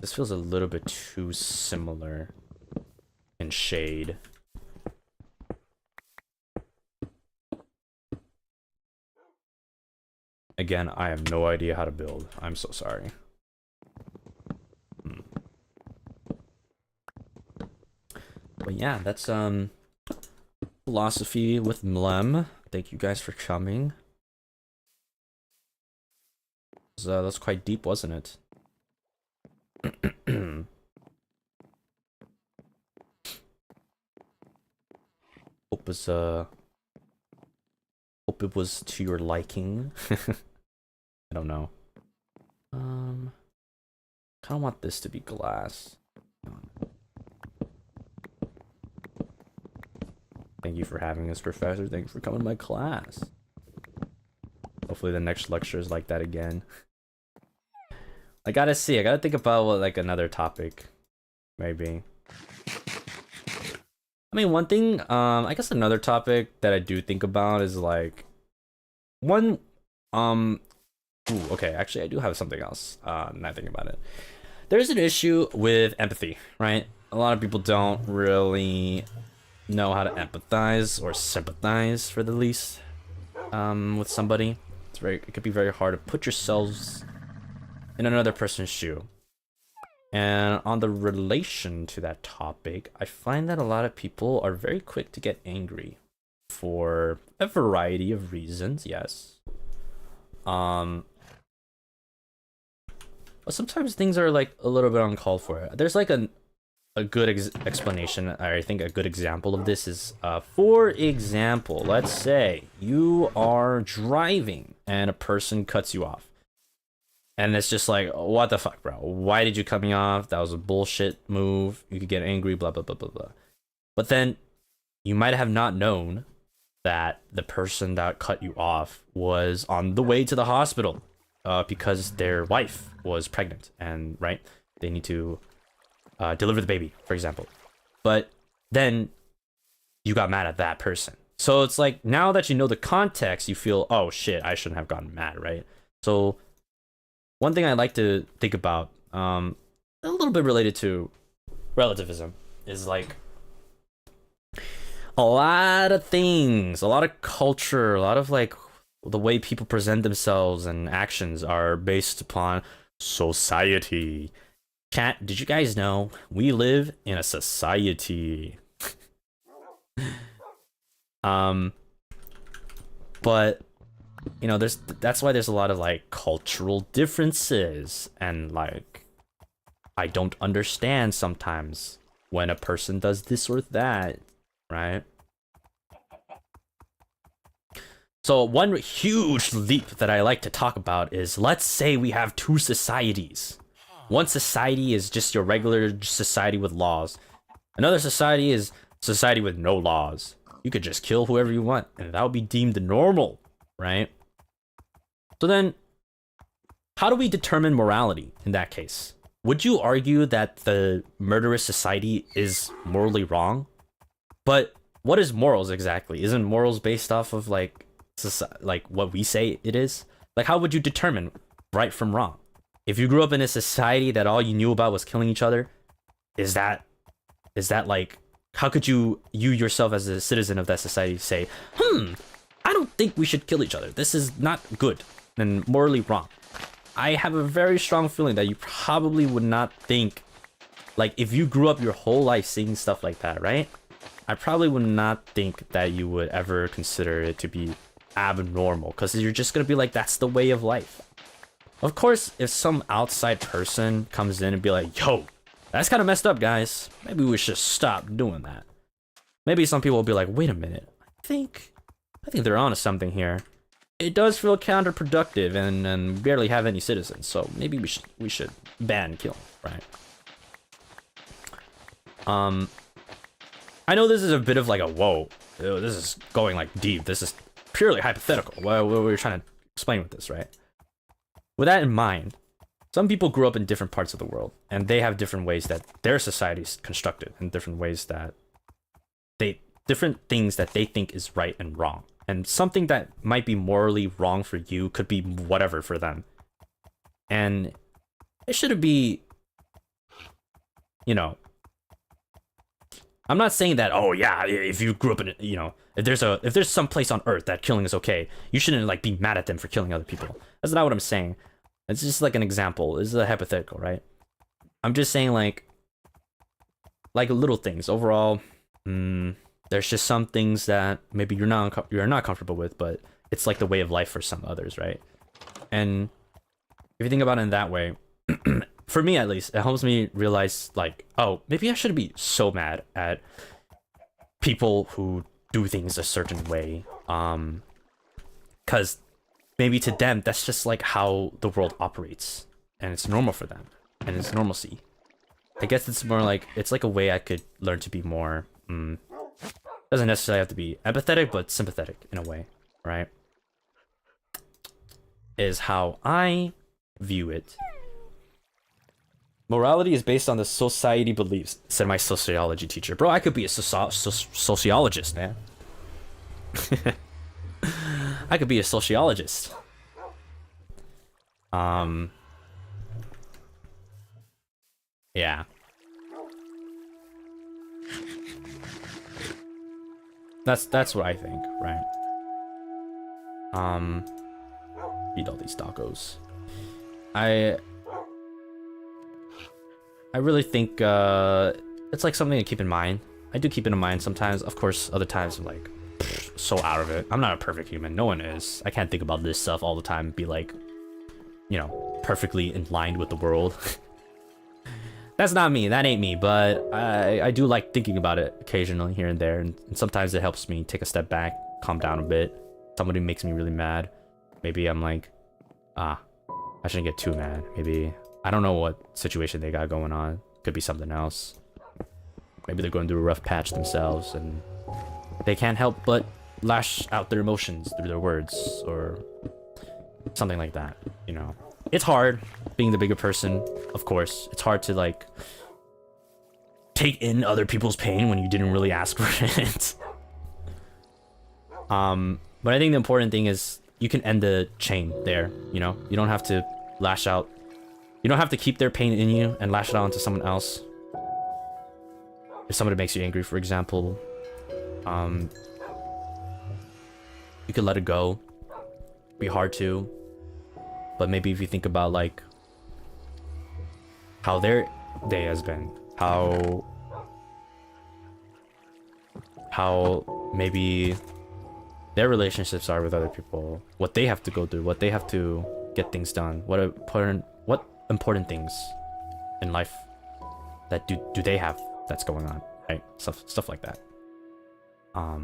This feels a little bit too similar in shade. Again, I have no idea how to build. I'm so sorry. But yeah, that's philosophy with Malim. Thank you guys for coming. That's quite deep, wasn't it? Hope it was to your liking. I don't know. Kind of want this to be glass. Thank you for having us, Professor. Thank you for coming to my class. Hopefully the next lecture is like that again. I gotta think about what, like, another topic, maybe. I mean, one thing, I guess another topic that I do think about is like, ooh, okay, actually I do have something else, now I think about it. there's an issue with empathy, right? A lot of people don't really know how to empathize or sympathize, for the least, with somebody. It could be very hard to put yourselves in another person's shoe. And on the relation to that topic, I find that a lot of people are very quick to get angry for a variety of reasons, yes. But sometimes things are like a little bit uncalled for. There's like a good explanation, or I think a good example of this is, for example, let's say you are driving and a person cuts you off. And it's just like, what the fuck, bro? Why did you cut me off? That was a bullshit move. You could get angry, blah, blah, blah, blah, blah. But then you might have not known that the person that cut you off was on the way to the hospital because their wife was pregnant and, right, they need to deliver the baby, for example. But then you got mad at that person. So it's like, now that you know the context, you feel, oh shit, I shouldn't have gotten mad, right? So one thing I like to think about, a little bit related to relativism, is like a lot of things, a lot of culture, a lot of like the way people present themselves and actions are based upon society. Chat, did you guys know we live in a society? But you know, that's why there's a lot of like cultural differences, and like I don't understand sometimes when a person does this or that, right? So one huge leap that I like to talk about is, let's say we have two societies. One society is just your regular society with laws. Another society is society with no laws. You could just kill whoever you want, and that would be deemed normal, right? So then, how do we determine morality in that case? Would you argue that the murderous society is morally wrong? But what is morals exactly? Isn't morals based off of like what we say it is? Like, how would you determine right from wrong? If you grew up in a society that all you knew about was killing each other, is that like, how could you yourself as a citizen of that society say, I don't think we should kill each other. This is not good and morally wrong. I have a very strong feeling that you probably would not think, like, if you grew up your whole life seeing stuff like that, right? I probably would not think that you would ever consider it to be abnormal, because you're just gonna be like, that's the way of life. Of course, if some outside person comes in and be like, yo, that's kind of messed up, guys, maybe we should stop doing that. Maybe some people will be like, wait a minute, I think they're onto something here. It does feel counterproductive and barely have any citizens, so maybe we should ban killing, right? I know this is a bit of like a whoa, this is going like deep. This is purely hypothetical. What we're trying to explain with this, right? With that in mind, some people grew up in different parts of the world, and they have different ways that their society is constructed, and different ways that different things that they think is right and wrong. And something that might be morally wrong for you could be whatever for them. And it shouldn't be, you know, I'm not saying that, oh yeah, if you grew up in, you know, if there's some place on earth that killing is okay, you shouldn't like be mad at them for killing other people. That's not what I'm saying. It's just like an example. This is a hypothetical, right? I'm just saying like little things. Overall, there's just some things that maybe you're not comfortable with, but it's like the way of life for some others, right? And if you think about it in that way, for me at least, it helps me realize like, oh, maybe I shouldn't be so mad at people who do things a certain way, because maybe to them that's just like how the world operates, and it's normal for them, and it's normalcy. I guess it's more like, it's like a way I could learn to be more doesn't necessarily have to be empathetic, but sympathetic in a way, right? Is how I view it. Morality is based on the society beliefs, said my sociology teacher. Bro, I could be a sociologist, man. I could be a sociologist. Yeah. That's what I think, right? Eat all these doggos. I really think it's like something to keep in mind. I do keep it in mind sometimes. Of course, other times I'm like so out of it. I'm not a perfect human. No one is. I can't think about this stuff all the time and be like, you know, perfectly in line with the world. That's not me. That ain't me. But I do like thinking about it occasionally here and there. And sometimes it helps me take a step back, calm down a bit. Somebody makes me really mad. Maybe I'm like, I shouldn't get too mad. Maybe, I don't know what situation they got going on. Could be something else. Maybe they're going through a rough patch themselves and they can't help but lash out their emotions through their words or something like that, you know. It's hard being the bigger person, of course. It's hard to like take in other people's pain when you didn't really ask for it. But I think the important thing is you can end the chain there, you know? You don't have to lash out. You don't have to keep their pain in you and lash it out onto someone else. If somebody makes you angry, for example, you could let it go. Be hard to. But maybe if you think about like how their day has been, how maybe their relationships are with other people, what they have to go through, what they have to get things done, what important things in life that do they have that's going on, right? Stuff like that. I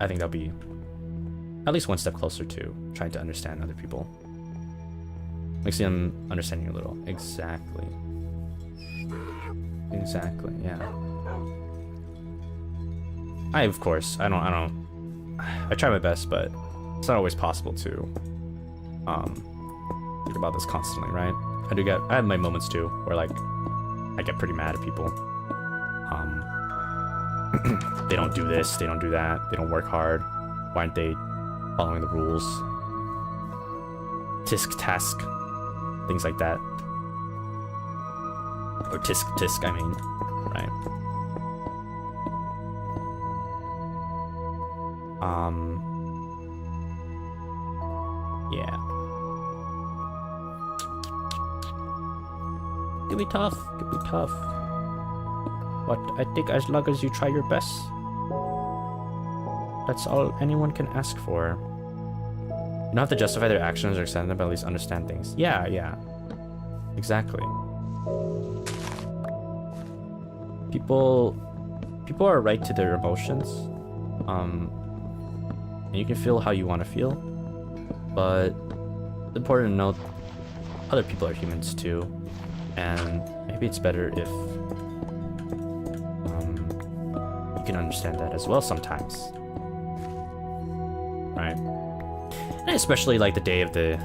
think that'll be at least one step closer to trying to understand other people. Makes them understanding a little. Exactly. Exactly, yeah. I try my best, but it's not always possible to think about this constantly, right? I have my moments too, where like I get pretty mad at people. They don't do this, they don't do that, they don't work hard. Why aren't they following the rules? Task, things like that. Or tisk, I mean, right? Yeah. Could be tough, But I think as long as you try your best, that's all anyone can ask for. You don't have to justify their actions or extend them, but at least understand things. Yeah. Exactly. People are right to their emotions. And you can feel how you want to feel. But it's important to note other people are humans too. And maybe it's better if you can understand that as well sometimes. Right? And especially like the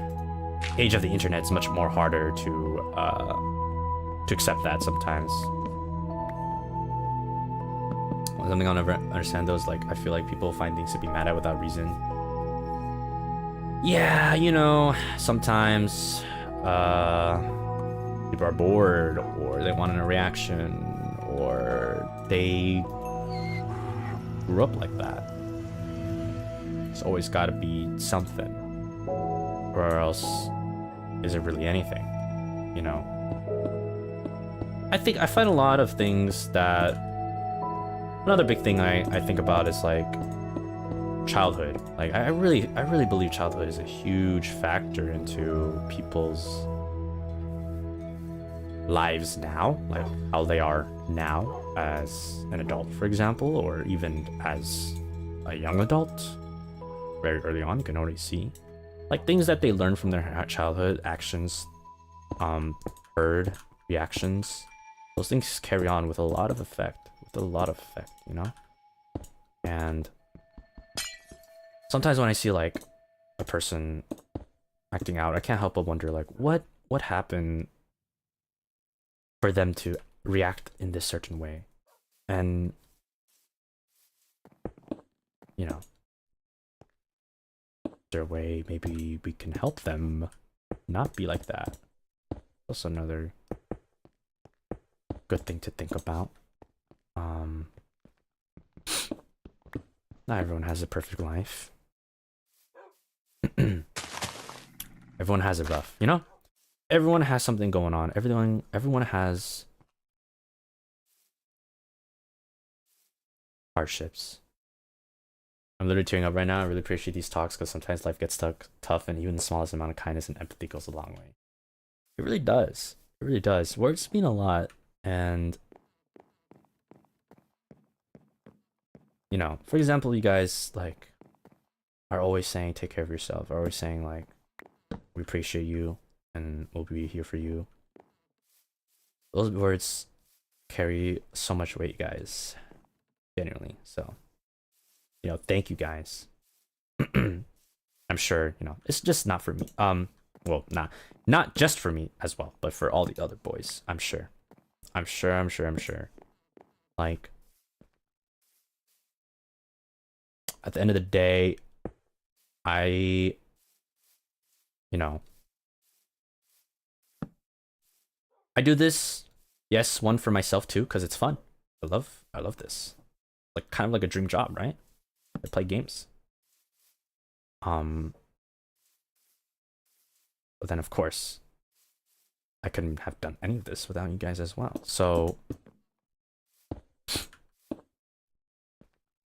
age of the internet, it's much more harder to accept that sometimes. Something I'll never understand though is like I feel like people find things to be mad at without reason. Yeah, you know, sometimes people are bored or they want a reaction or they grew up like that. It's always got to be something, or else is it really anything, you know? I find a lot of things that another big thing I think about is like childhood. Like I really believe childhood is a huge factor into people's lives now, like how they are now as an adult, for example, or even as a young adult. Very early on, you can already see like things that they learn from their childhood actions, heard reactions. Those things carry on with a lot of effect, you know? And sometimes when I see like a person acting out, I can't help but wonder like what happened for them to react in this certain way. And you know, is there a way maybe we can help them not be like that? Also another good thing to think about. Not everyone has a perfect life. Everyone has it rough, you know? Everyone has something going on. Everyone has hardships. I'm literally tearing up right now. I really appreciate these talks because sometimes life gets tough, and even the smallest amount of kindness and empathy goes a long way. It really does. It really does. Words mean a lot, and you know, for example, you guys like are always saying take care of yourself. Are always saying like we appreciate you and we'll be here for you. Those words carry so much weight, guys. Genuinely. So, you know, thank you guys. I'm sure, you know, it's just not for me. Well, not just for me as well, but for all the other boys. I'm sure. Like, at the end of the day, you know, I do this, yes, one for myself too, because it's fun. I love this. Like, kind of like a dream job, right? I play games. But then of course, I couldn't have done any of this without you guys as well. So,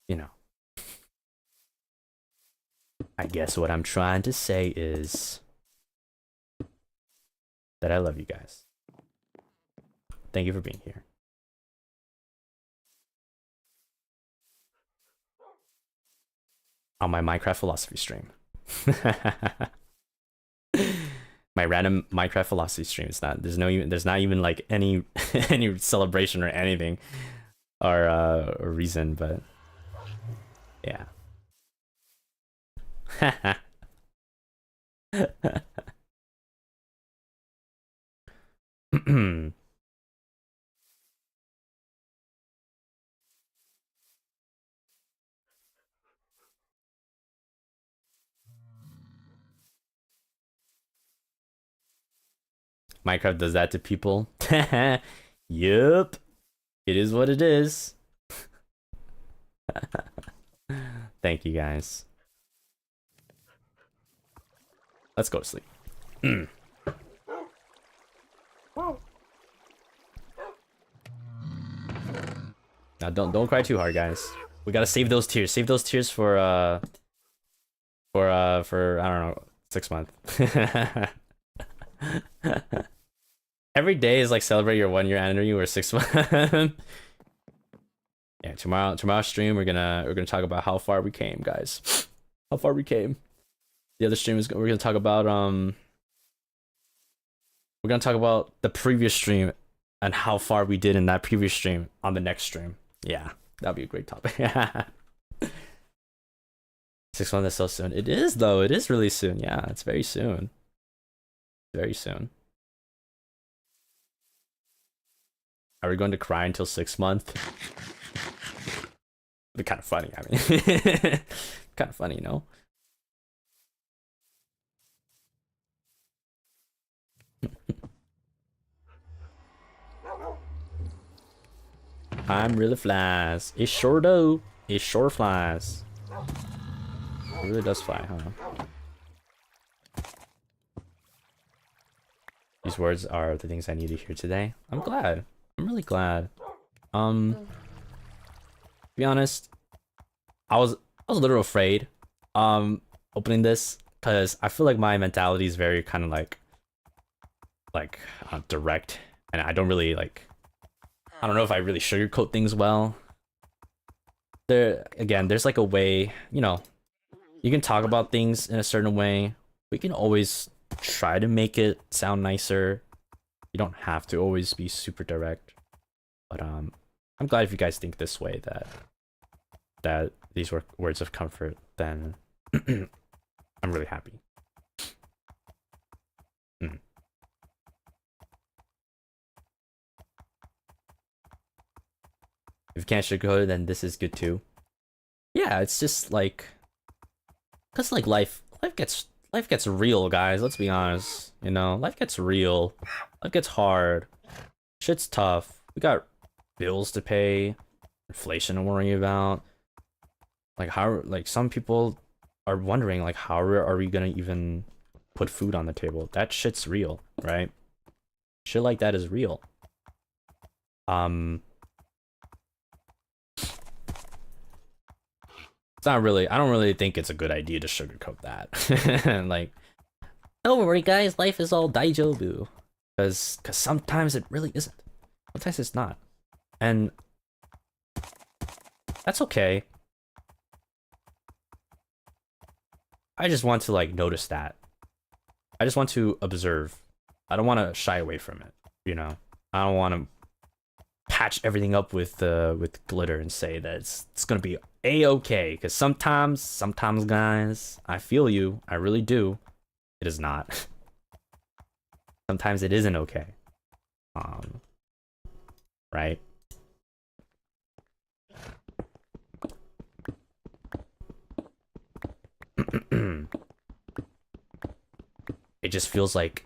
you know, I guess what I'm trying to say is that I love you guys. Thank you for being here. On my Minecraft philosophy stream. My random Minecraft philosophy stream. It's not, there's not even like any any celebration or anything or reason, but yeah. Minecraft does that to people. Yup. It is what it is. Thank you guys. Let's go to sleep. Now don't cry too hard, guys. We gotta save those tears. Save those tears for I don't know, 6 months. Every day is like celebrate your 1 year anniversary or 6 months. Yeah, tomorrow's stream we're gonna talk about how far we came, guys. How far we came. The other stream is we're gonna talk about the previous stream and how far we did in that previous stream on the next stream. Yeah, that'd be a great topic. 6 months is so soon. It is though. It is really soon. Yeah, it's very soon. Very soon. Are we going to cry until 6 months? It'd be kind of funny. I mean, kind of funny, you know. Time really flies. It sure do. It sure flies. It really does fly, huh? These words are the things I need to hear today. I'm glad. I'm really glad. To be honest, I was a little afraid opening this because I feel like my mentality is very kind of like direct, and I don't really like, I don't know if I really sugarcoat things well. There's like a way, you know, you can talk about things in a certain way. We can always try to make it sound nicer. You don't have to always be super direct. But I'm glad if you guys think this way, that these were words of comfort, then I'm really happy. If you can't sugarcoat it, then this is good too. Yeah, it's just like, cause like life gets real, guys. Let's be honest. You know, life gets real. Life gets hard. Shit's tough. We got bills to pay, inflation to worry about. Like how, like some people are wondering like how are we gonna even put food on the table? That shit's real, right? Shit like that is real. It's not really, I don't really think it's a good idea to sugarcoat that. Like, don't worry guys, life is all daijobu. Cause sometimes it really isn't. Sometimes it's not. And that's okay. I just want to like notice that. I just want to observe. I don't want to shy away from it, you know. I don't want to patch everything up with glitter and say that it's gonna be a-okay. Because sometimes guys, I feel you. I really do. It is not. Sometimes it isn't okay. Right? It just feels like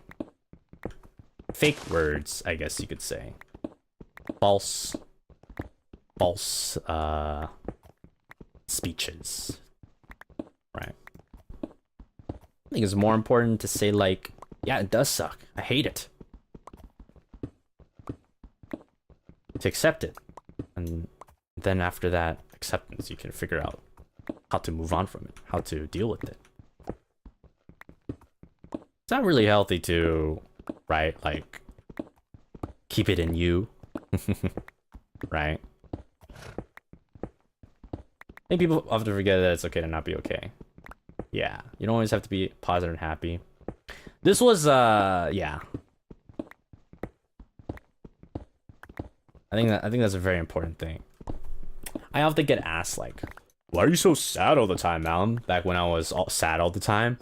fake words, I guess you could say. False speeches. Right. I think it's more important to say like, yeah, it does suck. I hate it. To accept it. And then after that acceptance, you can figure out how to move on from it, how to deal with it. It's not really healthy to, right, like, keep it in you. Right? I think people often forget that it's okay to not be okay. Yeah, you don't always have to be positive and happy. This was, yeah. I think that's a very important thing. I often get asked, like, why are you so sad all the time, Malim? Back when I was all sad all the time.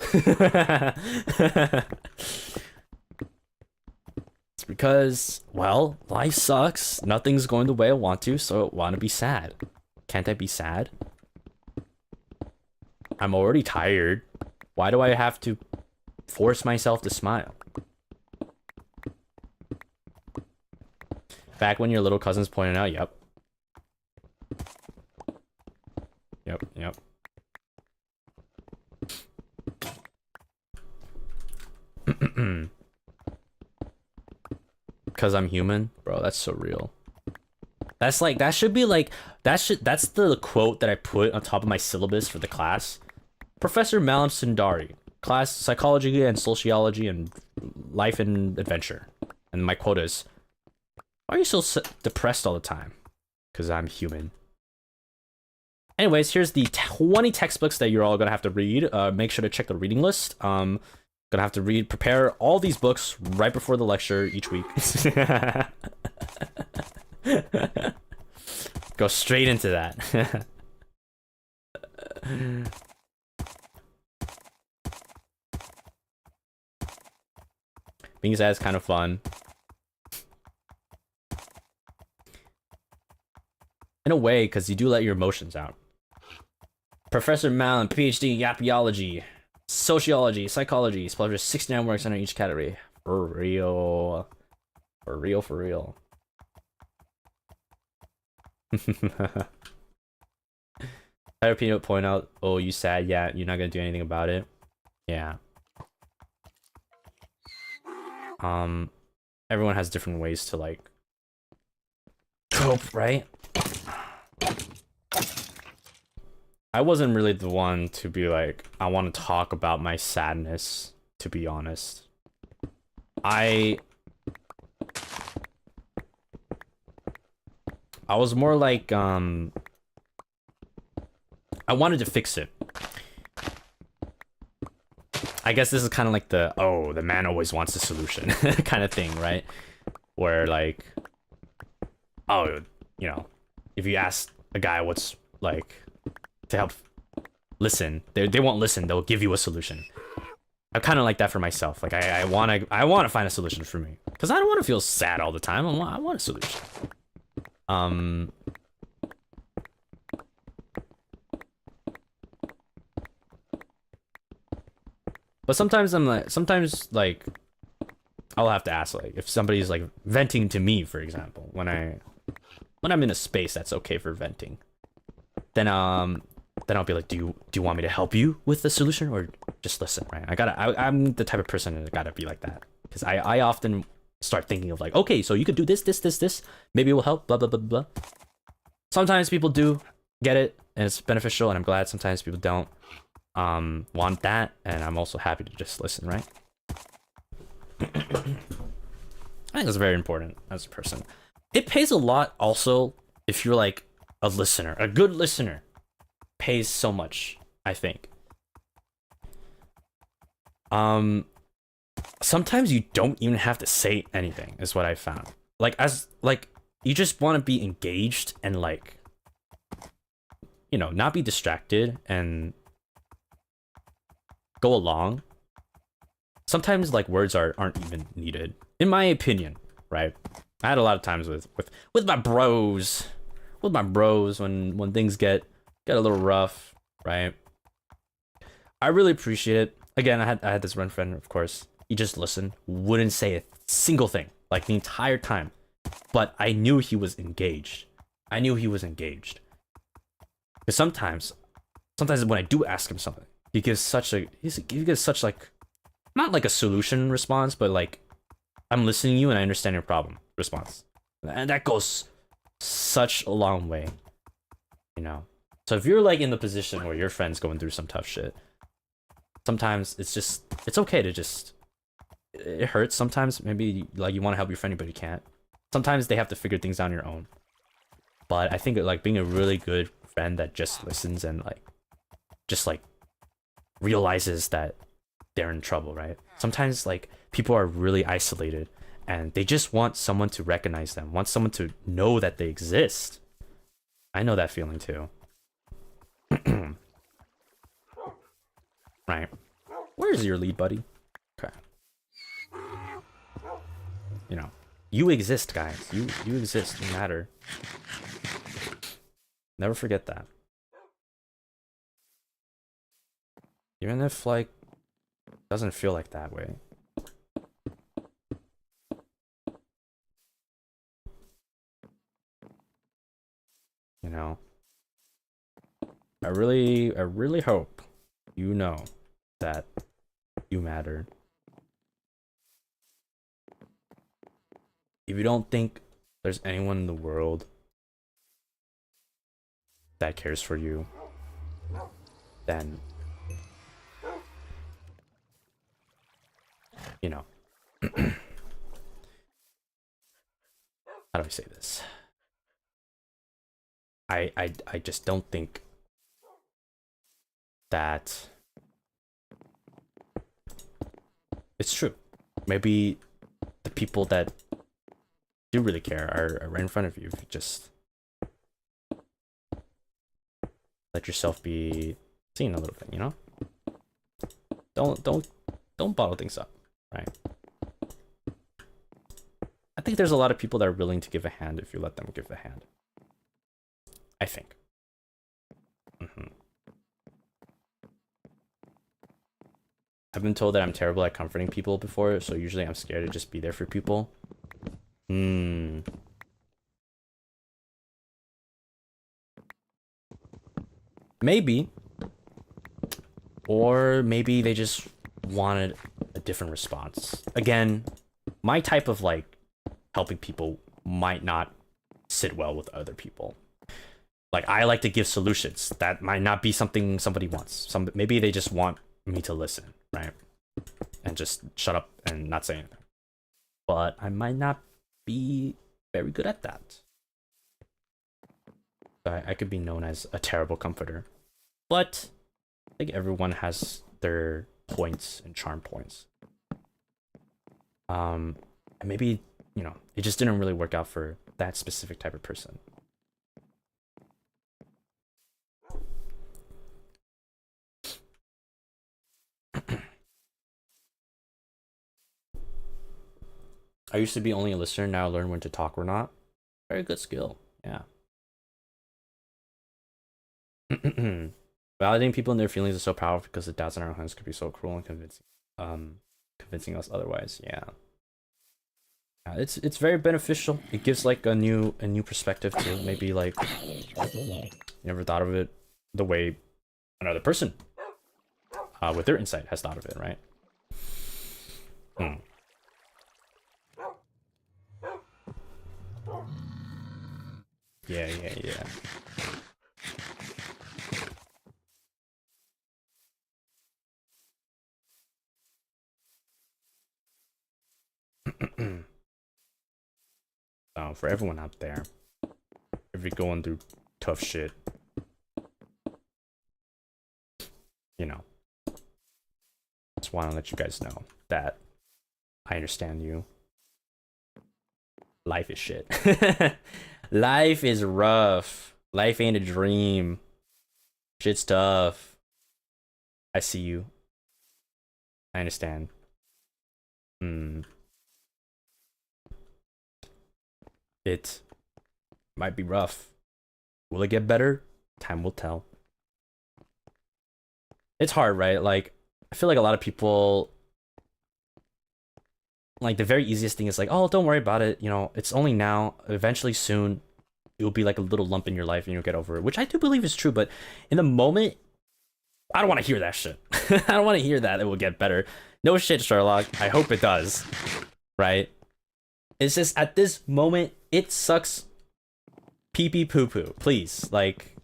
It's because, well, life sucks. Nothing's going the way I want to, so I want to be sad. Can't I be sad? I'm already tired. Why do I have to force myself to smile? Back when your little cousin's pointing out, yep. Yep. Because I'm human? Bro, that's so real. That's like, that should be like, that's the quote that I put on top of my syllabus for the class. Professor Malim Cendari, class Psychology and Sociology and Life and Adventure. And my quote is, why are you so depressed all the time? Because I'm human. Anyways, here's the 20 textbooks that you're all gonna have to read. Make sure to check the reading list. Gonna have to prepare all these books right before the lecture each week. Go straight into that. Being sad is kind of fun. In a way, because you do let your emotions out. Professor Malim, PhD in Yapiology, Sociology, Psychology, published 69 works under each category. For real. For real. Tyler Peanut point out, oh, you sad? Yeah, you're not gonna do anything about it. Yeah. Everyone has different ways to like cope, right? I wasn't really the one to be like, I want to talk about my sadness, to be honest. I was more like, I wanted to fix it. I guess this is kind of like the, oh, the man always wants a solution kind of thing, right? Where like, oh, you know, if you ask a guy what's like to help listen, they won't listen, they'll give you a solution. I'm kind of like that for myself. Like I want to find a solution for me because I don't want to feel sad all the time. I want a solution. But sometimes I'm like, I'll have to ask, like, if somebody's like venting to me, for example, when I'm in a space that's okay for venting, then I'll be like, do you want me to help you with the solution or just listen, right? I'm the type of person that gotta be like that, because I often start thinking of like, okay, so you could do this, maybe it will help, blah blah blah blah. Sometimes people do get it and it's beneficial, and I'm glad. Sometimes people don't want that, and I'm also happy to just listen, right? I think that's very important as a person. It pays a lot also if you're like a listener. A good listener pays so much, I think. Sometimes you don't even have to say anything, is what I found. Like, as like, you just want to be engaged and like, you know, not be distracted and go along. Sometimes like words aren't even needed, in my opinion, right? I had a lot of times with my bros, when things get a little rough, right? I really appreciate it. Again, I had this one friend, of course. He just listened, wouldn't say a single thing, like the entire time. But I knew he was engaged. Because sometimes when I do ask him something, he gives such like, not like a solution response, but like, I'm listening to you and I understand your problem response. And that goes such a long way, you know? So if you're like in the position where your friend's going through some tough shit, sometimes it's okay to just, it hurts sometimes. Maybe like you want to help your friend, but you can't. Sometimes they have to figure things out on your own. But I think like being a really good friend that just listens and like, just like realizes that they're in trouble, right? Sometimes like people are really isolated and they just want someone to recognize them, want someone to know that they exist. I know that feeling too. Right. Where's your lead, buddy? Okay. You know, you exist, guys. You exist. You matter. Never forget that. Even if like doesn't feel like that way. You know, I really hope you know that you matter. If you don't think there's anyone in the world that cares for you, then, you know, how do I say this? I just don't think that it's true. Maybe the people that do really care are right in front of you. If you just let yourself be seen a little bit, you know? Don't bottle things up, right? I think there's a lot of people that are willing to give a hand if you let them give a hand. I think. I've been told that I'm terrible at comforting people before, so usually I'm scared to just be there for people. Maybe. Or maybe they just wanted a different response. Again, my type of like helping people might not sit well with other people. Like, I like to give solutions. That might not be something somebody wants. Maybe they just want me to listen, right? And just shut up and not say anything. But I might not be very good at that. I could be known as a terrible comforter. But I think everyone has their points and charm points. And maybe, you know, it just didn't really work out for that specific type of person. I used to be only a listener, now I learn when to talk or not. Very good skill, yeah. Validating people and their feelings is so powerful because the doubts in our own hands could be so cruel and convincing us otherwise, yeah. It's very beneficial. It gives like a new perspective to maybe like you never thought of it the way another person with their insight has thought of it, right? Yeah. For everyone out there, if you're going through tough shit, you know, just want to let you guys know that I understand you. Life is shit. Life is rough. Life ain't a dream. Shit's tough. I see you. I understand. It might be rough. Will it get better? Time will tell. It's hard, right? Like, I feel like a lot of people, like, the very easiest thing is like, oh, don't worry about it. You know, it's only now. Eventually, soon, it will be like a little lump in your life and you'll get over it, which I do believe is true. But in the moment, I don't want to hear that shit. I don't want to hear that it will get better. No shit, Sherlock. I hope it does. Right? It's just at this moment, it sucks pee pee poo poo. Please, like,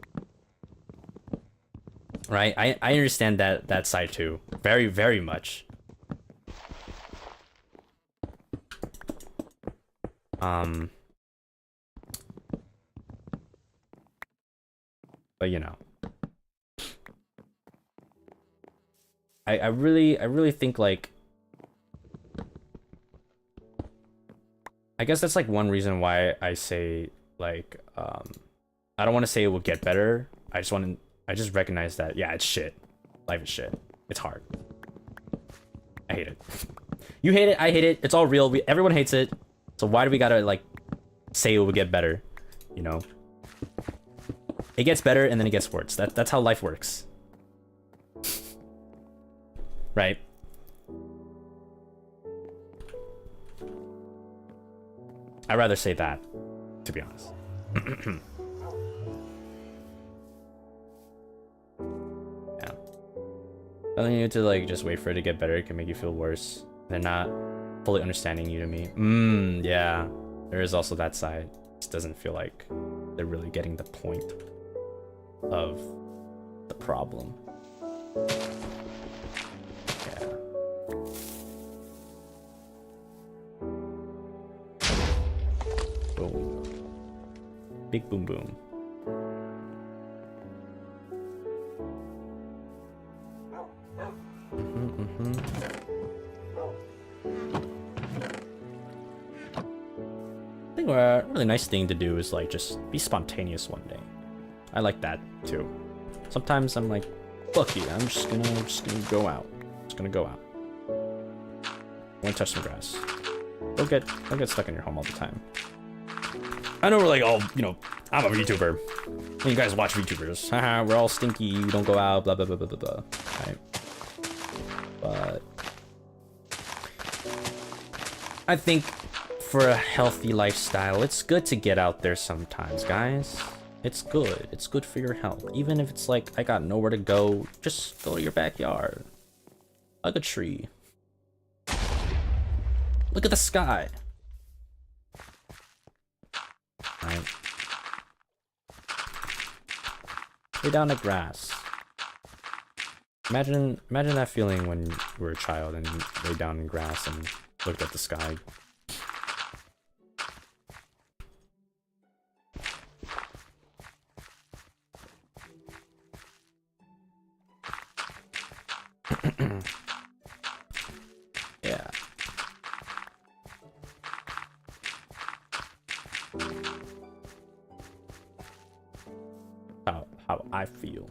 right? I understand that side too. Very, very much. But you know, I really think like, I guess that's like one reason why I say like, I don't want to say it will get better. I just recognize that, yeah, it's shit. Life is shit. It's hard. I hate it. You hate it, I hate it. It's all real. Everyone hates it. So why do we gotta like say it will get better? You know? It gets better and then it gets worse. That's how life works. Right? I'd rather say that, to be honest. Yeah. Telling you to like just wait for it to get better, it can make you feel worse. They're not fully understanding you to me. Yeah. There is also that side. It just doesn't feel like they're really getting the point of the problem. Yeah. Boom. Big boom boom. I think a really nice thing to do is like just be spontaneous one day. I like that too. Sometimes I'm like, fuck you, I'm just gonna go out. Just gonna go out. I'm gonna touch some grass. Don't get stuck in your home all the time. I know we're like, oh, you know, I'm a VTuber. And you guys watch VTubers. Haha, we're all stinky, you don't go out, blah blah blah blah blah blah. Right? But I think for a healthy lifestyle, it's good to get out there sometimes, guys. It's good. It's good for your health. Even if it's like, I got nowhere to go, just go to your backyard. Hug a tree. Look at the sky. Right. Lay down the grass. Imagine that feeling when you were a child and you lay down in grass and looked at the sky. Yeah. How I feel.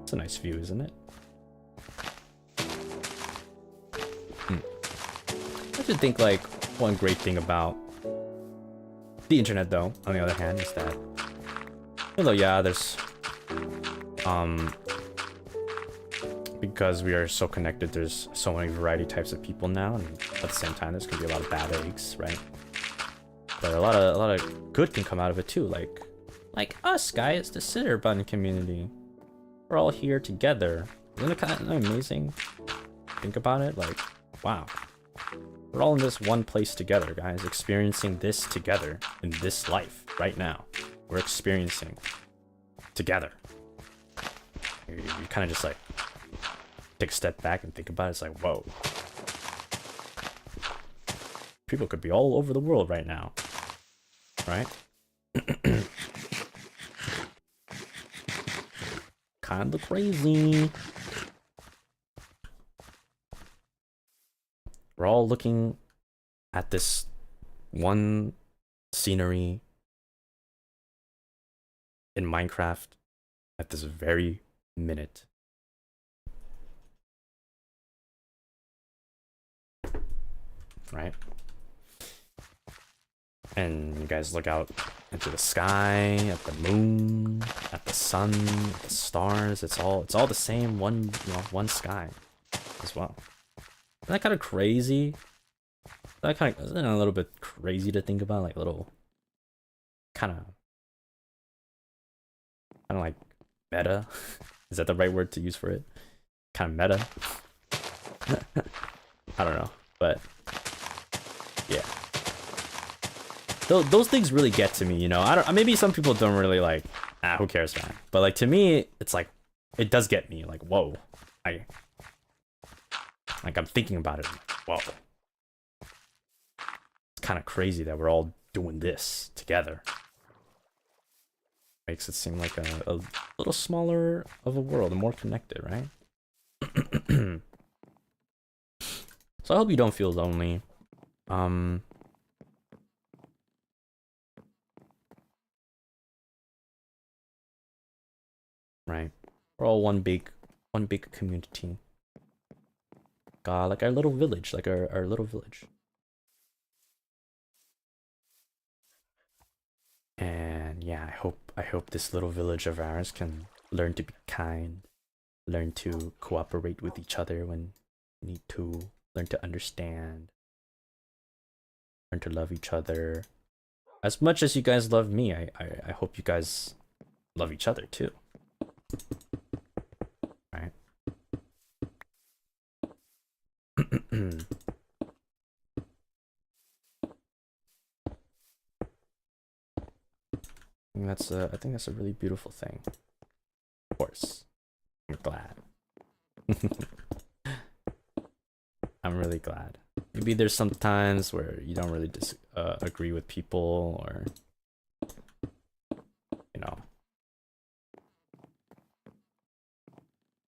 It's a nice view, isn't it? I should think like one great thing about the internet though, on the other hand, is that because we are so connected, there's so many variety types of people now, and at the same time, there's gonna be a lot of bad eggs, right? But a lot of good can come out of it too, like us guys, the Sitter Bun community. We're all here together. Isn't it kind of amazing? Think about it, like, wow. We're all in this one place together, guys, experiencing this together in this life right now. We're experiencing together. You kind of just like take a step back and think about it. It's like, whoa. People could be all over the world right now, right? Kind of crazy. We're all looking at this one scenery in Minecraft at this very minute. Right? And you guys look out into the sky, at the moon, at the sun, at the stars. It's all the same one, one sky as well. Isn't that kind of crazy? Isn't that a little bit crazy to think about? Like a little kind of like meta. Is that the right word to use for it? Kind of meta. I don't know, but yeah. Those things really get to me, you know. Maybe some people don't really like. Who cares, man? But like to me, it's like it does get me. Like, whoa, I'm thinking about it. Whoa, it's kind of crazy that we're all doing this together. Makes it seem like a little smaller of a world, and more connected, right? So I hope you don't feel lonely. Right, we're all one big community. Like our little village, like our little village. And yeah, I hope this little village of ours can learn to be kind, learn to cooperate with each other when need to, learn to understand, learn to love each other. As much as you guys love me, I hope you guys love each other too. Right? I think that's a really beautiful thing. Of course, I'm glad. I'm really glad. Maybe there's some times where you don't really agree with people, or you know,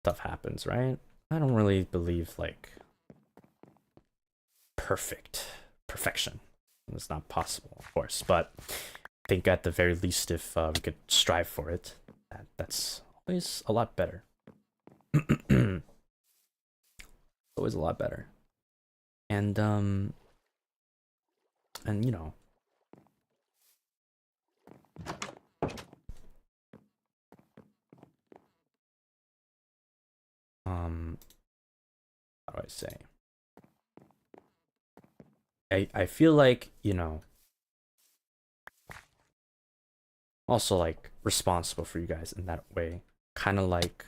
stuff happens, right? I don't really believe like perfection. It's not possible, of course, but I think at the very least, if we could strive for it, that's always a lot better. Always a lot better. And you know, how do I say? I feel like, you know, also like responsible for you guys in that way, kind of like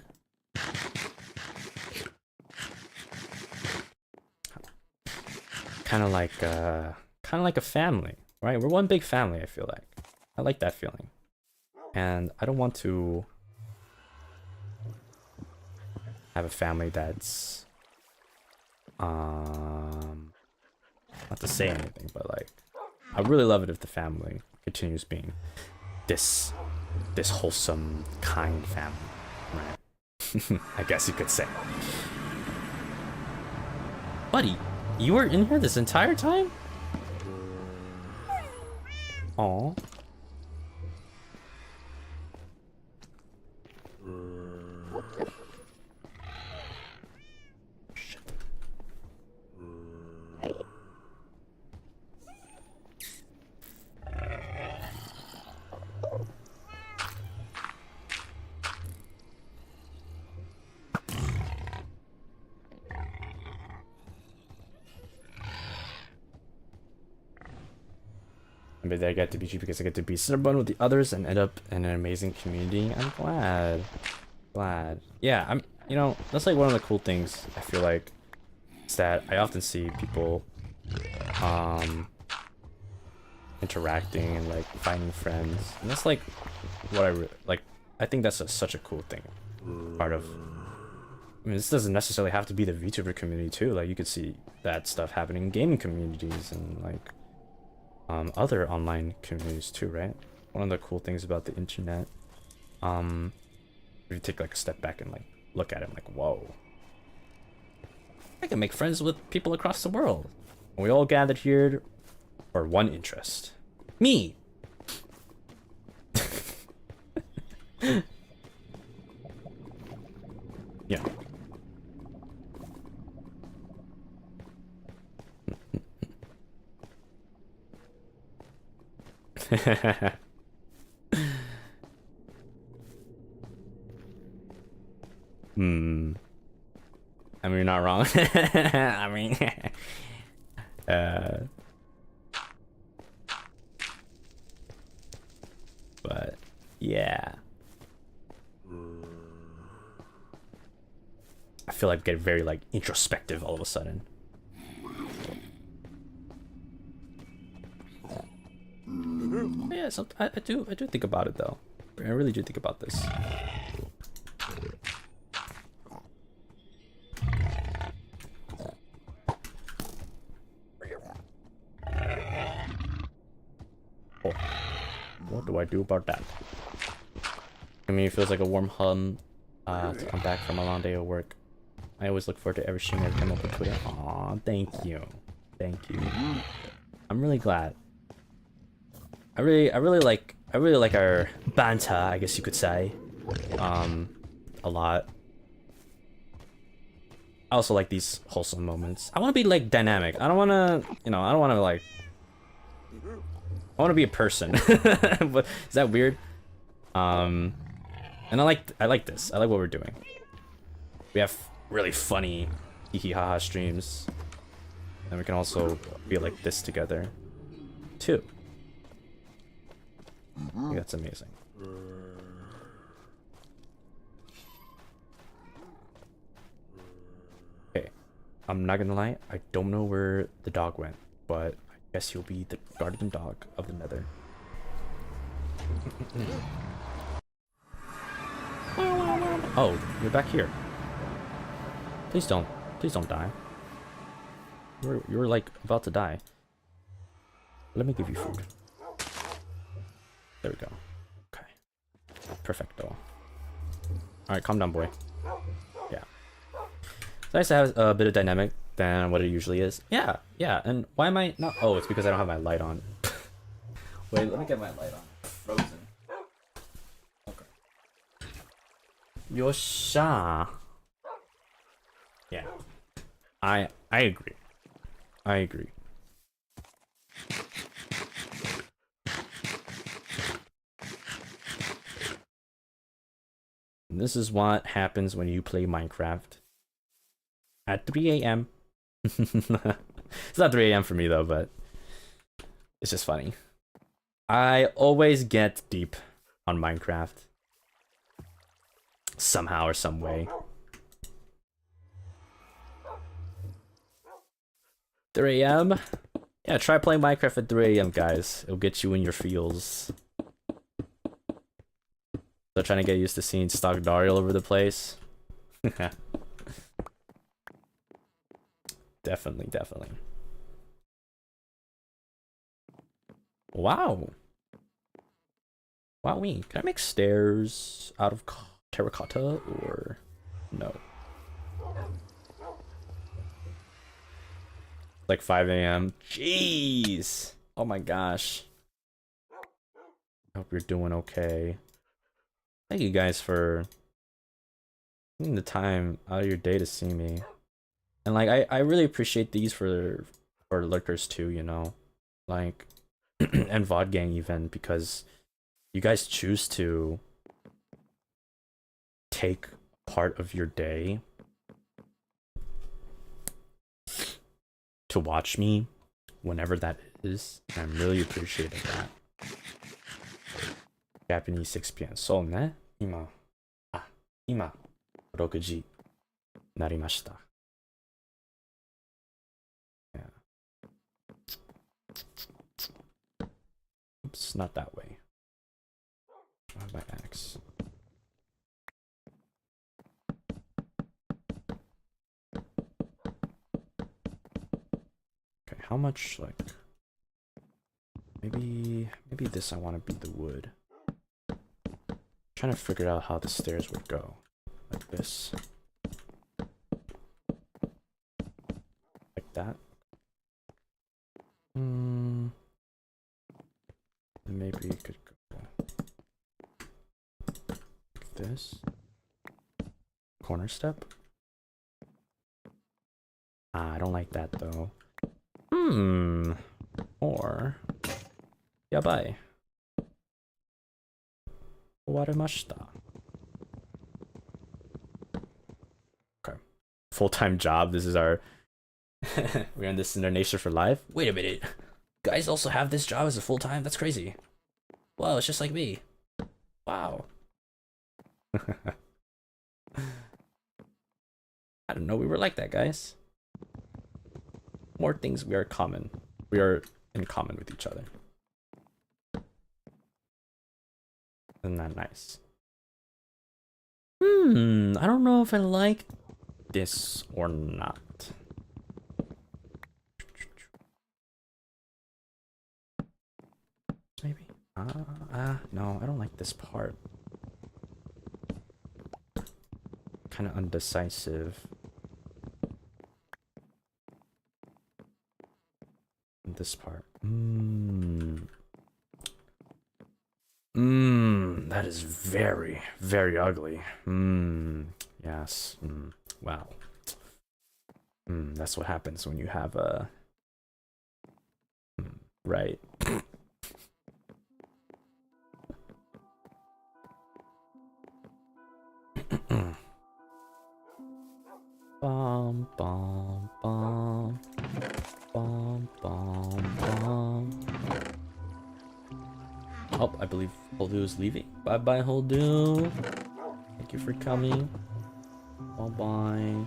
a family, right? We're one big family. I feel like I like that feeling, and I don't want to have a family that's not to say anything, but like I really love it if the family continues being this wholesome, kind family, right? I guess you could say. Buddy, you were in here this entire time? Aw. Maybe I get to beat you because I get to be Cinnabon with the others and end up in an amazing community. I'm glad. Yeah, you know, that's like one of the cool things I feel like is that I often see people interacting and like finding friends, and that's like what I think that's such a cool thing. Part of, I mean, this doesn't necessarily have to be the VTuber community too. Like you could see that stuff happening in gaming communities and like other online communities too, right? One of the cool things about the internet, if you take like a step back and like look at it, like, whoa, I can make friends with people across the world. And we all gathered here for one interest. Me! Yeah. I mean, you're not wrong. I mean, but yeah, I feel like I get very like introspective all of a sudden. Yeah, I do think about it though. I really do think about this. Oh, what do I do about that? I mean, it feels like a warm hug to come back from a long day of work. I always look forward to every stream that come up on Twitter. Aw, thank you. I'm really glad. I really like our banter, I guess you could say, a lot. I also like these wholesome moments. I want to be like dynamic. I don't want to, you know, I don't want to like. I want to be a person. But is that weird? And I like this. I like what we're doing. We have really funny hee haha streams, and we can also be like this together, too. I think that's amazing. Okay, I'm not gonna lie, I don't know where the dog went, but I guess he'll be the guardian dog of the nether. Oh, you're back here. Please don't die. You're like about to die. Let me give you food. There we go. Okay. Perfecto. Alright, calm down, boy. Yeah. It's nice to have a bit of dynamic than what it usually is. Yeah, and why am I not? Oh, it's because I don't have my light on. Wait, let me get my light on. Frozen. Okay. Yosha. Yeah. I agree. This is what happens when you play Minecraft at 3 a.m. It's not 3 a.m. for me though, but it's just funny. I always get deep on Minecraft. Somehow or some way. 3 a.m. Yeah, try playing Minecraft at 3 a.m. guys. It'll get you in your feels. So trying to get used to seeing stock Dari all over the place. Definitely. Wow. Wowee. Can I make stairs out of terracotta or no? Like 5 a.m. Jeez. Oh my gosh. I hope you're doing okay. Thank you guys for taking the time out of your day to see me. And like I really appreciate these for lurkers too, you know. Like and VOD gang even, because you guys choose to take part of your day to watch me whenever that is. I'm really appreciating that. Japanese 6 p.m. そうね。今、6時なりました。Yeah. Oops, not that way. I have my axe. Okay, how much, like, maybe this I want to be the wood. Trying to figure out how the stairs would go. Like this. Like that. Maybe it could go like this. Corner step. I don't like that though. Or yabai. Warimashita. Okay. Full-time job. This is our we're in this in our nation for life. Wait a minute. Guys also have this job as a full-time? That's crazy. Wow, it's just like me. Wow. I didn't know we were like that, guys. More things we are common. We are in common with each other. Isn't that nice? I don't know if I like this or not. Maybe. No, I don't like this part. Kind of undecisive. This part. That is very, very ugly. Yes. Wow. That's what happens when you have a... right. Bum, bum, bum. Bum, bum, bum. Oh, I believe Holdu is leaving. Bye-bye, Holdu. Thank you for coming. Bye-bye.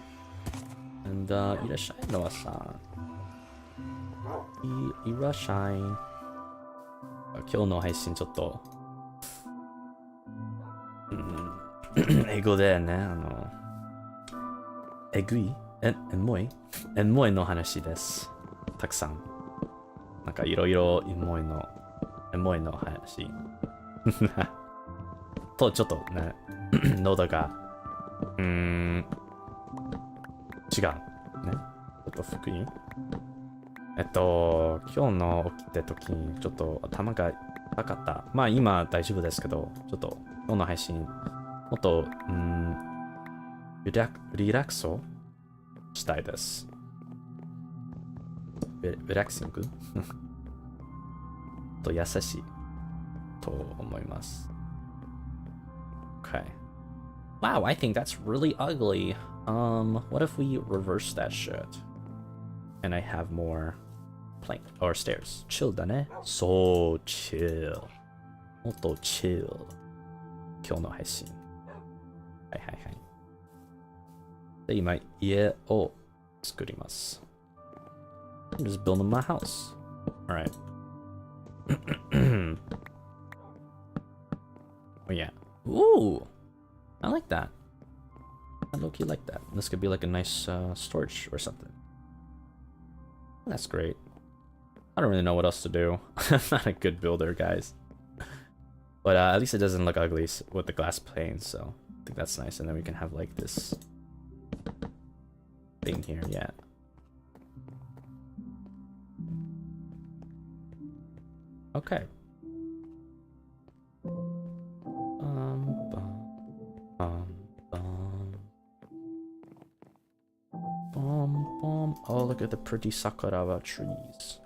And, いらっしゃい、ノアさん。いらっしゃい。今日の配信ちょっと、英語でね、えぐいエモいの話です。たくさん。なんかいろいろエモいの話。と、ちょっとね、喉が、違う。ね。ちょっと福音。今日の起きた時にちょっと頭が痛かった。まあ今大丈夫ですけど、ちょっと今日の配信、もっと、リラックスをしたいです。リラックシングと優しいと思います。Okay. Wow, I think that's really ugly. What if we reverse that shit? And I have more plank or stairs. Chill だね。そう、chill。もっと chill。今日の配信。はいはいはい。で、今、家を作ります。I'm just building my house. Alright. Oh yeah. Ooh! I like that. I low-key like that. This could be like a nice storage or something. That's great. I don't really know what else to do. I'm not a good builder, guys. But at least it doesn't look ugly with the glass pane, so I think that's nice. And then we can have like this thing here, yeah. Okay. Oh, look at the pretty sakura trees.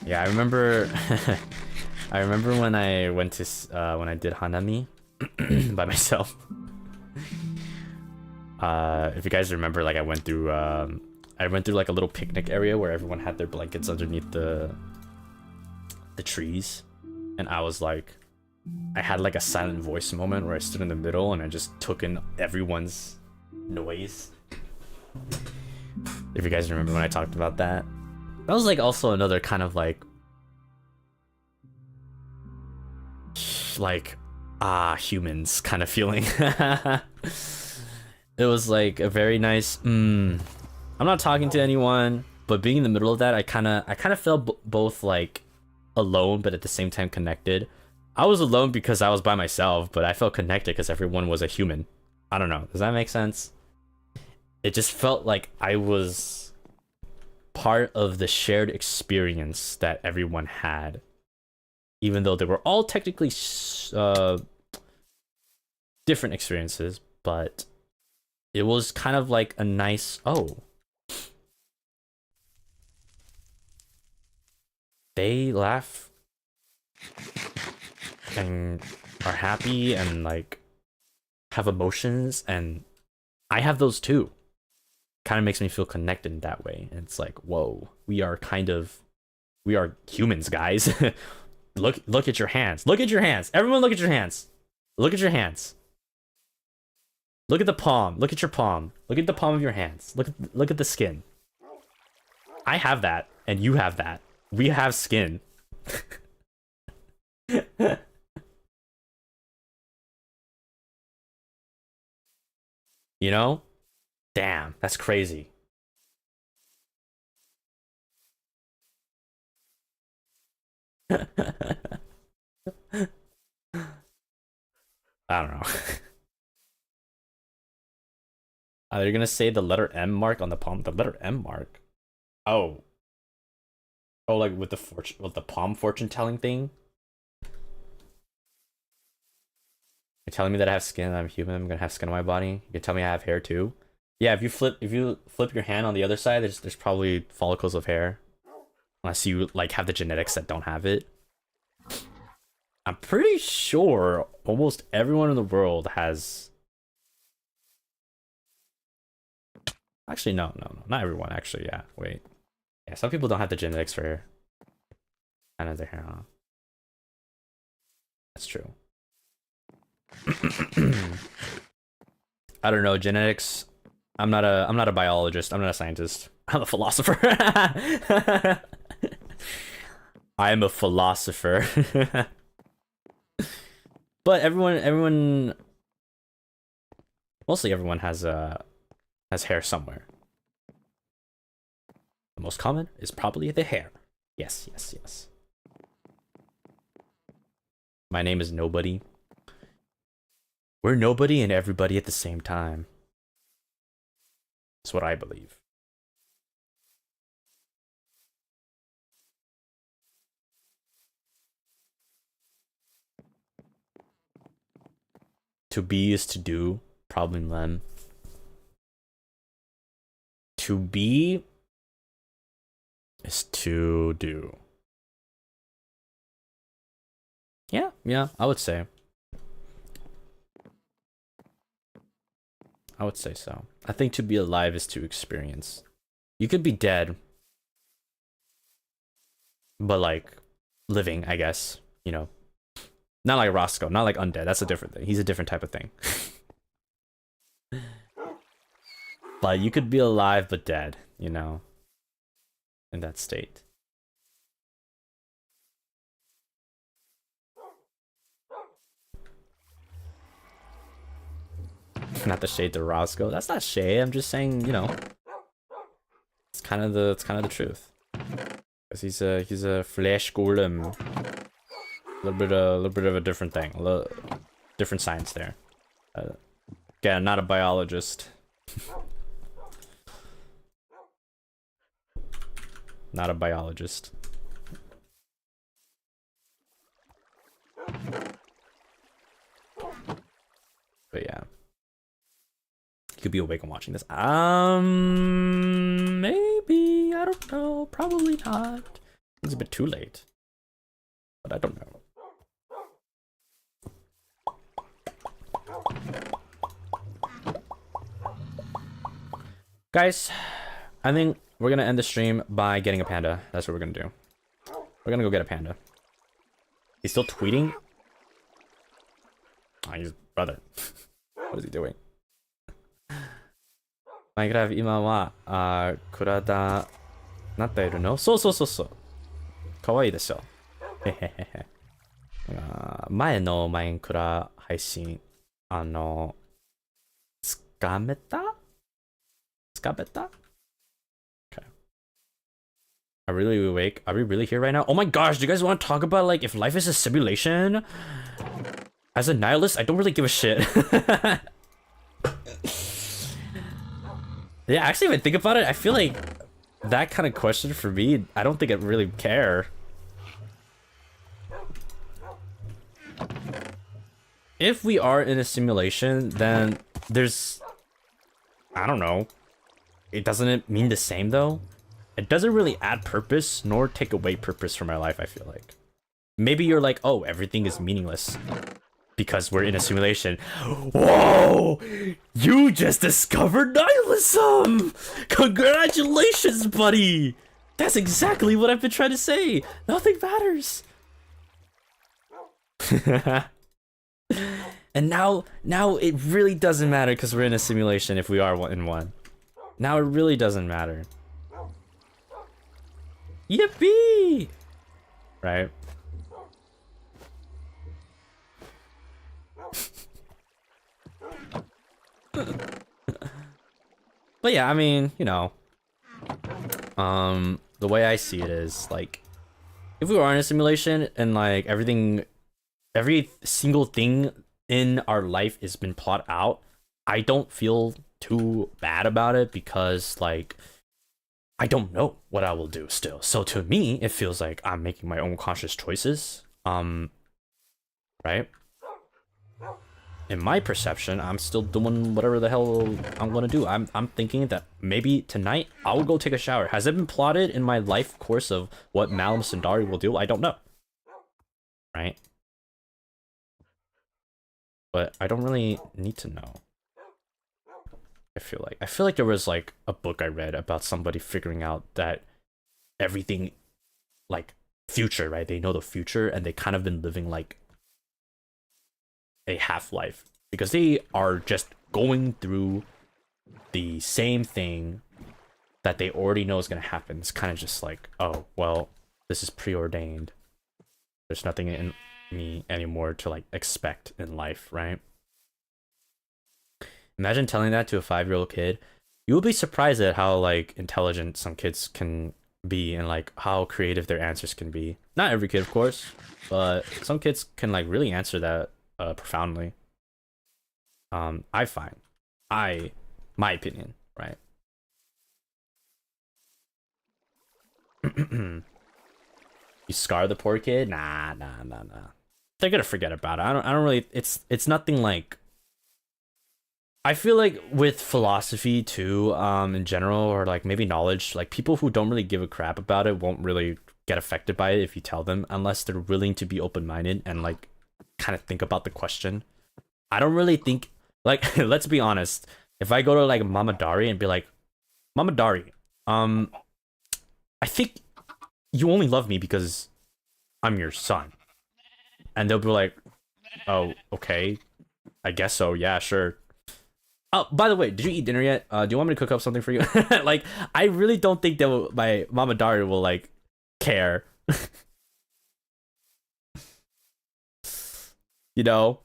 Yeah, I remember. I remember when I went to when I did Hanami by myself. If you guys remember, like I went through I went through like a little picnic area where everyone had their blankets underneath the trees, and I was like, I had like a silent voice moment where I stood in the middle and I just took in everyone's noise. If you guys remember when I talked about that, that was like also another kind of like humans kind of feeling. It was like a very nice I'm not talking to anyone, but being in the middle of that, I kind of felt both like alone but at the same time connected. I was alone because I was by myself, but I felt connected because everyone was a human. I don't know, does that make sense? It just felt like I was part of the shared experience that everyone had, even though they were all technically different experiences. But it was kind of like a nice, oh, they laugh and are happy and like have emotions, and I have those too. Kind of makes me feel connected in that way. And it's like, whoa, we are humans, guys. Look at your hands. Look at your hands. Everyone look at your hands. Look at your hands. Look at the palm. Look at your palm. Look at the palm of your hands. Look at the skin. I have that, and you have that. We have skin. You know? Damn, that's crazy. I don't know. They're gonna say the letter M mark on the palm. The letter M mark. Oh. Oh, like with the palm fortune telling thing. You're telling me that I have skin. I'm human. I'm gonna have skin on my body. You can tell me I have hair too. Yeah, if you flip your hand on the other side, there's probably follicles of hair. Unless you like have the genetics that don't have it. I'm pretty sure almost everyone in the world has. Actually, no, not everyone. Actually, yeah. Wait, yeah, some people don't have the genetics for kind of their hair on. That's true. I don't know, genetics. I'm not a biologist. I'm not a scientist. I'm a philosopher. I'm a philosopher. But mostly everyone has hair somewhere. The most common is probably the hair. Yes. My name is Nobody. We're nobody and everybody at the same time. That's what I believe. To be is to do. Probably Lem. To be is to do. Yeah, I would say. I would say so. I think to be alive is to experience. You could be dead, but like living, I guess, you know. Not like Roscoe, not like undead. That's a different thing. He's a different type of thing. But you could be alive but dead, you know, in that state. Not the shade to Roscoe. That's not shade. I'm just saying, you know, it's kind of the truth. Cause he's a flesh golem. A little bit of a different thing. A little different science there. Again, not a biologist. Not a biologist. But yeah. You could be awake and watching this. Maybe. I don't know. Probably not. It's a bit too late. But I don't know. Guys, I think we're gonna end the stream by getting a panda. That's what we're gonna do. We're gonna go get a panda. He's still tweeting? Oh, he's brother. What is he doing? マイクライブ今は、倉田なっているの？そうそうそうそう。かわいいでしょ。へへへへ。前のマインクラ配信、つかめた？ Okay. Are we really awake? Are we really here right now? Oh my gosh, do you guys want to talk about like if life is a simulation? As a nihilist, I don't really give a shit. Yeah, actually, if I think about it, I feel like that kind of question for me, I don't think I really care. If we are in a simulation, then there's, I don't know. It doesn't mean the same though. It doesn't really add purpose nor take away purpose from my life, I feel like. Maybe you're like, oh, everything is meaningless because we're in a simulation. Whoa! You just discovered nihilism! Congratulations, buddy! That's exactly what I've been trying to say. Nothing matters. And now it really doesn't matter because we're in a simulation if we are in one. Now it really doesn't matter. Yippee! Right? But yeah, I mean, you know, the way I see it is like, if we are in a simulation and like every single thing in our life has been plotted out, I don't feel too bad about it because like I don't know what I will do still. So to me, it feels like I'm making my own conscious choices. Right? In my perception, I'm still doing whatever the hell I'm gonna do. I'm thinking that maybe tonight I will go take a shower. Has it been plotted in my life course of what Malim Cendari will do? I don't know. Right? But I don't really need to know. I feel like there was like a book I read about somebody figuring out that everything, like future, right? They know the future and they kind of been living like a half-life because they are just going through the same thing that they already know is going to happen. It's kind of just like, oh, well, this is preordained. There's nothing in me anymore to like expect in life, right? Imagine telling that to a 5-year-old kid. You will be surprised at how like intelligent some kids can be and like how creative their answers can be. Not every kid, of course, but some kids can like really answer that profoundly. I find, my opinion, right? You scar the poor kid? Nah. They're gonna forget about it. I don't really. It's nothing like. I feel like with philosophy too, in general, or like maybe knowledge, like people who don't really give a crap about it won't really get affected by it if you tell them, unless they're willing to be open-minded and like kind of think about the question. I don't really think, like, let's be honest. If I go to like Mama Dari and be like, Mama Dari, I think you only love me because I'm your son. And they'll be like, oh, okay. I guess so. Yeah, sure. Oh, by the way, did you eat dinner yet? Do you want me to cook up something for you? Like, I really don't think that my Mama Dari will like care. You know?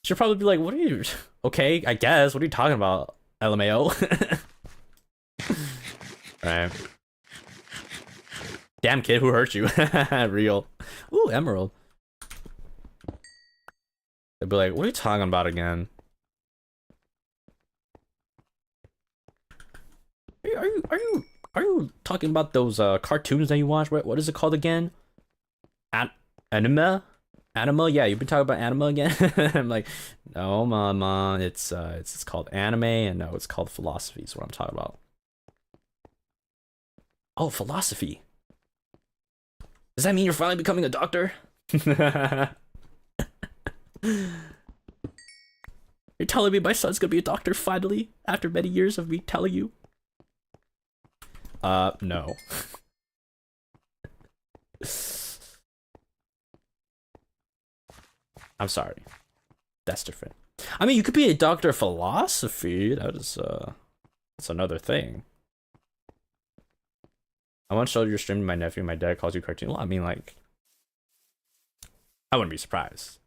She'll probably be like, what are you... Okay, I guess. What are you talking about, LMAO? Alright. Damn kid, who hurt you? Real. Ooh, emerald. They'd be like, what are you talking about again? Are you talking about those cartoons that you watch? What is it called again? Anime? Anima? Yeah, you've been talking about anima again? I'm like, no, mama, it's called anime, and no, it's called philosophy is what I'm talking about. Oh, philosophy. Does that mean you're finally becoming a doctor? You're telling me my son's gonna be a doctor finally after many years of me telling you? No. I'm sorry. That's different. I mean, you could be a doctor of philosophy. That's another thing. I once showed your stream to my nephew. My dad calls you cartoon. Well, I mean, like, I wouldn't be surprised.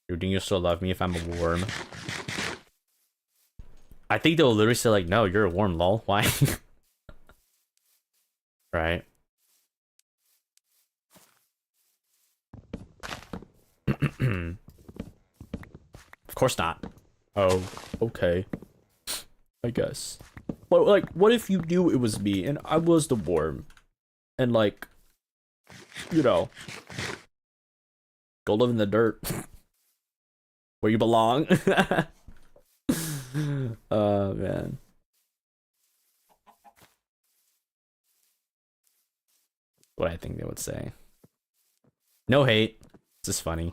Do you still love me if I'm a worm? I think they'll literally say like, no, you're a worm, lol. Why? Right? Of course not. Oh, okay. I guess. But like, what if you knew it was me and I was the worm? And like, you know, go live in the dirt where you belong. Oh man. What I think they would say. No hate. This is funny.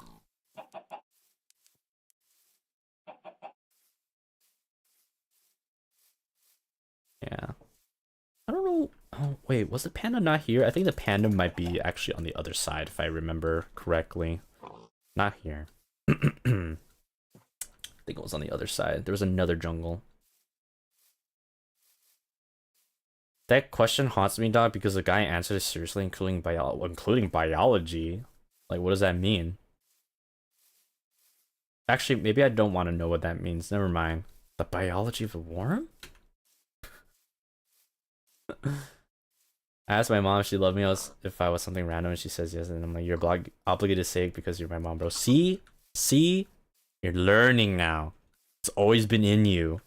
Yeah. I don't know. Oh, wait, was the panda not here? I think the panda might be actually on the other side, if I remember correctly. Not here. I think it was on the other side. There was another jungle. That question haunts me, dog, because the guy answered it seriously, including biology. Like, what does that mean? Actually, maybe I don't want to know what that means. Never mind. The biology of a worm? I asked my mom if she loved me if I was something random, and she says yes. And I'm like, you're obligated to say it because you're my mom, bro. See? You're learning now. It's always been in you.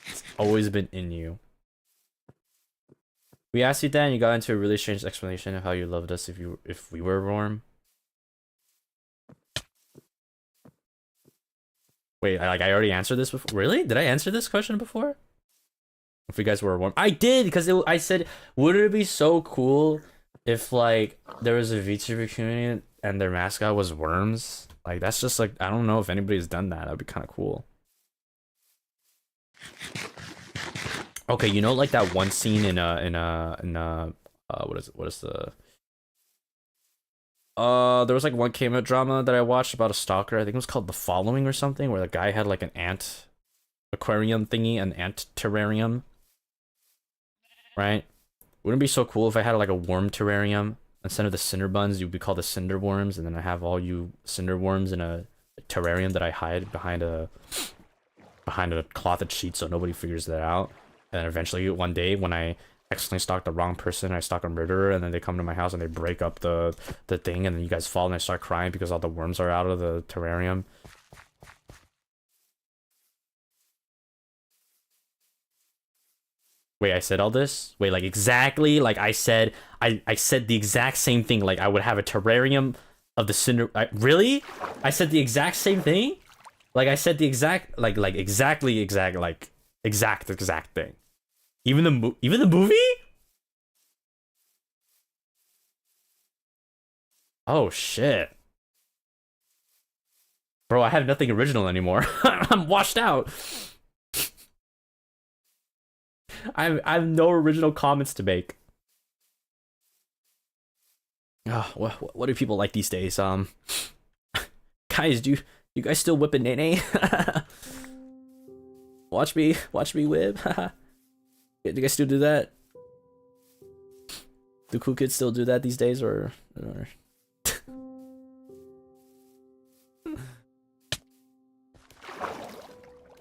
It's always been in you. We asked you that, and you got into a really strange explanation of how you loved us if we were warm. Wait, I already answered this before. Really? Did I answer this question before? If you guys were warm, I did, because I said, wouldn't it be so cool if like there was a VTuber community and their mascot was worms? Like, that's just like, I don't know if anybody's done that. That'd be kind of cool. Okay, you know, like that one scene in what is the there was like one K-pop drama that I watched about a stalker. I think it was called The Following or something, where the guy had like an ant aquarium thingy, an ant terrarium. Right? Wouldn't it be so cool if I had like a worm terrarium? Instead of the cinder buns, you'd be called the cinder worms, and then I have all you cinder worms in a terrarium that I hide behind a clothed sheet so nobody figures that out. And eventually one day when I accidentally stalk the wrong person, I stalk a murderer, and then they come to my house and they break up the thing, and then you guys fall and I start crying because all the worms are out of the terrarium. Wait, I said all this? Wait, like exactly like I said the exact same thing. Like I would have a terrarium of the cinder. Really? I said the exact same thing? Like I said the exact exact thing. Even the movie? Oh shit. Bro, I have nothing original anymore. I'm washed out. I have no original comments to make. What do people like these days? Guys, do you guys still whip a nene? watch me whip. Do you guys still do that? Do cool kids still do that these days, or...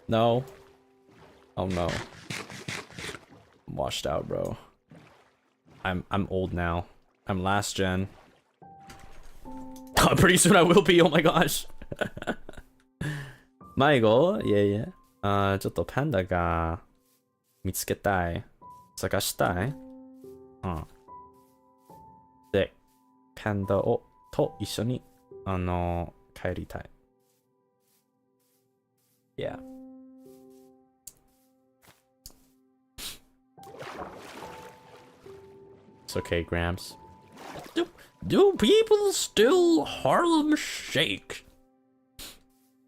No. Oh no. I'm washed out, bro. I'm old now. I'm last gen. Pretty soon I will be. Oh my gosh. まあ이거 예. ちょっとパンダが見つけたい。探したい。で、パンダと一緒に帰りたい。Yeah. It's okay, Gramps. Do people still Harlem Shake?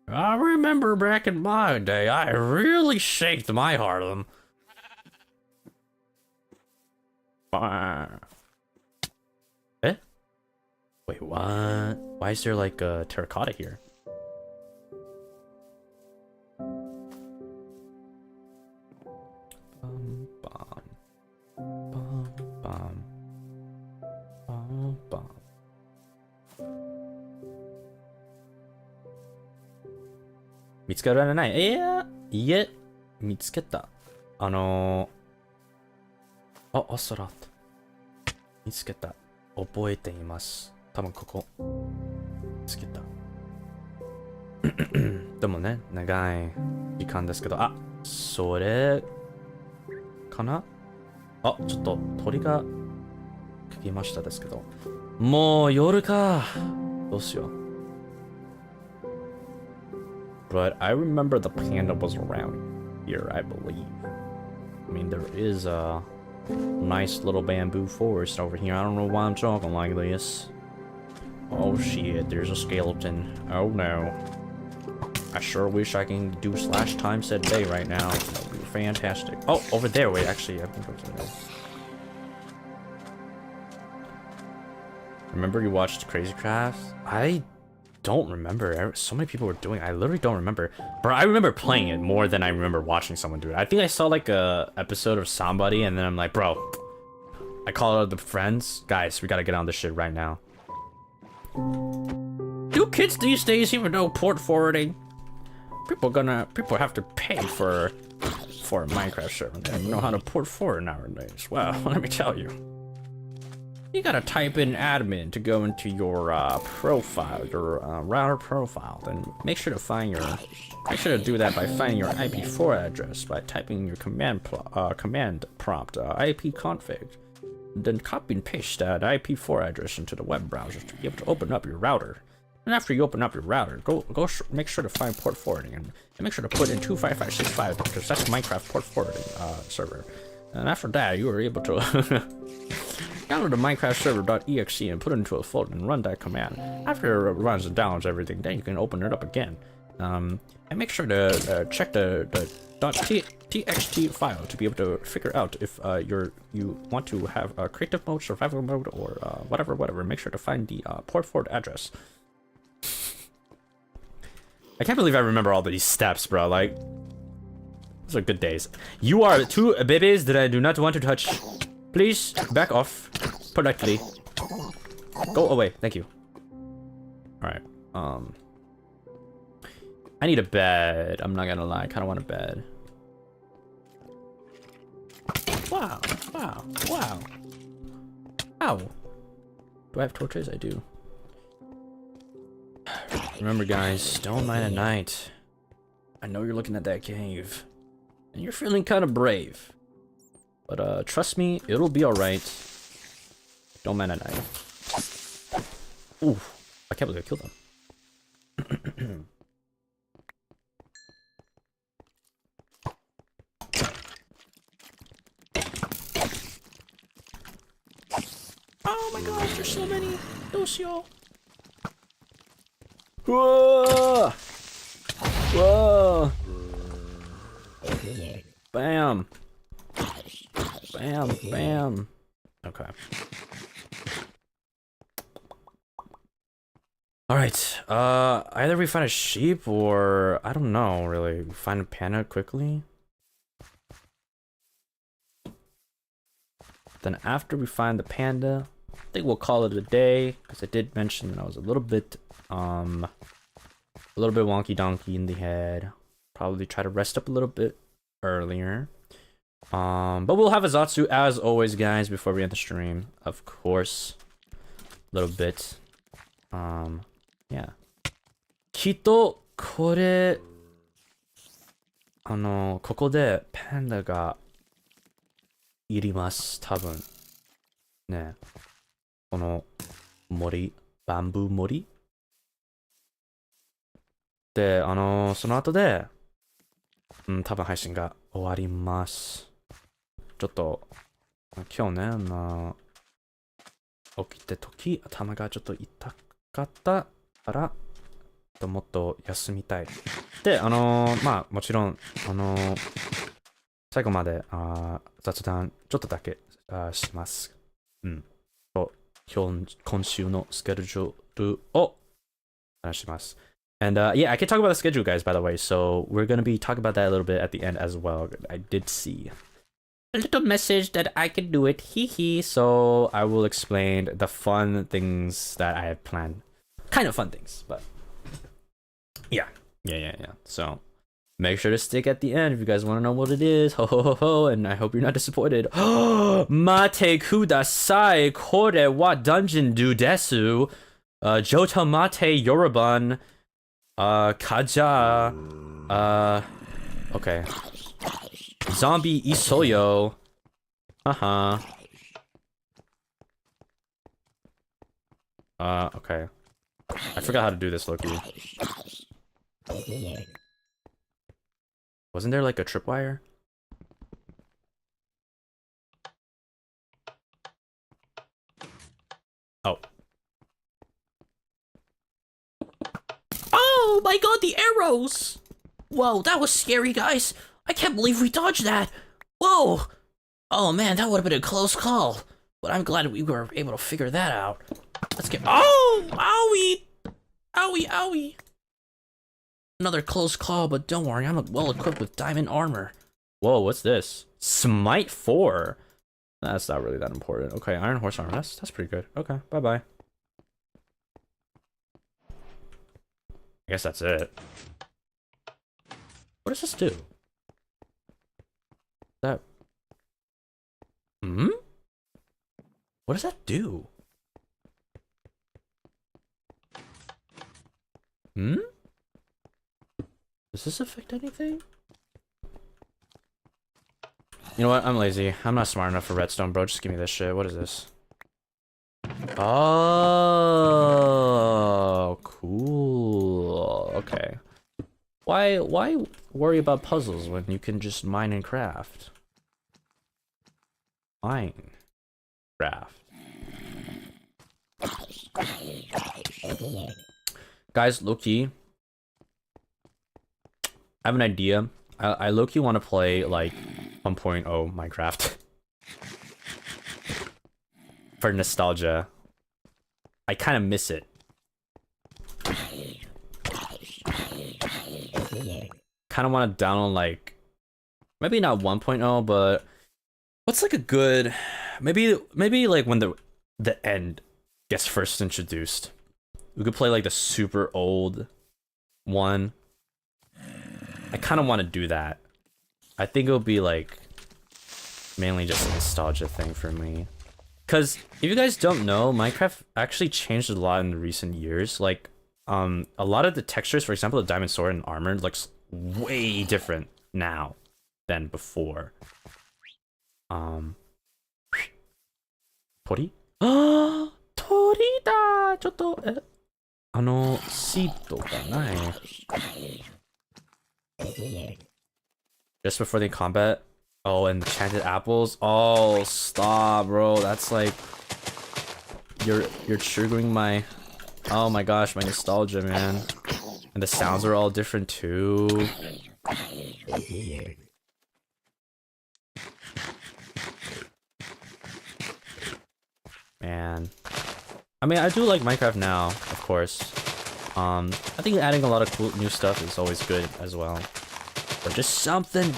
I remember back in my day, I really shaked my Harlem. Eh? Wait, what? Why is there like a terracotta here? Bum, bum, bum, bum, bum, bum. 見つからない。いえ、見つけた。あ、アスラート。見つけた。覚えています。多分ここ。見つけた。でもね、長い時間ですけど、あ、それかな？あ、ちょっと鳥が聞きましたですけど。もう夜か。どうしよう。But I remember the panda was around here, I believe. I mean, there is a nice little bamboo forest over here. I don't know why I'm talking like this. Oh shit, there's a skeleton. Oh no. I sure wish I can do slash time set day right now. That would be fantastic. Oh, over there. Wait, actually, I think over there. Remember you watched Crazy Craft? I don't remember. So many people were doing it. I literally don't remember. Bro, I remember playing it more than I remember watching someone do it. I think I saw like a episode of somebody and then I'm like, bro, I call out the friends. Guys, we gotta get on this shit right now. Do kids these days even know port forwarding? People have to pay for a Minecraft server. They don't know how to port forward nowadays. Well, let me tell you. You gotta type in admin to go into your profile, your router profile. Then make sure to do that by finding your IP4 address by typing your command prompt IP config. Then copy and paste that IP4 address into the web browser to be able to open up your router. And after you open up your router, make sure to find port forwarding and make sure to put in 25565 because that's Minecraft port forwarding server. And after that, you are able to download the Minecraft server.exe and put it into a folder and run that command. After it runs and downloads everything, then you can open it up again. And make sure to check the .txt file to be able to figure out if you want to have a creative mode, survival mode, or whatever. Make sure to find the port forward address. I can't believe I remember all these steps, bro. Like, those are good days. You are two babies that I do not want to touch. Please back off politely. Go away. Thank you. All right. I need a bed. I'm not gonna lie. I kind of want a bed. Wow. Ow. Do I have torches? I do. Remember, guys, don't mine at night. I know you're looking at that cave, and you're feeling kind of brave. But trust me, it'll be alright. Don't mine at night. Ooh, I can't believe I killed them. Oh my gosh, there's so many. Lucio. Whoa! Whoa! Bam! Bam! Okay. Alright, either we find a sheep or, I don't know, really, find a panda quickly. Then after we find the panda, I think we'll call it a day, because I did mention that I was a little bit wonky donkey in the head. Probably try to rest up a little bit earlier. But we'll have a Zatsu as always, guys, before we end the stream. Of course. A little bit. Yeah. きっと、これ、ここでパンダがいります、多分。ね。この森、バンブー森で、その後で、多分配信が終わります。ちょっと、今日ね、起きた時、頭がちょっと痛かったから、もっと休みたい。で、まあ、もちろん、最後まで、雑談、ちょっとだけ、します。うん。と、今週のスケジュールを話します。And yeah, I can talk about the schedule, guys, by the way. So we're going to be talking about that a little bit at the end as well. I did see a little message that I can do it. Hee hee. So I will explain the fun things that I have planned. Kind of fun things, but yeah. So make sure to stick at the end if you guys want to know what it is. Ho ho ho ho. And I hope you're not disappointed. Mate kudasai. Kore wa dungeon do desu. Jota mate yorubun. Kaja. Okay. Zombie isoyo. Uh-huh. Okay. I forgot how to do this, Loki. Wasn't there like a tripwire? Oh. Oh my god, the arrows! Whoa, that was scary, guys. I can't believe we dodged that. Whoa! Oh man, that would have been a close call. But I'm glad we were able to figure that out. Let's get— Oh! Owie! Owie, owie. Another close call, but don't worry, I'm well equipped with diamond armor. Whoa, what's this? Smite 4? That's not really that important. Okay, iron horse armor. That's pretty good. Okay, bye-bye. I guess that's it. What does this do? That... What does that do? Does this affect anything? You know what? I'm lazy. I'm not smart enough for redstone, bro. Just give me this shit. What is this? Oh, cool. Okay. Why worry about puzzles when you can just mine and craft? Mine. Craft. Guys, low-key, I have an idea. I low-key want to play like 1.0 Minecraft. For nostalgia. I kind of miss it. Kind of want to download like, maybe not 1.0, but what's like a good, maybe like when the end gets first introduced. We could play like the super old one. I kind of want to do that. I think it'll be like mainly just a nostalgia thing for me. Because if you guys don't know, Minecraft actually changed a lot in the recent years. Like, a lot of the textures, for example, the diamond sword and armor looks way different now than before. Tori? Ah, Tori da! ちょっと、シートがない。Just before the combat. Oh, and enchanted apples. Oh, stop, bro. That's like you're triggering my, oh my gosh, my nostalgia, man. And the sounds are all different too. Man. I mean, I do like Minecraft now, of course. I think adding a lot of cool new stuff is always good as well. But just something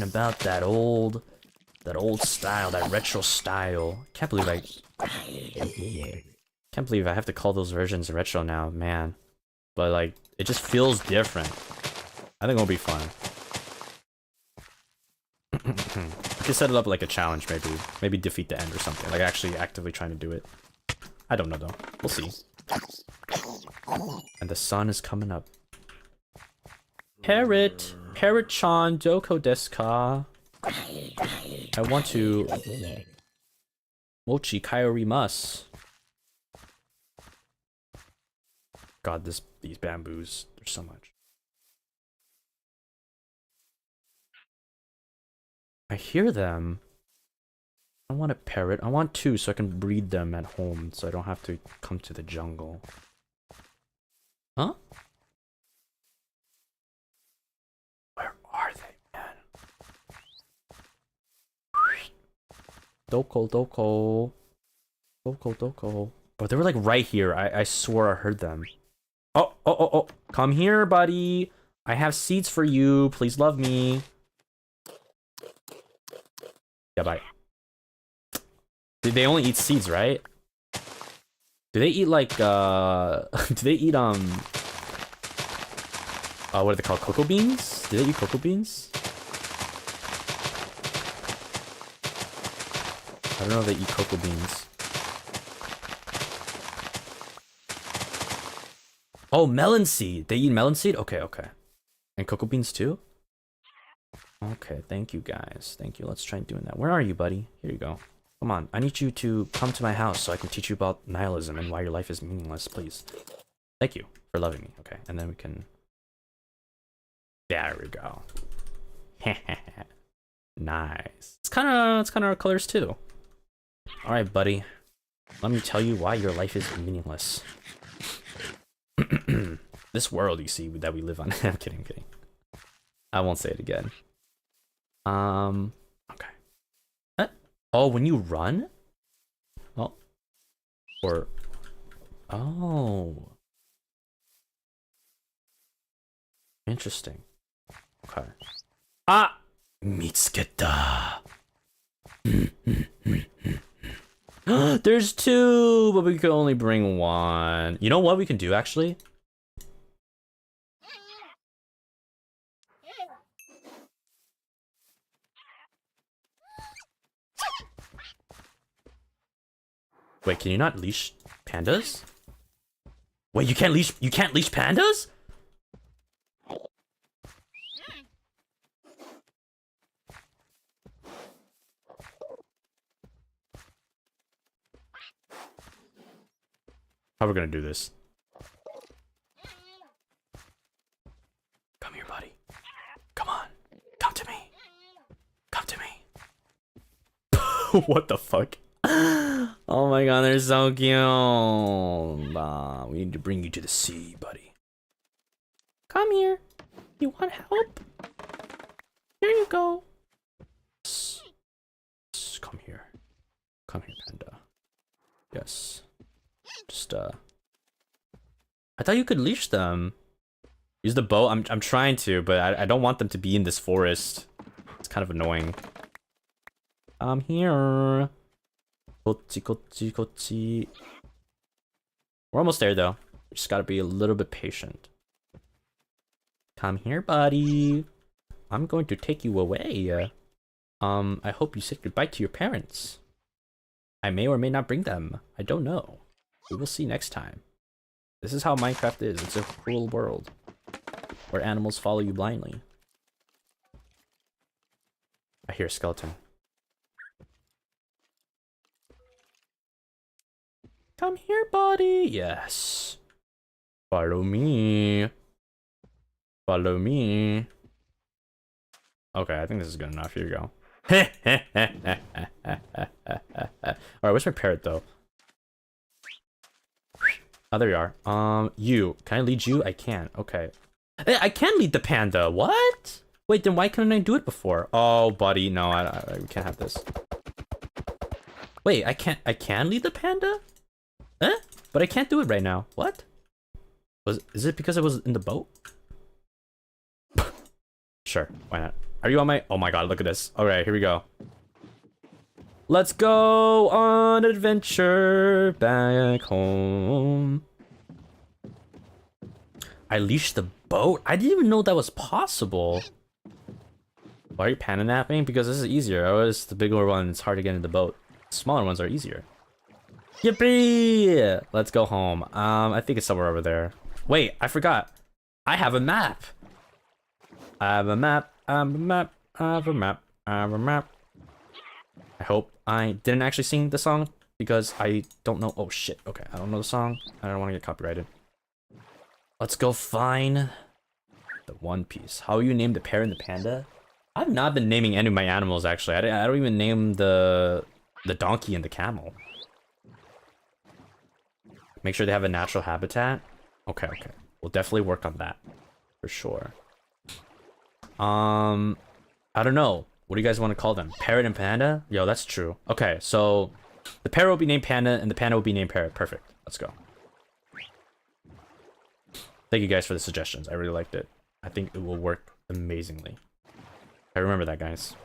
about that old style, that retro style. Can't believe I have to call those versions retro now, man. But like, it just feels different. I think it'll be fun. We could set it up like a challenge, maybe defeat the end or something. Like actually actively trying to do it. I don't know though. We'll see. And the sun is coming up. Parrot-chan doko desu ka? I want to mochi kaorimasu. God, these bamboos, there's so much. I hear them. I want a parrot. I want 2 so I can breed them at home so I don't have to come to the jungle. Huh? Where are they, man? Doko, Doko. Doko, Doko. Oh, they were like right here. I swore I heard them. Oh, oh, oh, oh. Come here, buddy. I have seeds for you. Please love me. Yeah, bye. They only eat seeds, right? Do they eat like do they eat what are they called? Cocoa beans? Do they eat cocoa beans? I don't know if they eat cocoa beans. Oh, melon seed. They eat melon seed? Okay, okay. And cocoa beans too? Okay, thank you guys. Thank you. Let's try doing that. Where are you, buddy? Here you go. Come on. I need you to come to my house so I can teach you about nihilism and why your life is meaningless, please. Thank you for loving me. Okay, and then we can... There we go. Nice. It's kind of our colors too. All right, buddy. Let me tell you why your life is meaningless. This world, you see, that we live on. I'm kidding, I'm kidding. I won't say it again. Okay. Oh, when you run? Oh. Or... Oh. Interesting. Okay. Ah! Mitsuketa. There's 2, but we can only bring 1. You know what we can do, actually? Wait, can you not leash pandas? Wait, you can't leash pandas? How are we gonna do this? Come here, buddy. Come on. Come to me. Come to me. What the fuck? Oh my god, they're so cute. We need to bring you to the sea, buddy. Come here. You want help? Here you go. Come here. Come here, panda. Yes. Just I thought you could leash them. Use the bow. I'm trying to, but I don't want them to be in this forest. It's kind of annoying. I'm here. Kochi, kochi, kochi. We're almost there though. We just gotta be a little bit patient. Come here, buddy. I'm going to take you away. I hope you said goodbye to your parents. I may or may not bring them. I don't know. We will see next time. This is how Minecraft is. It's a cruel world where animals follow you blindly. I hear a skeleton. Come here, buddy. Yes. Follow me. Follow me. Okay, I think this is good enough. Here you go. Alright, where's my parrot though? Oh, there you are. You. Can I lead you? I can. Okay. I can lead the panda. What? Wait, then why couldn't I do it before? Oh, buddy. No, we can't have this. Wait, I can lead the panda? Eh? But I can't do it right now. What? Is it because I was in the boat? Sure, why not? Are you on my... Oh my god, look at this. Alright, here we go. Let's go on adventure back home. I leashed the boat? I didn't even know that was possible. Why are you panda napping? Because this is easier. Always the bigger one, it's hard to get in the boat. Smaller ones are easier. Yippee! Let's go home. I think it's somewhere over there. Wait, I forgot. I have a map. I have a map. I have a map. I have a map. I have a map. I hope I didn't actually sing the song because I don't know. Oh shit. Okay, I don't know the song. I don't want to get copyrighted. Let's go find the One Piece. How you name the parrot and the panda? I've not been naming any of my animals actually. I don't even name the The donkey and the camel. Make sure they have a natural habitat. Okay. We'll definitely work on that for sure. I don't know. What do you guys want to call them? Parrot and panda? Yo, that's true. Okay, so the parrot will be named panda and the panda will be named parrot. Perfect. Let's go. Thank you guys for the suggestions. I really liked it. I think it will work amazingly. I remember that, guys.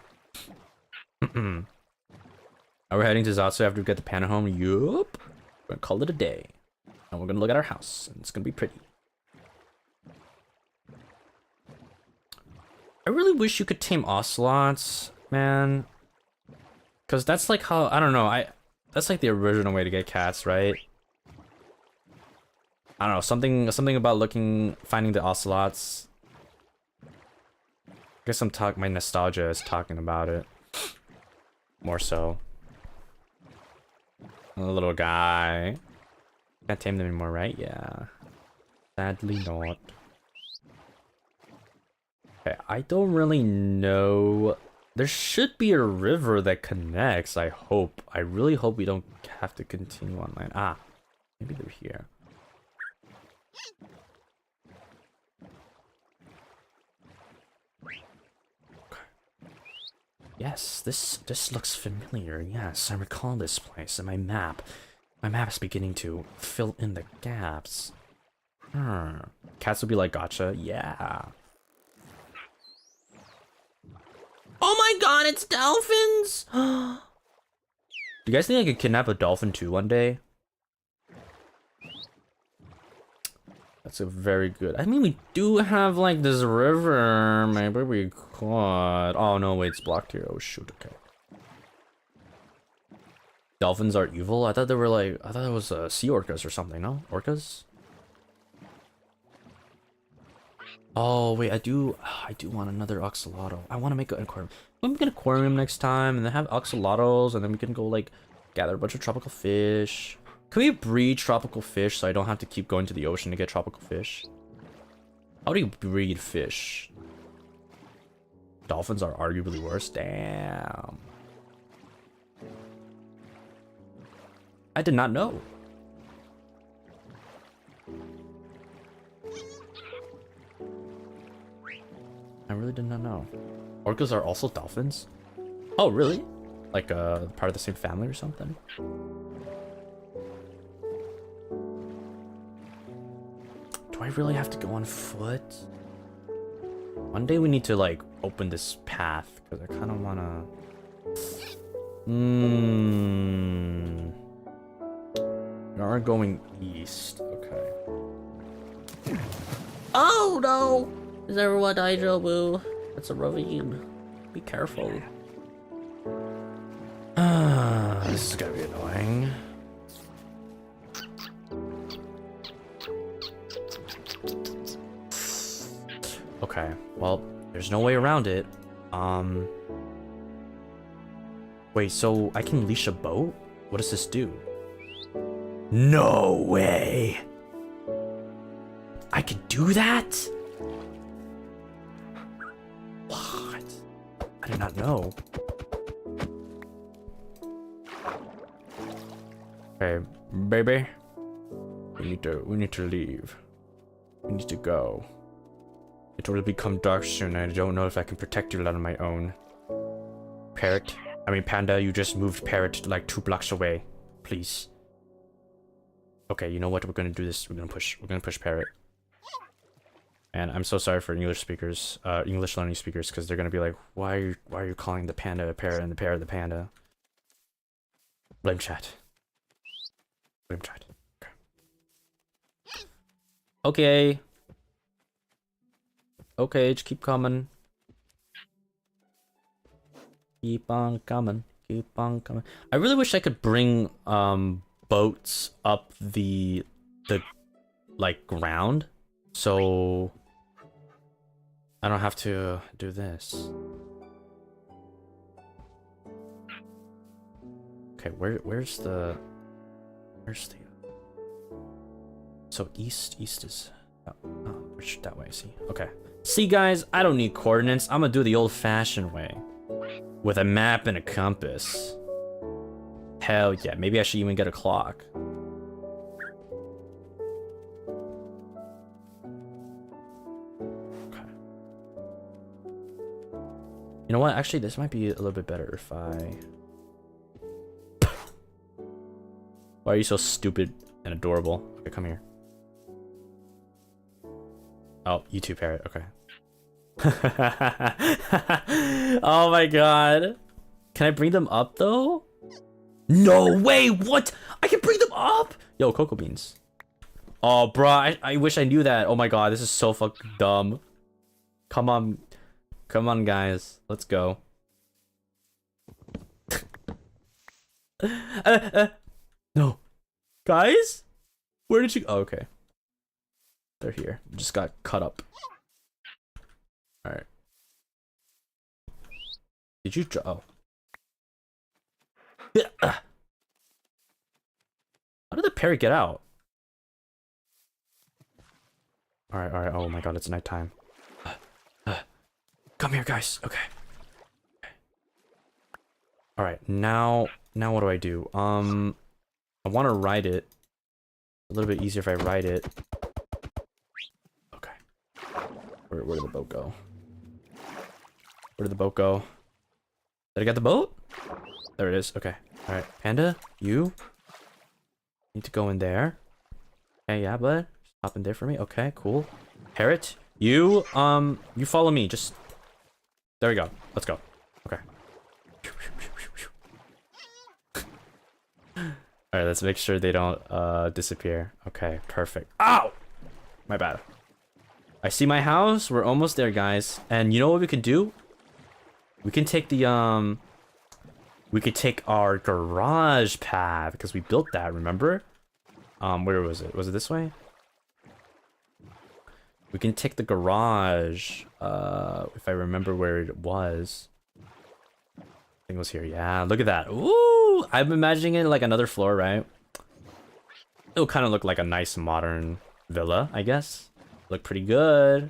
Are we heading to Zatsu after we get the panda home? Yup. We're gonna call it a day. And we're gonna look at our house. And it's gonna be pretty. I really wish you could tame ocelots, man. Cause that's like how, I don't know, that's like the original way to get cats, right? I don't know, something about finding the ocelots. I guess my nostalgia is talking about it. More so. A little guy. Can't tame them anymore, right? Yeah. Sadly not. Okay, I don't really know. There should be a river that connects, I hope. I really hope we don't have to continue online. Ah, maybe they're here. Yes, this looks familiar. Yes, I recall this place in my map. My map is beginning to fill in the gaps. Cats would be like, gotcha. Yeah. Oh my god, it's dolphins! Do you guys think I could kidnap a dolphin too one day? That's a very good. I mean, we do have like this river. Maybe we could. Oh no, wait, it's blocked here. Oh shoot. Okay. Dolphins are evil. I thought they were like. I thought it was sea orcas or something. No, orcas. Oh wait, I do want another axolotl. I want to make an aquarium. Let me make an aquarium next time, and then have axolotls, and then we can go like gather a bunch of tropical fish. Can we breed tropical fish so I don't have to keep going to the ocean to get tropical fish? How do you breed fish? Dolphins are arguably worse. Damn. I did not know. I really did not know. Orcas are also dolphins? Oh, really? Like part of the same family or something? Do I really have to go on foot? One day we need to like open this path because I kind of wanna. We are going east. Okay. Oh no! Is there what I do? It's a ravine. Be careful. This is gonna be annoying. Okay, well, there's no way around it. Wait, so I can leash a boat? What does this do? No way! I could do that? What? I did not know. Okay, baby. We need to leave. We need to go. It will become dark soon, and I don't know if I can protect you on my own. Panda, you just moved Parrot like 2 blocks away. Please. Okay, you know what? We're gonna do this. We're gonna push Parrot. And I'm so sorry for English speakers, English learning speakers, because they're gonna be like, why are you calling the panda a parrot and the parrot the panda? Blame chat. Blame chat. Okay. Okay, just keep coming. Keep on coming. Keep on coming. I really wish I could bring boats up the like ground, so I don't have to do this. Okay, where's the so east is that way. See, okay. See guys, I don't need coordinates. I'm gonna do the old-fashioned way with a map and a compass. Hell yeah. Maybe I should even get a clock. Okay. You know what? Actually, this might be a little bit better if I... Why are you so stupid and adorable? Okay, come here. Oh, you too, parrot. Okay. Oh my god. Can I bring them up though? No way! What? I can bring them up? Yo, cocoa beans. Oh, bruh, I wish I knew that. Oh my god, this is so fucking dumb. Come on. Come on, guys. Let's go. No. Guys? Where did you... Oh, okay. They're here. Just got cut up. Alright. Did you... Oh. How did the parrot get out? Alright, alright. Oh my god, it's nighttime. Come here, guys. Okay. Alright, now what do I do? I want to ride it. A little bit easier if I ride it. Okay. Where did the boat go? Where did the boat go? Did I get the boat? There it is. Okay. All right. Panda, you need to go in there. Okay, yeah, bud. Just hop in there for me. Okay, cool. Parrot, you follow me. Just there we go. Let's go. Okay. All right, let's make sure they don't disappear. Okay, perfect. Ow! My bad. I see my house. We're almost there, guys. And you know what we can do? We can take the we could take our garage path because we built that, remember? Where was it? Was it this way? We can take the garage, if I remember where it was. I think it was here. Yeah, look at that. Ooh, I'm imagining it like another floor, right? It'll kind of look like a nice modern villa, I guess. Look pretty good.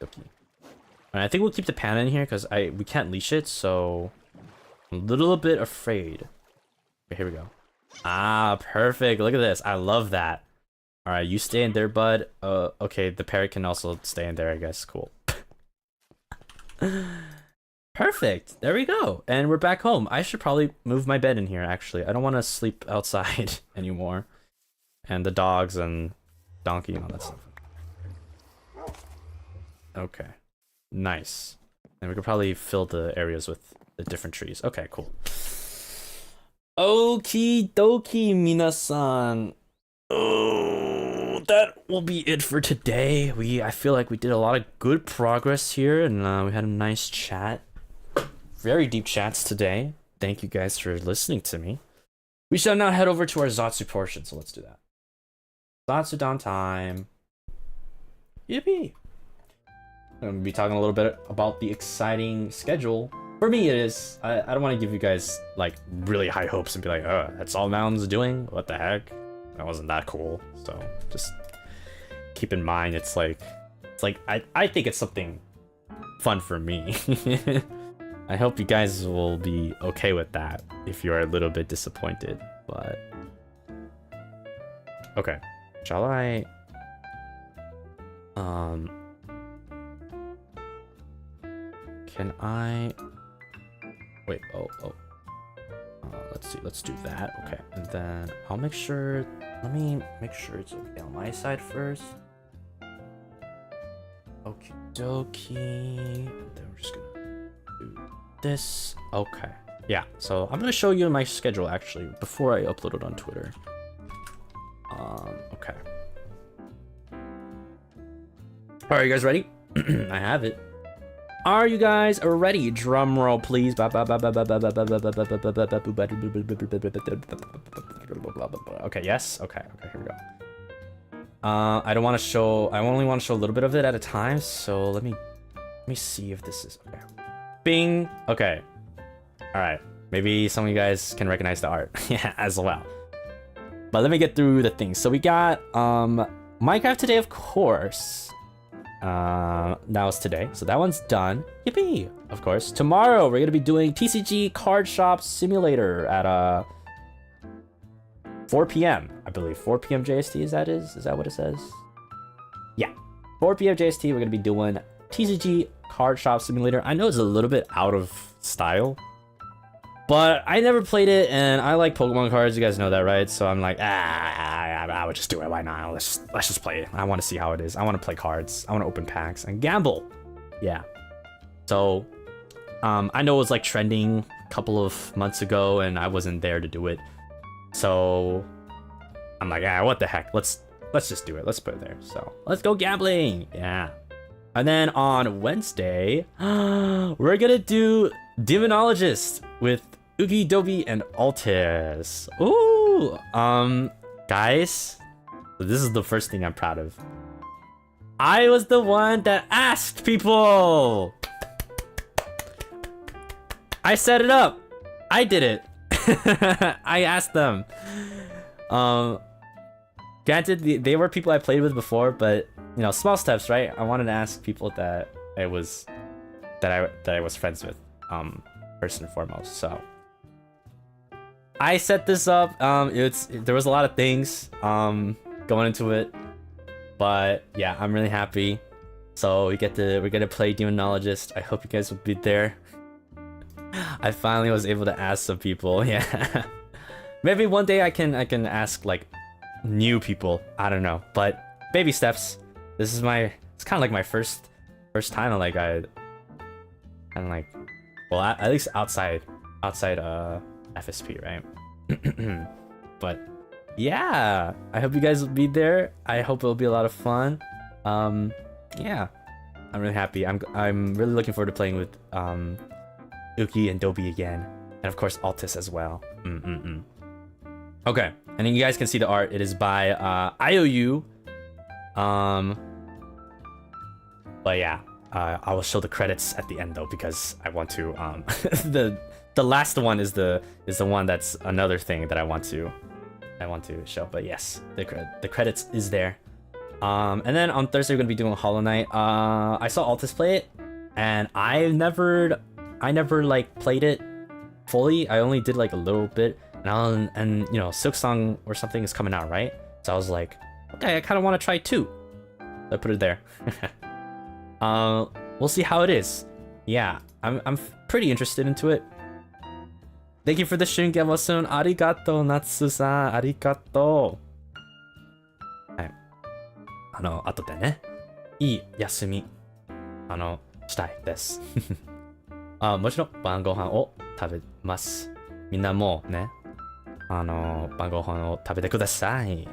Okay. And I think we'll keep the panda in here because we can't leash it, so I'm a little bit afraid. Okay, here we go. Ah, perfect. Look at this. I love that. All right, you stay in there, bud. Okay, the parrot can also stay in there, I guess. Cool. Perfect. There we go. And we're back home. I should probably move my bed in here, actually. I don't want to sleep outside anymore. And the dogs and donkey and all that stuff. Okay. Nice. And we could probably fill the areas with the different trees. Okay, cool. Okie dokie, minasan. Oh, that will be it for today. I feel like we did a lot of good progress here, and we had a nice chat. Very deep chats today. Thank you guys for listening to me. We shall now head over to our Zatsu portion, so let's do that. Zatsu down time. Yippee! I'm gonna be talking a little bit about the exciting schedule. For me, it is. I don't want to give you guys like really high hopes and be like, oh, that's all Mountain's doing? What the heck? That wasn't that cool. So just keep in mind, it's like I think it's something fun for me. I hope you guys will be okay with that if you're a little bit disappointed, but okay. Shall I can I wait, let's see, let's do that. Okay, and then I'll make sure, let me make sure it's okay on my side first. Okie dokie. Then we're just gonna do this. Okay. Yeah, so I'm gonna show you my schedule actually before I upload it on Twitter. Okay. Are you guys ready? I have it. Are you guys ready? Drum roll, please. Okay, yes. Okay, here we go. I don't want to show. I only want to show a little bit of it at a time. So let me see if this is okay. Bing. Okay. All right. Maybe some of you guys can recognize the art. Yeah, as well. But let me get through the things. So we got Minecraft today, of course. That was today, so that one's done. Yippee! Of course. Tomorrow we're gonna be doing TCG Card Shop Simulator at 4 p.m. I believe 4 p.m. JST is that what it says? Yeah, 4 p.m. JST. We're gonna be doing TCG Card Shop Simulator. I know it's a little bit out of style, but I never played it, and I like Pokemon cards. You guys know that, right? So I'm like, I would just do it. Why not? Let's just play it. I want to see how it is. I want to play cards. I want to open packs and gamble. Yeah. So, I know it was like trending a couple of months ago, and I wasn't there to do it. So, I'm like, what the heck? Let's just do it. Let's put it there. So, let's go gambling. Yeah. And then on Wednesday, we're gonna do Demonologist with Ugi, Dobi, and Altis. Ooh, guys, this is the first thing I'm proud of. I was the one that asked people. I set it up. I did it. I asked them. Granted, they were people I played with before, but you know, small steps, right? I wanted to ask people that I was friends with, first and foremost. So I set this up. There was a lot of things going into it, but yeah, I'm really happy. So we're gonna play Demonologist. I hope you guys will be there. I finally was able to ask some people. Yeah, maybe one day I can ask like new people. I don't know, but baby steps. It's kind of like my first time like well, at least outside FSP, right? But yeah, I hope you guys will be there. I hope it'll be a lot of fun. Yeah, I'm really happy. I'm really looking forward to playing with Uki and Dobi again, and of course Altis as well. Okay, and then you guys can see the art. It is by IOU. But yeah, I will show the credits at the end though, because I want to the last one is the one that's another thing that I want to show. But yes, the credits is there. And then on Thursday we're gonna be doing Hollow Knight. I saw Altis play it, and I never like played it fully. I only did like a little bit, and you know, Silksong or something is coming out, right? So I was like, okay, I kind of want to try too. I put it there. We'll see how it is. Yeah, I'm pretty interested into it. Thank you for the stream, Gemo-san. Arigato, Natsu-san. Arigato. はい。後でね、いい休み、したいです。もちろん晩ご飯を食べます。みんなもね、晩ご飯を食べてください。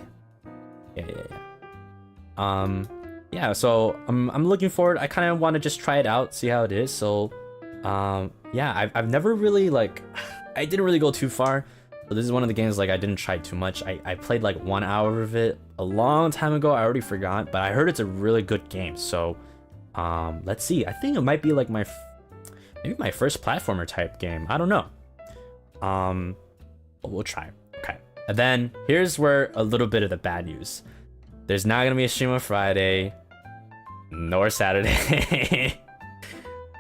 Yeah, so I'm looking forward. I kind of want to just try it out, see how it is. So, yeah, I've never really I didn't really go too far. So this is one of the games I didn't try too much. I played 1 hour of it a long time ago. I already forgot, but I heard it's a really good game. So, let's see. I think it might be maybe my first platformer type game. I don't know. But we'll try. Okay. And then here's where a little bit of the bad news. There's not gonna be a stream on Friday, nor Saturday.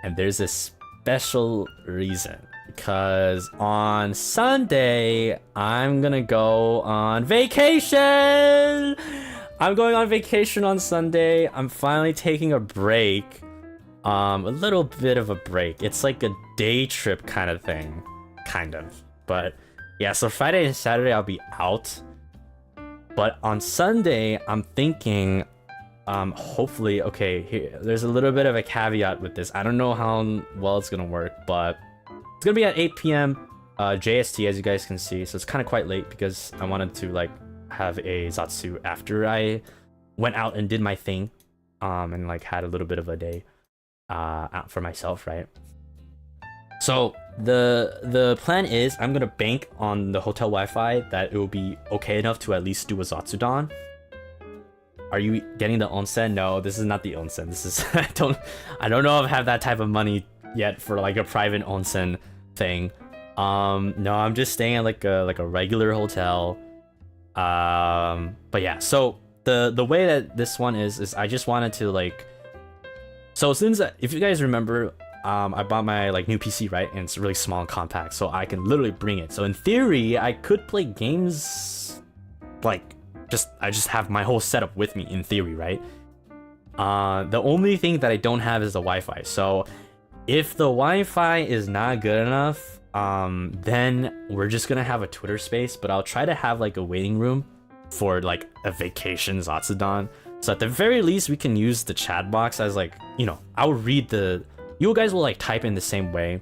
And there's a special reason. Because on Sunday, I'm gonna go on vacation! I'm going on vacation on Sunday. I'm finally taking a break. A little bit of a break. It's like a day trip kind of thing. Kind of. But yeah, so Friday and Saturday I'll be out. But on Sunday, I'm thinking, hopefully, okay, there's a little bit of a caveat with this. I don't know how well it's gonna work, but it's gonna be at 8 p.m. JST, as you guys can see. So it's kind of quite late because I wanted to have a Zatsu after I went out and did my thing, and had a little bit of a day out for myself, right? So the plan is I'm gonna bank on the hotel Wi-Fi that it will be okay enough to at least do a Zatsudan. Are you getting the onsen? No, this is not the onsen. This is I don't know if I have that type of money yet for a private onsen thing. No, I'm just staying at a regular hotel. But yeah, so the way that this one is I just wanted to so since if you guys remember, I bought my new PC, right? And it's really small and compact, so I can literally bring it. So in theory, I could play games like I just have my whole setup with me in theory, right? The only thing that I don't have is the Wi-Fi. So if the Wi-Fi is not good enough, then we're just gonna have a Twitter space, but I'll try to have like a waiting room for like a vacation Zatsudon. So at the very least, we can use the chat box as like, you know, I'll read you guys will like type in the same way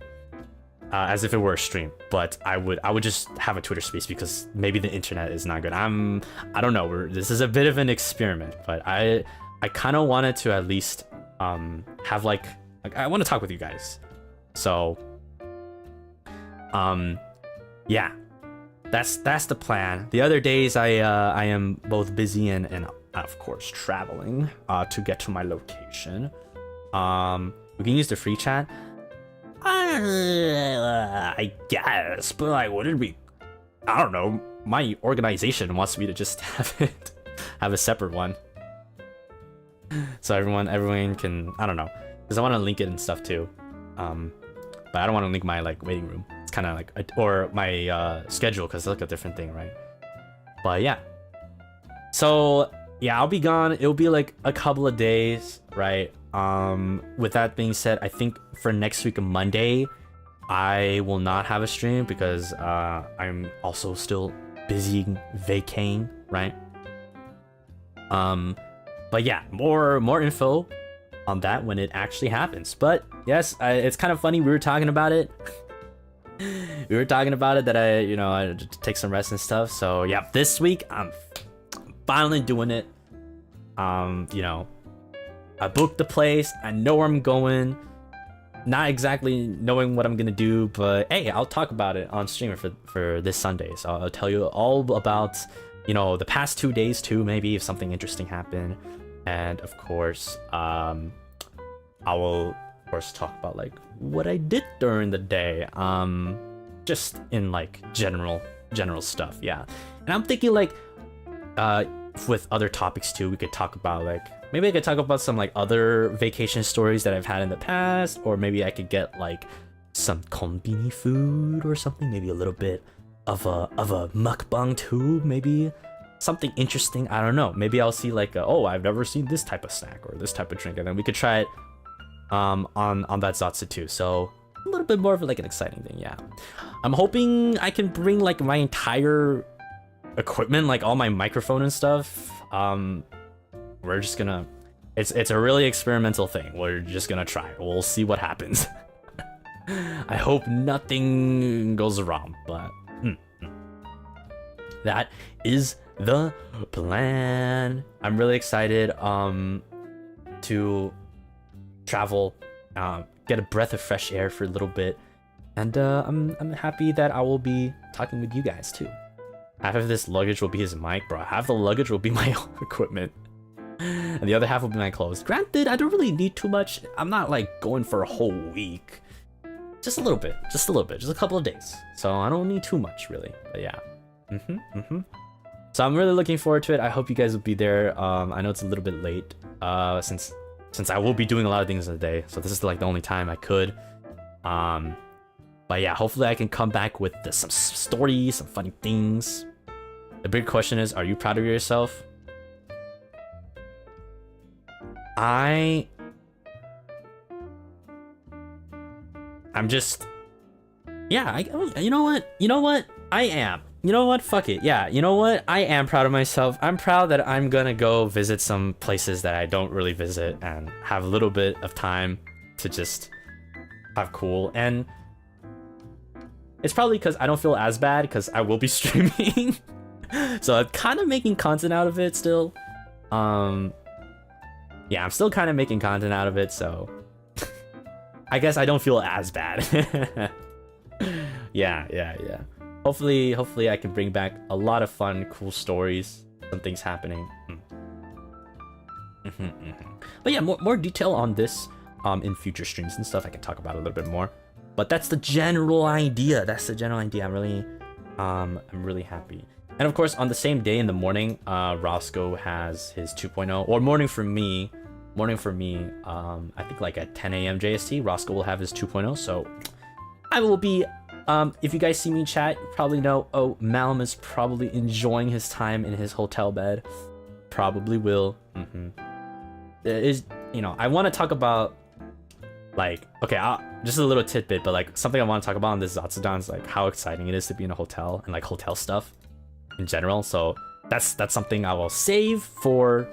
as if it were a stream, but I would just have a Twitter space because maybe the internet is not good. I don't know. This is a bit of an experiment, but I kind of wanted to at least have like I want to talk with you guys. So yeah, that's the plan. The other days I am both busy and of course traveling to get to my location. We can use the free chat. I guess, but like, what did we? I don't know. My organization wants me to just have a separate one, so everyone can. I don't know, because I want to link it and stuff too. But I don't want to link my like waiting room. It's kind of like or my schedule because it's like a different thing, right? But yeah. So yeah, I'll be gone. It'll be like a couple of days, right? With that being said, I think for next week Monday, I will not have a stream because I'm also still busy vacating, right? But yeah, more info on that when it actually happens. But yes, it's kind of funny. We were talking about it. That I take some rest and stuff. So yeah, this week I'm finally doing it. I booked the place. I know where I'm going. Not exactly knowing what I'm gonna do, but hey, I'll talk about it on stream for this Sunday. So I'll tell you all about, the past 2 days too, maybe if something interesting happened. And of course, I will of course talk about like what I did during the day. Just in like general stuff, yeah. And I'm thinking like with other topics too, we could talk about like maybe I could talk about some like other vacation stories that I've had in the past, or maybe I could get like some konbini food or something, maybe a little bit of a mukbang too, maybe something interesting. I don't know. Maybe I'll see like I've never seen this type of snack or this type of drink, and then we could try it on that Zatsu too. So a little bit more of like an exciting thing, yeah. I'm hoping I can bring like my entire equipment, like all my microphone and stuff. We're just gonna it's a really experimental thing. We're just gonna try. We'll see what happens. I hope nothing goes wrong, but that is the plan. I'm really excited to travel, get a breath of fresh air for a little bit, and I'm happy that I will be talking with you guys too. Half of this luggage will be his mic, bro. Half the luggage will be my equipment, and the other half will be my clothes. Granted, I don't really need too much. I'm not like going for a whole week. Just a little bit, just a couple of days. So I don't need too much really, but yeah. So I'm really looking forward to it. I hope you guys will be there. I know it's a little bit late, since I will be doing a lot of things in the day. So this is like the only time I could. But yeah, hopefully I can come back with some stories, some funny things. The big question is, are you proud of yourself? I'm just, yeah, you know what? I am. You know what? Fuck it. Yeah, you know what? I am proud of myself. I'm proud that I'm gonna go visit some places that I don't really visit and have a little bit of time to just have cool. And it's probably because I don't feel as bad because I will be streaming. So I'm kind of making content out of it still. Yeah, I'm still kind of making content out of it, so I guess I don't feel as bad. Yeah. Hopefully I can bring back a lot of fun, cool stories, some things happening. But yeah, more detail on this in future streams and stuff. I can talk about it a little bit more. But that's the general idea. I'm really happy. And of course, on the same day in the morning, Roscoe has his 2.0, or morning for me, I think like at 10 a.m. JST, Roscoe will have his 2.0. So I will be If you guys see me chat, you probably know, oh, Malim is probably enjoying his time in his hotel bed. Probably will. There is, you know, I want to talk about, like, okay, just a little tidbit, but like something I want to talk about on this Zatsudan is like how exciting it is to be in a hotel and like hotel stuff in general. So that's something I will save for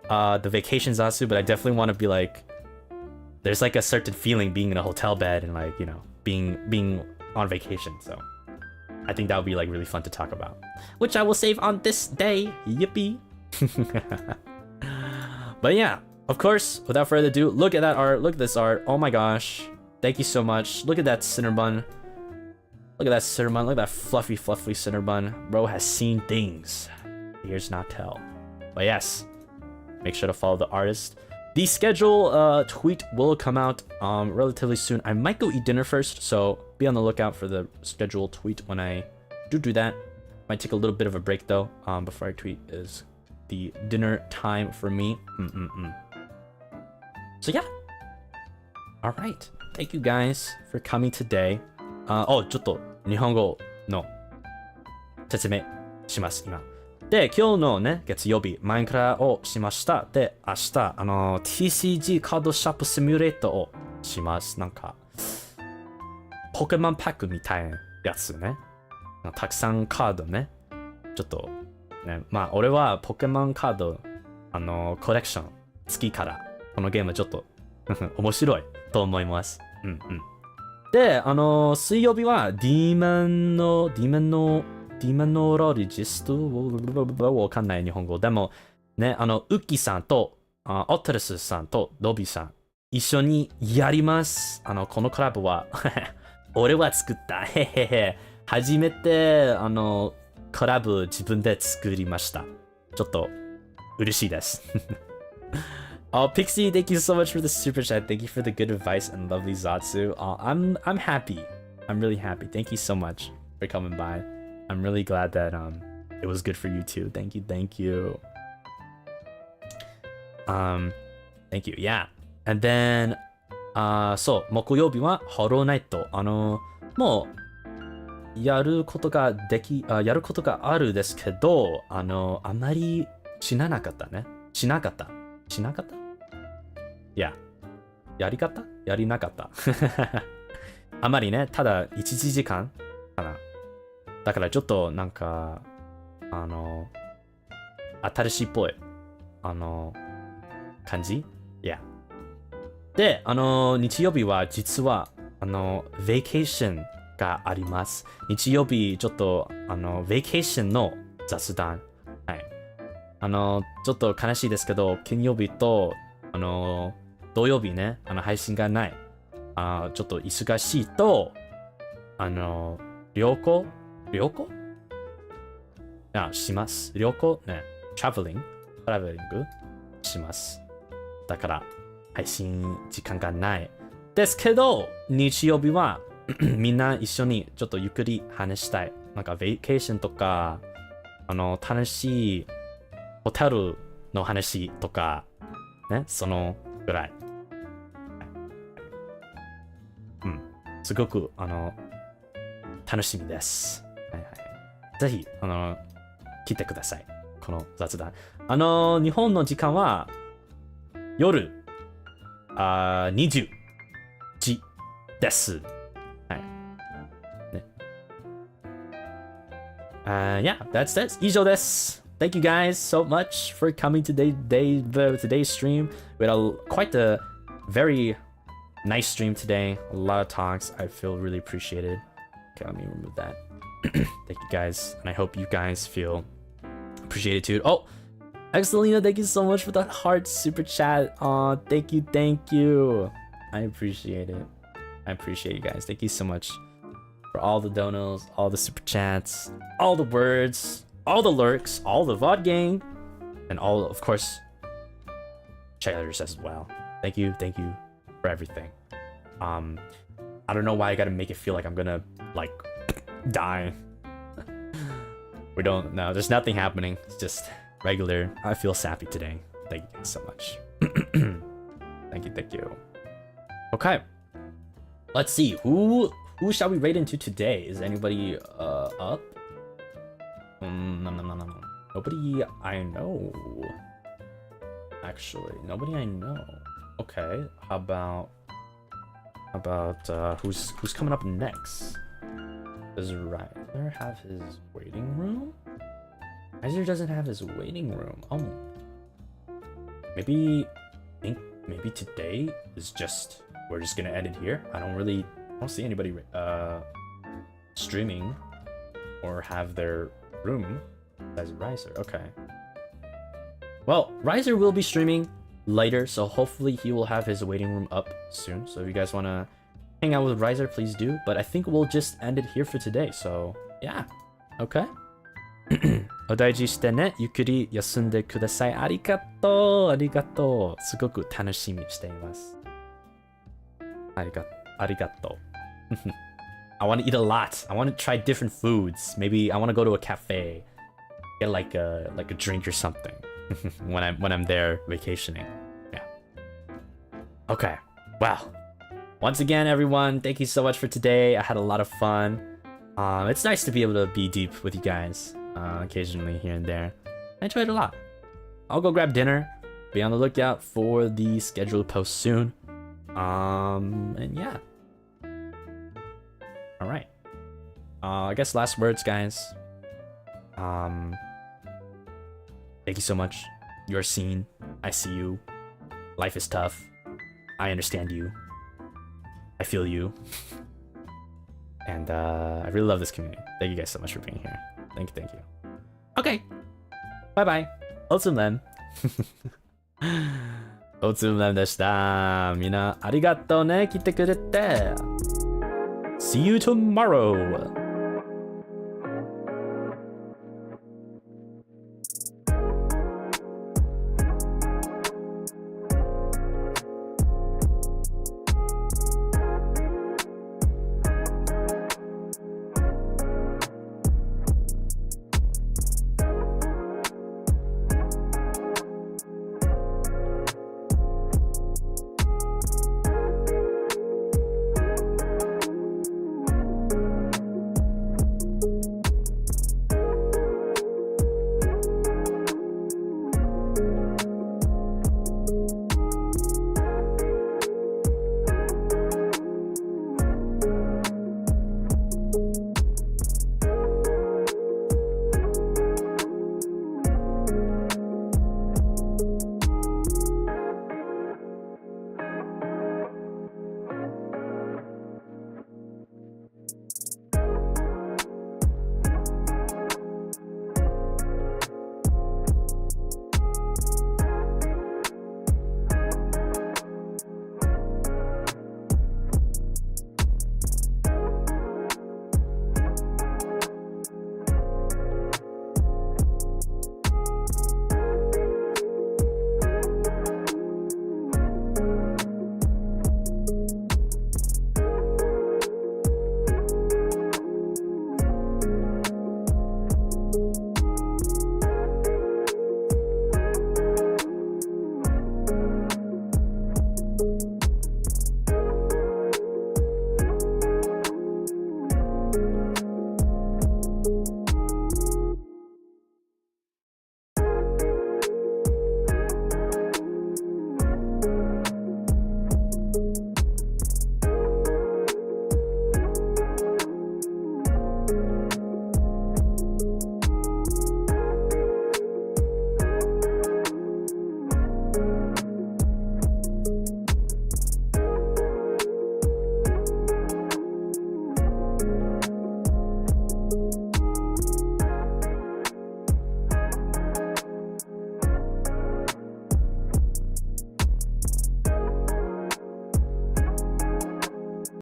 the vacation Zatsu, but I definitely want to be like, there's like a certain feeling being in a hotel bed and like, you know, being on vacation. So I think that would be like really fun to talk about, which I will save on this day. Yippee. But yeah, of course, without further ado, look at that art. Look at this art. Oh my gosh. Thank you so much. Look at that Cinnabon. Look at that Cinnabon. Look at that fluffy Cinnabon. Bro has seen things. Ears not tell. But yes, make sure to follow the artist. The schedule tweet will come out relatively soon. I might go eat dinner first, so be on the lookout for the schedule tweet when I do that. Might take a little bit of a break though before I tweet is the dinner time for me. So yeah. All right. Thank you guys for coming today. ちょっと日本語の説明します今。で、今日のね、月曜日、マインクラをしました。で、明日、TCG カードショップシミュレートをします。なんか、ポケモンパックみたいなやつね。たくさんカードね。ちょっと、ね、まあ、俺はポケモンカード、コレクション好きから、このゲームちょっと面白いと思います。で、水曜日はディーモロジストわかんない日本語。でも、ね、ウッキーさんと、オトルスさんとロビーさん、一緒にやります。このクラブは、俺は作った。へへへ。初めて、クラブ自分で作りました。ちょっと、嬉しいです。Pixie, thank you so much for the super chat. Thank you for the good advice and lovely Zatsu. I'm happy. I'm really happy. Thank you so much for coming by. I'm really glad that it was good for you too. Thank you. Thank you. Yeah. And then そう、木曜日はホローナイト。もうやることがあるですけど、あまりしなかったね。しなかった。いや、やりなかった。あまりね、ただ1時間かな。だからちょっとなんか、新しいっぽい、感じ？ Yeah。で、日曜日は実は、vacation があります。日曜日、ちょっと、vacation の雑談。はい。ちょっと悲しいですけど、金曜日と、土曜日ね、配信がない。ちょっと忙しいと、旅行します。旅行ね、トラベリングします。だから、配信時間がない。ですけど、日曜日はみんな一緒にちょっとゆっくり話したい。なんか、ベーケーションとか、楽しいホテルの話とか、ね、そのぐらい。すごく、楽しみです。はいはい。ぜひ、聞いてください。この雑談。日本の時間は、夜、20時です。はい。ね。Yeah, that's it. 以上です。Thank you guys so much for coming today's stream. We had quite a very nice stream today. A lot of talks. I feel really appreciated. Okay, let me remove that. Thank you guys, and I hope you guys feel appreciated too. Oh, Excelina, thank you so much for that heart super chat. Aw, thank you. I appreciate it. I appreciate you guys. Thank you so much for all the donos, all the super chats, all the words, all the lurks, all the VOD gang, and all, of course, checkers as well. Thank you for everything. I don't know why I gotta make it feel like I'm gonna, like, die. We don't know. There's nothing happening. It's just regular. I feel sappy today. Thank you guys so much. Thank you. Okay. Let's see. Who Who shall we raid into today? Is anybody up? No. Nobody I know. Actually, nobody I know. Okay, how about who's coming up next? Does Ryder have his waiting room? Ryder doesn't have his waiting room. Oh, maybe today is just we're just gonna end it here. I don't see anybody streaming or have their room as Riser. Okay. Well, Riser will be streaming later, so hopefully he will have his waiting room up soon. So if you guys want to hang out with Riser, please do. But I think we'll just end it here for today. So yeah. Okay. お大事してね。ゆっくり休んでください。ありがとう。ありがとう。すごく楽しみにしています。ありがとう。I want to eat a lot. I want to try different foods. Maybe I want to go to a cafe, get like a drink or something when I'm there vacationing. Yeah. Okay. Wow. Once again, everyone, thank you so much for today. I had a lot of fun. It's nice to be able to be deep with you guys occasionally here and there. I enjoyed it a lot. I'll go grab dinner. Be on the lookout for the scheduled post soon. And yeah. All right. I guess last words, guys. Thank you so much. You're seen. I see you. Life is tough. I understand you. I feel you. And I really love this community. Thank you guys so much for being here. Thank you. Okay. Bye-bye. Otsumlem. Otsumlem でした。みんなありがとうね。来てくれて。See you tomorrow.